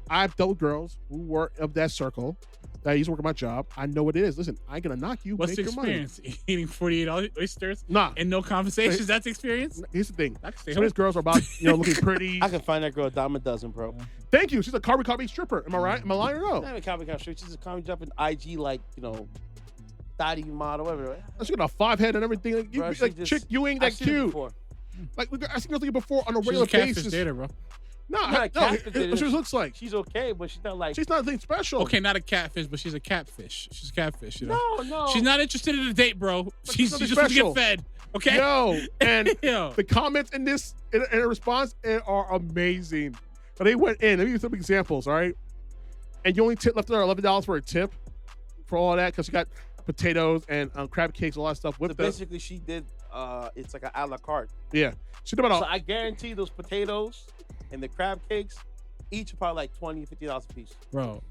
I've dealt with girls who were of that circle that I used to work at my job. I know what it is. Listen, I ain't gonna knock you. What's make the experience? Your money. Eating 48 oysters? Nah. And no conversations? That's the experience? Here's the thing. Some of these girls are about, looking pretty. I can find that girl a dime a dozen, bro. Thank you. She's a carbon copy stripper. Am I right? Am I lying or no? Not even carbon copy stripper. She's a carbon jumping IG, like, thotty model, whatever. She got a 5 head and everything. Bro, chick, you ain't that cute. Like, I seen her before on a regular basis. She's a dater, bro. No, what she looks like. She's okay, but she's not like. She's not anything special. Okay, not a catfish, but she's a catfish. She's a catfish. No. She's not interested in a date, bro. She's just wants to get fed. Okay. Yo, and the comments in this in a response are amazing. But they went in. Let me give you some examples. All right, and you only left her $11 for a tip for all that because she got potatoes and crab cakes, all that stuff. So basically, she did. It's like an a la carte. Yeah, she did about. So I guarantee those potatoes and the crab cakes, each are probably like $20, $50 a piece. Bro,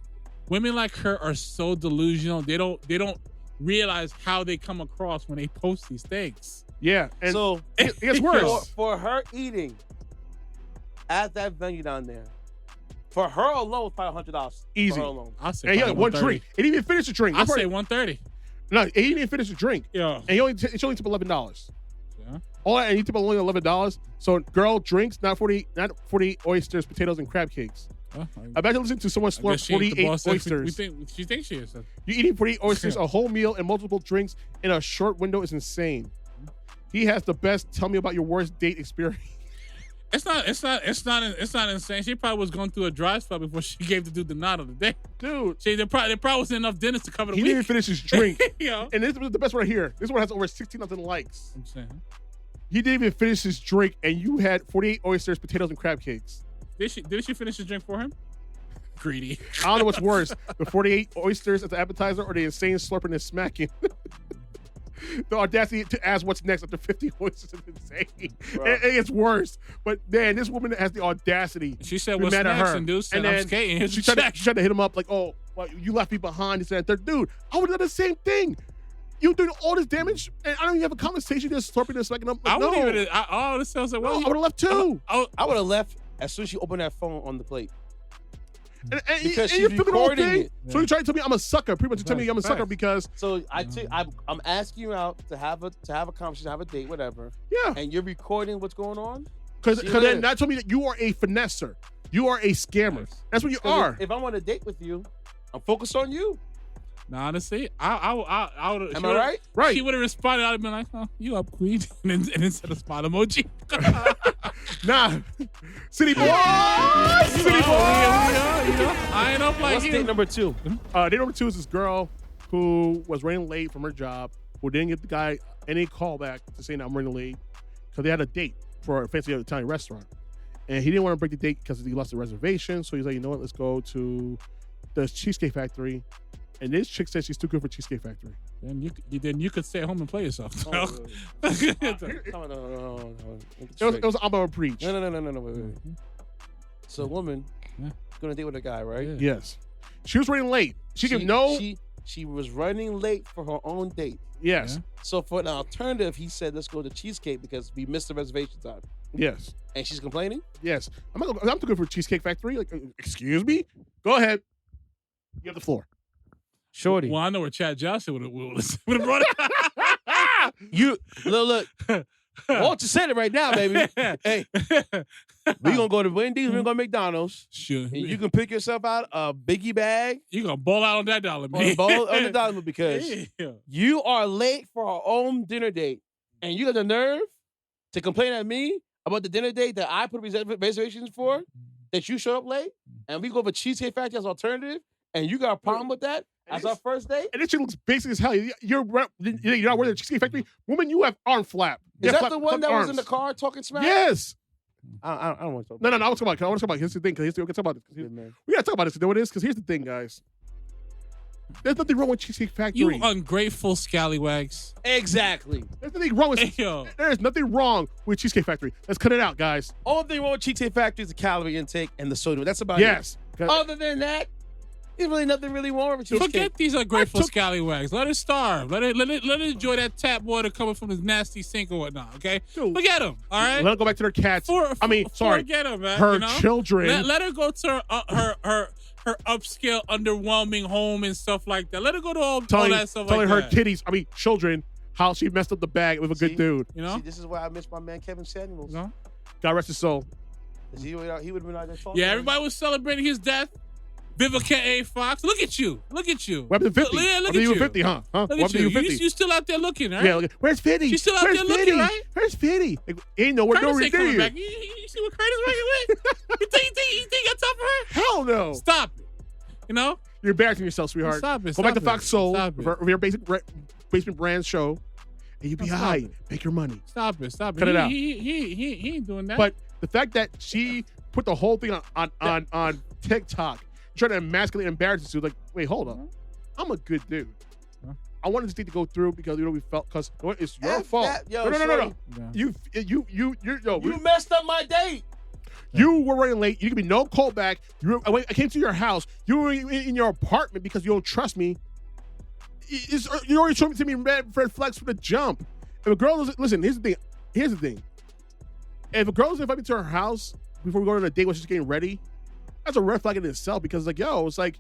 women like her are so delusional. They don't realize how they come across when they post these things. Yeah, and so it gets worse. For her eating at that venue down there, for her alone, probably $100. Easy. For her alone. I'll say and he had one drink. He didn't even finish the drink. I'll say $130. No, he didn't even finish the drink. Yeah. And she only took $11. Yeah. All that, and you tip only $11. So girl drinks not 48 oysters, potatoes, and crab cakes. I bet you listen to someone slurp 48 oysters. She thinks she is. You eating 48 oysters, a whole meal, and multiple drinks in a short window is insane. He has the best. Tell me about your worst date experience. It's not insane. She probably was going through a dry spell before she gave the dude the nod of the day. Dude, there probably wasn't enough dinners to cover the week. He didn't even finish his drink. Yeah. And this was the best one here. This one has over 16,000 likes. I'm saying. He didn't even finish his drink, and you had 48 oysters, potatoes, and crab cakes. Did she finish his drink for him? Greedy. I don't know what's worse, the 48 oysters as an appetizer or the insane slurping and smacking. The audacity to ask what's next after 50 oysters is insane. It's worse. But man, this woman has the audacity. She said, "What's next?" And dude said, "I'm skating." She tried to hit him up like, "Oh, well, you left me behind." He said, "Dude, I would have done the same thing. You doing all this damage, and I don't even have a conversation. Just slurping and smacking up." Like, I wouldn't even. This sounds like, well, I would have left too. I would have left as soon as she opened that phone on the plate. And because you're she's recording it. So you try to tell me I'm a sucker. Pretty much you tell me I'm a sucker because. So I'm asking you out to have a conversation, have a date, whatever. Yeah. And you're recording what's going on. Because then that told me that you are a finesser. You are a scammer. That's what you are. If I want to date with you, I'm focused on you. No, honestly, I would. Am I right? Right. She would have responded. I'd have been like, "Oh, you up, queen," and instead of smile emoji. Nah, City boy, City boy. I ain't up like What's you. date number 2? Date number 2 is this girl who was running late from her job, who didn't give the guy any call back to say, "I'm running late," because they had a date for a fancy Italian restaurant, and he didn't want to break the date because he lost the reservation. So he's like, "You know what? Let's go to the Cheesecake Factory." And this chick said she's too good for Cheesecake Factory. Then you could stay at home and play yourself. No. It was I'm gonna preach. No. Wait. So a woman going to date with a guy, right? Yeah. Yes. She was running late. She was running late for her own date. Yes. Yeah. So for an alternative, he said, "Let's go to Cheesecake because we missed the reservation time." Yes. And she's complaining? Yes. I'm too good for Cheesecake Factory. Like, excuse me? Go ahead. You have the floor. Shorty. Well, I know where Chad Johnson would have brought it. You look. Walt just said it right now, baby. Hey, We gonna go to Wendy's. We gonna go to McDonald's. Sure. And you can pick yourself out a biggie bag. You gonna ball out on that dollar, man. On the dollar because you are late for our own dinner date, and you got the nerve to complain at me about the dinner date that I put reservations for, that you showed up late, and we go to Cheesecake Factory as alternative, and you got a problem with that as our first date? And this shit looks basic as hell. You're not wearing the Cheesecake Factory. Woman, you have arm flap. Is that the one that was in the car talking smack? Yes. I don't want to talk No, about I want to talk about it. Here's the thing, because we can talk about this. We got to talk about this. You know what it is? Because here's the thing, guys. There's nothing wrong with Cheesecake Factory. You ungrateful scallywags. Exactly. There's nothing wrong with There's nothing wrong with Cheesecake Factory. Let's cut it out, guys. Only thing wrong with Cheesecake Factory is the calorie intake and the sodium. That's about it. Other than that, there's really nothing really wrong with Cheesecake. Forget these ungrateful scallywags. Let it starve. Let it enjoy that tap water coming from this nasty sink or whatnot. Okay, forget them. All right. Let her go back to their cats. Forget them, man. Her children. Let her go to her upscale, underwhelming home and stuff like that. Let her go to all that stuff like that. Telling her children, how she messed up the bag with a good dude. You know. See, this is why I miss my man Kevin Samuels. No? God rest his soul. He would have been out there talking. Yeah, everybody was celebrating his death. Vivica A. Fox, look at you. What happened to 50? Yeah, look at you. 50, huh? Look at you. You still out there looking, right? Yeah, where's 50? She's still out there looking, right? Where's 50? Ain't nowhere Curtis no ain't coming redeem. back. You see what Curtis working with? You think you got time for her? Hell no. Stop it. You know? You're embarrassing yourself, sweetheart. Stop it. Go back to Fox Soul with your basement brand show, and you be high. Make your money. Stop it. Cut it out. He ain't doing that. But the fact that she put the whole thing on TikTok, trying to emasculate and embarrass us, like, wait, hold up. I'm a good dude. I wanted this thing to go through because we felt it's your fault. No. You messed up my date. You were running late. You could be no call back. I came to your house. You were in your apartment because you don't trust me. You already showed me to me red flags from the jump. If a girl doesn't listen, here's the thing. If a girl doesn't invite me to her house before we go on a date when she's getting ready, that's a red flag in itself because it's like,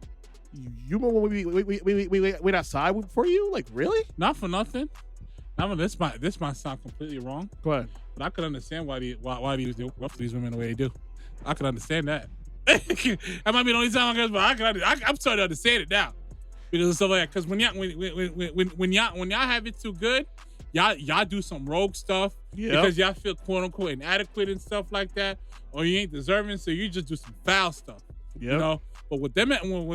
you remember when we wait outside for you? Like, really? Not for nothing. This might sound completely wrong. Go ahead. But I could understand why these women the way they do. I could understand that. That might be the only time I guess, but I'm starting to understand it now because of stuff like that. Because when y'all have it too good, y'all do some rogue stuff because y'all feel quote unquote inadequate and stuff like that, or you ain't deserving, so you just do some foul stuff. You know. But when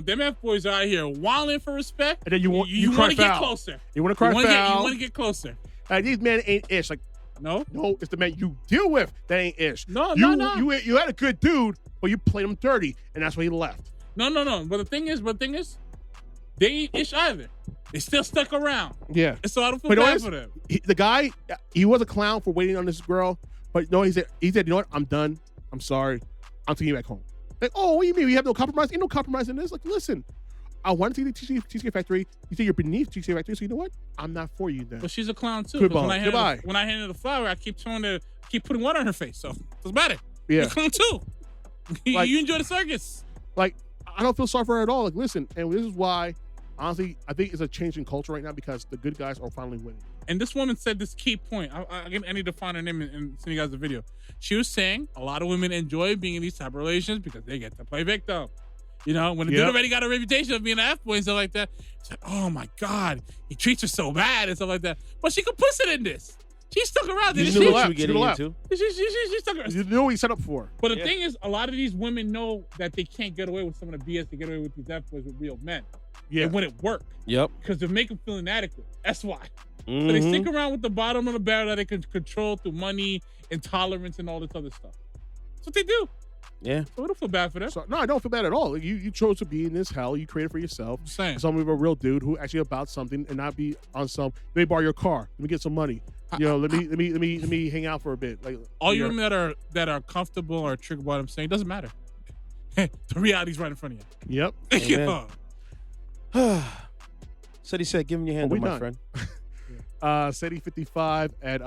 them F boys are out here wilding for respect, and then you want to get closer. You want to cry foul. You want to get closer. These men ain't ish. Like, no, it's the man you deal with that ain't ish. No. You had a good dude, but you played him dirty, and that's why he left. No. But the thing is, they ain't ish either. They still stuck around. Yeah. And so I don't feel bad for them. The guy, he was a clown for waiting on this girl, but no, he said, you know what? I'm done. I'm sorry. I'm taking you back home. Like, oh, what do you mean? We have no compromise? Ain't no compromise in this. Like, listen, I want to see the Cheesecake Factory. You think you're beneath Cheesecake Factory, so you know what? I'm not for you then. But she's a clown too. Goodbye. When I hand her the flower, I keep putting water on her face. So it doesn't matter. Yeah. You're a clown too. Like, you enjoy the circus. Like, I don't feel sorry for her at all. Like, listen, and this is why, honestly, I think it's a change in culture right now because the good guys are finally winning. And this woman said this key point. I need to find her name and send you guys the video. She was saying a lot of women enjoy being in these type of relations because they get to play victim. You know, when the dude already got a reputation of being an F-boy and stuff like that, it's like, oh my God, he treats her so bad and stuff like that. But she could push it in this. She stuck around. You knew what you were getting into. She stuck around. You knew what he set up for. But the thing is, a lot of these women know that they can't get away with some of the BS they get away with these F-boys with real men. Yeah. And when it work. Yep. Because they make them feel inadequate. That's why. Mm-hmm. So they stick around with the bottom of the barrel that they can control through money, intolerance, and all this other stuff. That's what they do. Yeah. So I don't feel bad for them. So, no, I don't feel bad at all. Like, you chose to be in this hell. You created for yourself. Same. Someone with a real dude who actually about something and not be on some. Let me borrow your car. Let me get some money. Let me hang out for a bit. Like all you women that are comfortable or triggered by what I'm saying, it doesn't matter. The reality's right in front of you. Yep. Ceddy said, "Give him your hand, my friend." Ceddy 55 at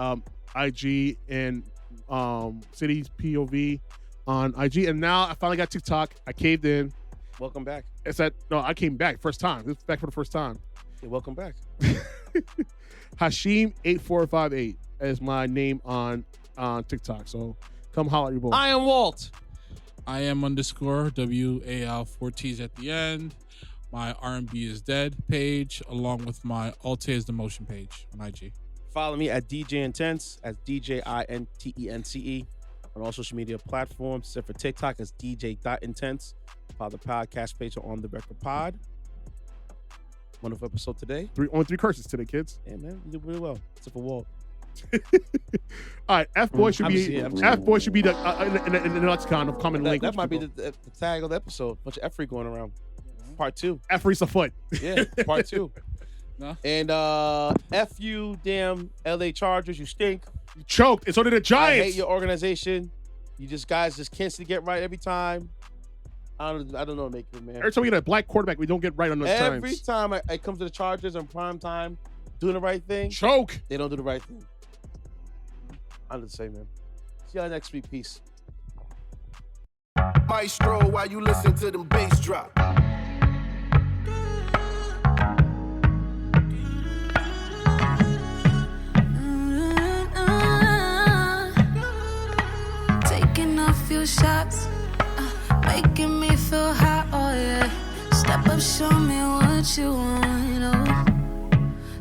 IG and Ceddy's POV on IG, and now I finally got TikTok. I caved in. Welcome back. I came back first time. This is back for the first time. Yeah, welcome back. Hashim8458 is my name on TikTok. So Come holler at your boy. I am Walt. I am underscore WAL 4T's at the end. My R&B is Dead page, along with my Alt is the Motion page on IG. Follow me at DJ Intence, as DJINTENCE, on all social media platforms, except for TikTok as DJ.Intense. Follow the podcast page on The Record Pod. Wonderful episode today. Only 3 curses today, kids. Yeah, man, you did really well, except for Walt. All right, F-boy should be the in the lexicon of common language. That might be the tag of the episode. Bunch of Effery going around. Part 2. Effery's a foot. Yeah, part 2. No? And F you, damn LA Chargers, you stink. You choked. It's only the I Giants. hate your organization. You guys can't seem to get right every time. I don't know what to make of it, man. Every time we get a black quarterback, we don't get right on those times. Every time I come to the Chargers on prime time, doing the right thing, choke. They don't do the right thing. I'm just saying, man. See y'all next week. Peace. Maestro, while you listen to them bass drop. Taking a few shots, making me feel hot, oh yeah. Step up, show me what you want, oh.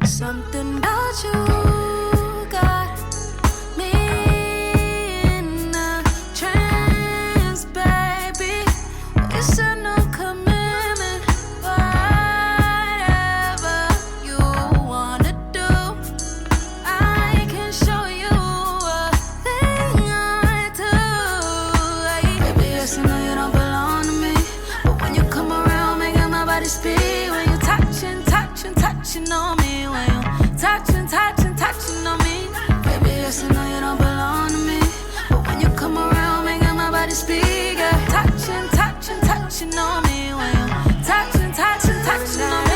Something about you got me in a trance, baby. It's a no commitment, whatever you wanna do. I can show you a thing I do. Baby, yes, I know you don't belong to me, but when you come around, making my body speak. When you touching on me, when you touching on me. Baby, yes, I know you don't belong to me, but when you come around, making my body speak. Touching on me, when you touching on me.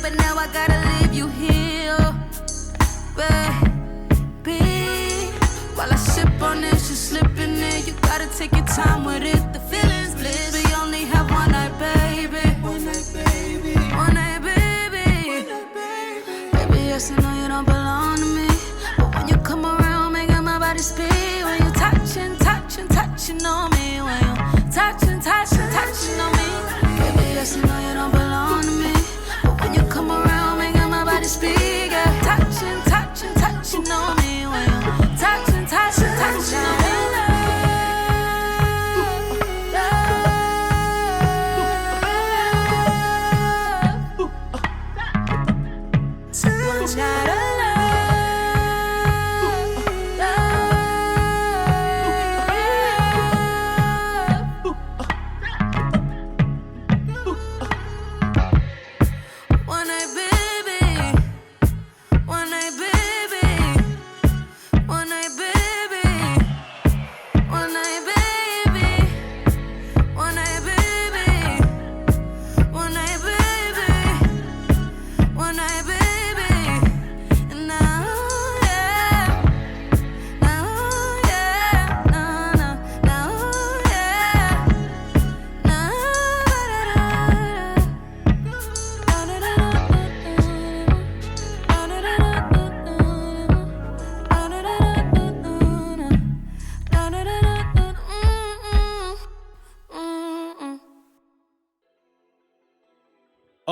But now I gotta leave you here, baby. While I sip on this, you slipping in. You gotta take your time with it. The feelings bliss. We only have one night, baby. One night, baby. One night, baby. Baby, yes, I know you don't belong to me, but when you come around, making my body speak. When you touching on me. When you touching on me. Baby, yes, I know you don't belong to me, when you come around, making my body speak. Touching on me. When you touching on me.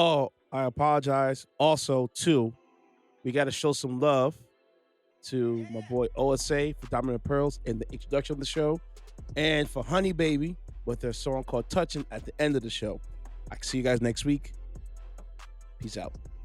Oh, I apologize. Also, too, we got to show some love to my boy OSA for Diamond and Pearls in the introduction of the show, and for Honey Baby with their song called Touchin' at the end of the show. I can see you guys next week. Peace out.